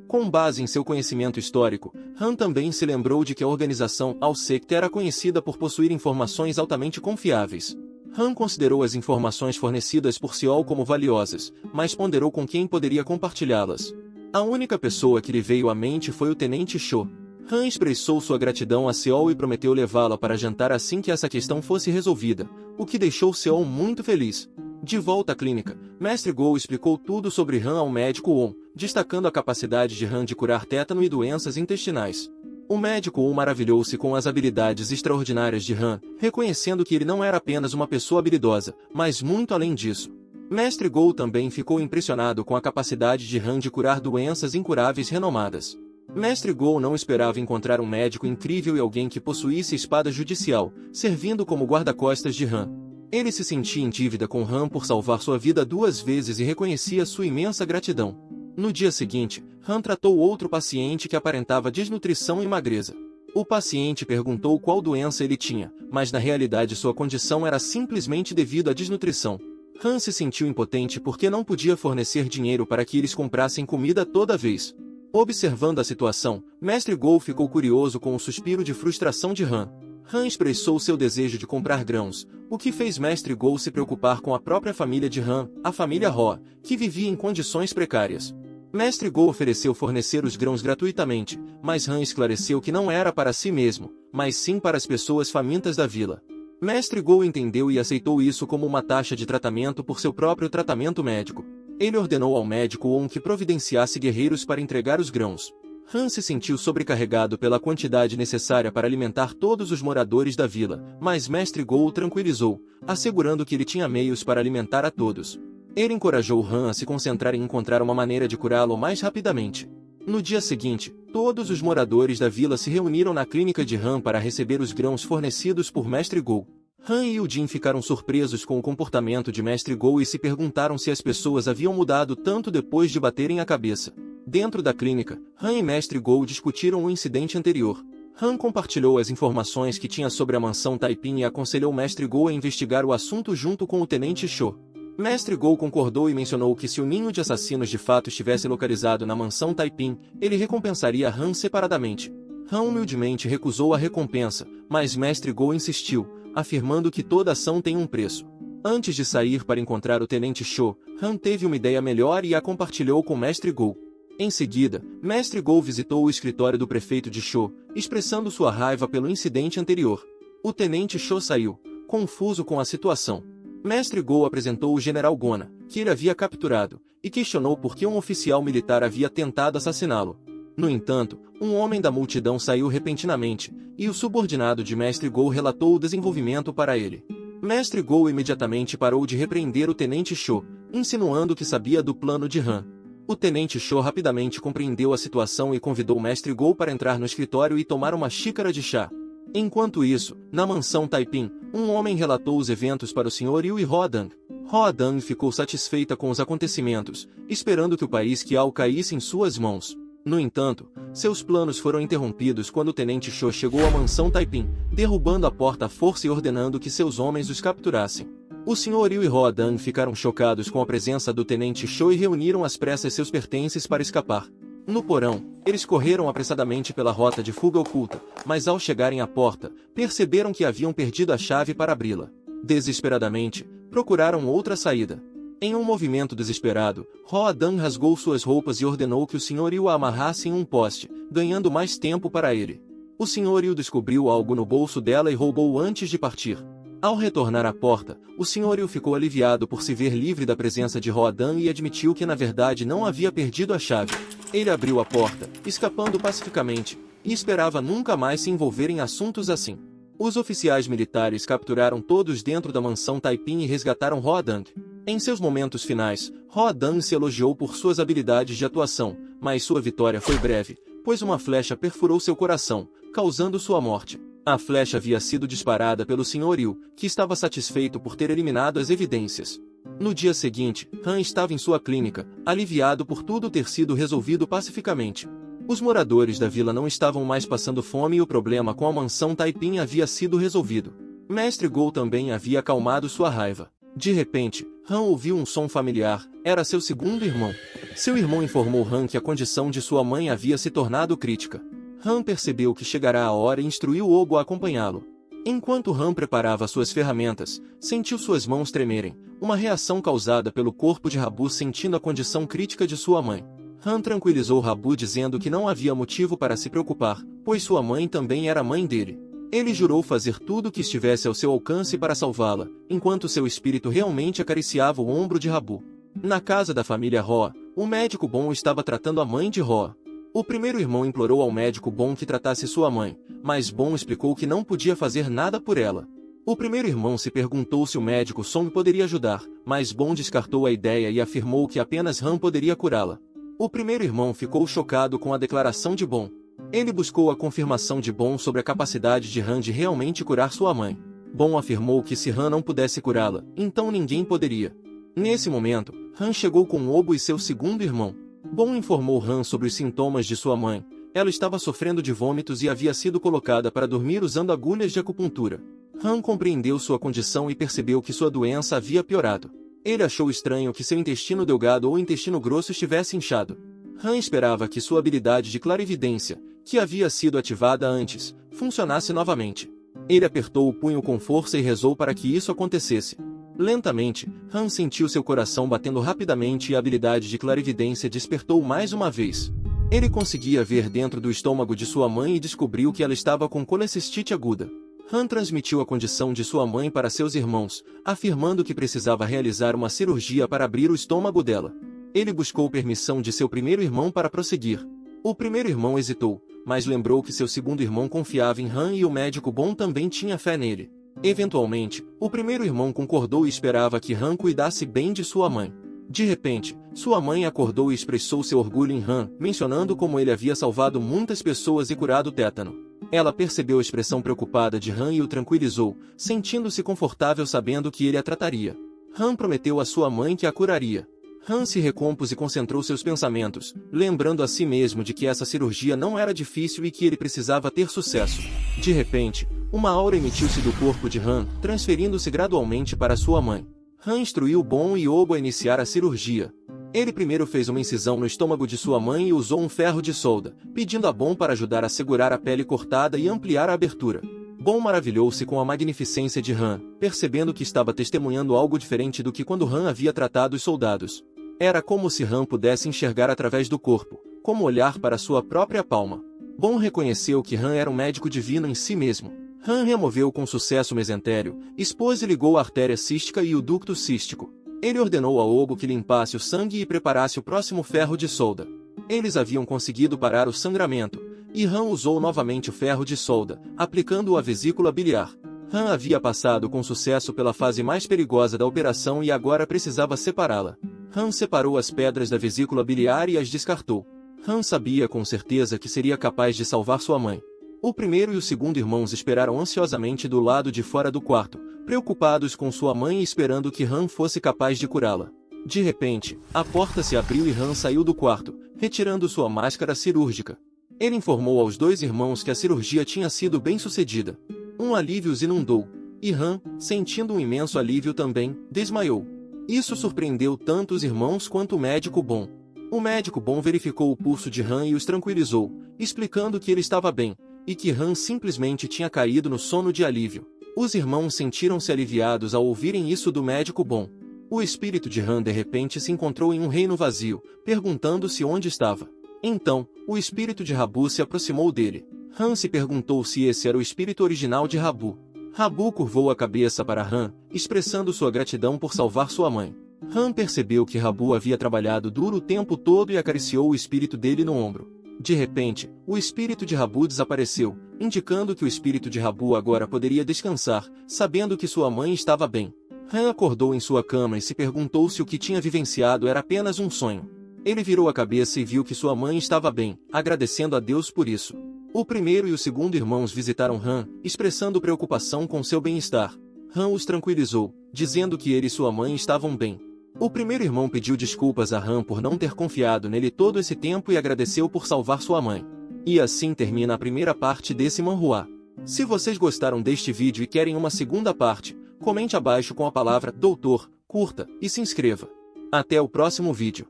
Com base em seu conhecimento histórico, Han também se lembrou de que a organização Al-Sect era conhecida por possuir informações altamente confiáveis. Han considerou as informações fornecidas por Seol como valiosas, mas ponderou com quem poderia compartilhá-las. A única pessoa que lhe veio à mente foi o Tenente Sho. Han expressou sua gratidão a Seol e prometeu levá-la para jantar assim que essa questão fosse resolvida, o que deixou Seol muito feliz. De volta à clínica, Mestre Go explicou tudo sobre Han ao médico Won, destacando a capacidade de Han de curar tétano e doenças intestinais. O médico Won maravilhou-se com as habilidades extraordinárias de Han, reconhecendo que ele não era apenas uma pessoa habilidosa, mas muito além disso. Mestre Go também ficou impressionado com a capacidade de Han de curar doenças incuráveis renomadas. Mestre Go não esperava encontrar um médico incrível e alguém que possuísse espada judicial, servindo como guarda-costas de Han. Ele se sentia em dívida com Han por salvar sua vida 2 vezes e reconhecia sua imensa gratidão. No dia seguinte, Han tratou outro paciente que aparentava desnutrição e magreza. O paciente perguntou qual doença ele tinha, mas na realidade sua condição era simplesmente devido à desnutrição. Han se sentiu impotente porque não podia fornecer dinheiro para que eles comprassem comida toda vez. Observando a situação, Mestre Go ficou curioso com o suspiro de frustração de Han. Han expressou seu desejo de comprar grãos, o que fez Mestre Gou se preocupar com a própria família de Han, a família Ho, que vivia em condições precárias. Mestre Gou ofereceu fornecer os grãos gratuitamente, mas Han esclareceu que não era para si mesmo, mas sim para as pessoas famintas da vila. Mestre Gou entendeu e aceitou isso como uma taxa de tratamento por seu próprio tratamento médico. Ele ordenou ao médico On que providenciasse guerreiros para entregar os grãos. Han se sentiu sobrecarregado pela quantidade necessária para alimentar todos os moradores da vila, mas Mestre Gou o tranquilizou, assegurando que ele tinha meios para alimentar a todos. Ele encorajou Han a se concentrar em encontrar uma maneira de curá-lo mais rapidamente. No dia seguinte, todos os moradores da vila se reuniram na clínica de Han para receber os grãos fornecidos por Mestre Gou. Han e Yujin ficaram surpresos com o comportamento de Mestre Gou e se perguntaram se as pessoas haviam mudado tanto depois de baterem a cabeça. Dentro da clínica, Han e Mestre Gou discutiram o incidente anterior. Han compartilhou as informações que tinha sobre a mansão Taiping e aconselhou Mestre Gou a investigar o assunto junto com o Tenente Shou. Mestre Gou concordou e mencionou que se o ninho de assassinos de fato estivesse localizado na mansão Taiping, ele recompensaria Han separadamente. Han humildemente recusou a recompensa, mas Mestre Gou insistiu, afirmando que toda ação tem um preço. Antes de sair para encontrar o Tenente Shou, Han teve uma ideia melhor e a compartilhou com Mestre Gou. Em seguida, Mestre Gou visitou o escritório do prefeito de Shou, expressando sua raiva pelo incidente anterior. O Tenente Shou saiu, confuso com a situação. Mestre Gou apresentou o General Gona, que ele havia capturado, e questionou por que um oficial militar havia tentado assassiná-lo. No entanto, um homem da multidão saiu repentinamente, e o subordinado de Mestre Gou relatou o desenvolvimento para ele. Mestre Gou imediatamente parou de repreender o Tenente Shou, insinuando que sabia do plano de Han. O Tenente Shou rapidamente compreendeu a situação e convidou Mestre Gou para entrar no escritório e tomar uma xícara de chá. Enquanto isso, na mansão Taiping, um homem relatou os eventos para o Sr. Yu e Roadang. Roadang ficou satisfeita com os acontecimentos, esperando que o país Qiao caísse em suas mãos. No entanto, seus planos foram interrompidos quando o Tenente Shou chegou à mansão Taiping, derrubando a porta à força e ordenando que seus homens os capturassem. O Sr. Yu e Roadang ficaram chocados com a presença do Tenente Shou e reuniram às pressas seus pertences para escapar. No porão, eles correram apressadamente pela rota de fuga oculta, mas ao chegarem à porta, perceberam que haviam perdido a chave para abri-la. Desesperadamente, procuraram outra saída. Em um movimento desesperado, Roadang rasgou suas roupas e ordenou que o Sr. Yu a amarrasse em um poste, ganhando mais tempo para ele. O Sr. Yu descobriu algo no bolso dela e roubou antes de partir. Ao retornar à porta, o Sr. Yu ficou aliviado por se ver livre da presença de Roadang e admitiu que na verdade não havia perdido a chave. Ele abriu a porta, escapando pacificamente, e esperava nunca mais se envolver em assuntos assim. Os oficiais militares capturaram todos dentro da mansão Taiping e resgataram Roadang. Em seus momentos finais, Roadang se elogiou por suas habilidades de atuação, mas sua vitória foi breve, pois uma flecha perfurou seu coração, causando sua morte. A flecha havia sido disparada pelo Sr. Yu, que estava satisfeito por ter eliminado as evidências. No dia seguinte, Han estava em sua clínica, aliviado por tudo ter sido resolvido pacificamente. Os moradores da vila não estavam mais passando fome e o problema com a mansão Taiping havia sido resolvido. Mestre Gou também havia acalmado sua raiva. De repente, Han ouviu um som familiar, era seu segundo irmão. Seu irmão informou Han que a condição de sua mãe havia se tornado crítica. Han percebeu que chegará a hora e instruiu Obo a acompanhá-lo. Enquanto Han preparava suas ferramentas, sentiu suas mãos tremerem, uma reação causada pelo corpo de Rabu sentindo a condição crítica de sua mãe. Han tranquilizou Rabu dizendo que não havia motivo para se preocupar, pois sua mãe também era mãe dele. Ele jurou fazer tudo o que estivesse ao seu alcance para salvá-la, enquanto seu espírito realmente acariciava o ombro de Rabu. Na casa da família Ho, o médico Bon estava tratando a mãe de Ho. O primeiro irmão implorou ao médico Bon que tratasse sua mãe, mas Bon explicou que não podia fazer nada por ela. O primeiro irmão se perguntou se o médico Song poderia ajudar, mas Bon descartou a ideia e afirmou que apenas Han poderia curá-la. O primeiro irmão ficou chocado com a declaração de Bon. Ele buscou a confirmação de Bon sobre a capacidade de Han de realmente curar sua mãe. Bon afirmou que se Han não pudesse curá-la, então ninguém poderia. Nesse momento, Han chegou com Obo e seu segundo irmão. Bon informou Han sobre os sintomas de sua mãe. Ela estava sofrendo de vômitos e havia sido colocada para dormir usando agulhas de acupuntura. Han compreendeu sua condição e percebeu que sua doença havia piorado. Ele achou estranho que seu intestino delgado ou intestino grosso estivesse inchado. Han esperava que sua habilidade de clarividência, que havia sido ativada antes, funcionasse novamente. Ele apertou o punho com força e rezou para que isso acontecesse. Lentamente, Han sentiu seu coração batendo rapidamente e a habilidade de clarividência despertou mais uma vez. Ele conseguia ver dentro do estômago de sua mãe e descobriu que ela estava com colecistite aguda. Han transmitiu a condição de sua mãe para seus irmãos, afirmando que precisava realizar uma cirurgia para abrir o estômago dela. Ele buscou permissão de seu primeiro irmão para prosseguir. O primeiro irmão hesitou, mas lembrou que seu segundo irmão confiava em Han e o médico bom também tinha fé nele. Eventualmente, o primeiro irmão concordou e esperava que Han cuidasse bem de sua mãe. De repente, sua mãe acordou e expressou seu orgulho em Han, mencionando como ele havia salvado muitas pessoas e curado o tétano. Ela percebeu a expressão preocupada de Han e o tranquilizou, sentindo-se confortável sabendo que ele a trataria. Han prometeu à sua mãe que a curaria. Han se recompôs e concentrou seus pensamentos, lembrando a si mesmo de que essa cirurgia não era difícil e que ele precisava ter sucesso. De repente, uma aura emitiu-se do corpo de Han, transferindo-se gradualmente para sua mãe. Han instruiu Bon e Obo a iniciar a cirurgia. Ele primeiro fez uma incisão no estômago de sua mãe e usou um ferro de solda, pedindo a Bon para ajudar a segurar a pele cortada e ampliar a abertura. Bon maravilhou-se com a magnificência de Han, percebendo que estava testemunhando algo diferente do que quando Han havia tratado os soldados. Era como se Han pudesse enxergar através do corpo, como olhar para sua própria palma. Bon reconheceu que Han era um médico divino em si mesmo. Han removeu com sucesso o mesentério, expôs e ligou a artéria cística e o ducto cístico. Ele ordenou a Obo que limpasse o sangue e preparasse o próximo ferro de solda. Eles haviam conseguido parar o sangramento, e Han usou novamente o ferro de solda, aplicando-o à vesícula biliar. Han havia passado com sucesso pela fase mais perigosa da operação e agora precisava separá-la. Han separou as pedras da vesícula biliar e as descartou. Han sabia com certeza que seria capaz de salvar sua mãe. O primeiro e o segundo irmãos esperaram ansiosamente do lado de fora do quarto, preocupados com sua mãe e esperando que Han fosse capaz de curá-la. De repente, a porta se abriu e Han saiu do quarto, retirando sua máscara cirúrgica. Ele informou aos dois irmãos que a cirurgia tinha sido bem-sucedida. Um alívio os inundou, e Han, sentindo um imenso alívio também, desmaiou. Isso surpreendeu tanto os irmãos quanto o médico bom. O médico bom verificou o pulso de Han e os tranquilizou, explicando que ele estava bem, e que Han simplesmente tinha caído no sono de alívio. Os irmãos sentiram-se aliviados ao ouvirem isso do médico bom. O espírito de Han de repente se encontrou em um reino vazio, perguntando-se onde estava. Então, o espírito de Rabu se aproximou dele. Han se perguntou se esse era o espírito original de Rabu. Rabu curvou a cabeça para Han, expressando sua gratidão por salvar sua mãe. Han percebeu que Rabu havia trabalhado duro o tempo todo e acariciou o espírito dele no ombro. De repente, o espírito de Rabu desapareceu, indicando que o espírito de Rabu agora poderia descansar, sabendo que sua mãe estava bem. Han acordou em sua cama e se perguntou se o que tinha vivenciado era apenas um sonho. Ele virou a cabeça e viu que sua mãe estava bem, agradecendo a Deus por isso. O primeiro e o segundo irmãos visitaram Han, expressando preocupação com seu bem-estar. Han os tranquilizou, dizendo que ele e sua mãe estavam bem. O primeiro irmão pediu desculpas a Han por não ter confiado nele todo esse tempo e agradeceu por salvar sua mãe. E assim termina a primeira parte desse manhwa. Se vocês gostaram deste vídeo e querem uma segunda parte, comente abaixo com a palavra doutor, curta e se inscreva. Até o próximo vídeo.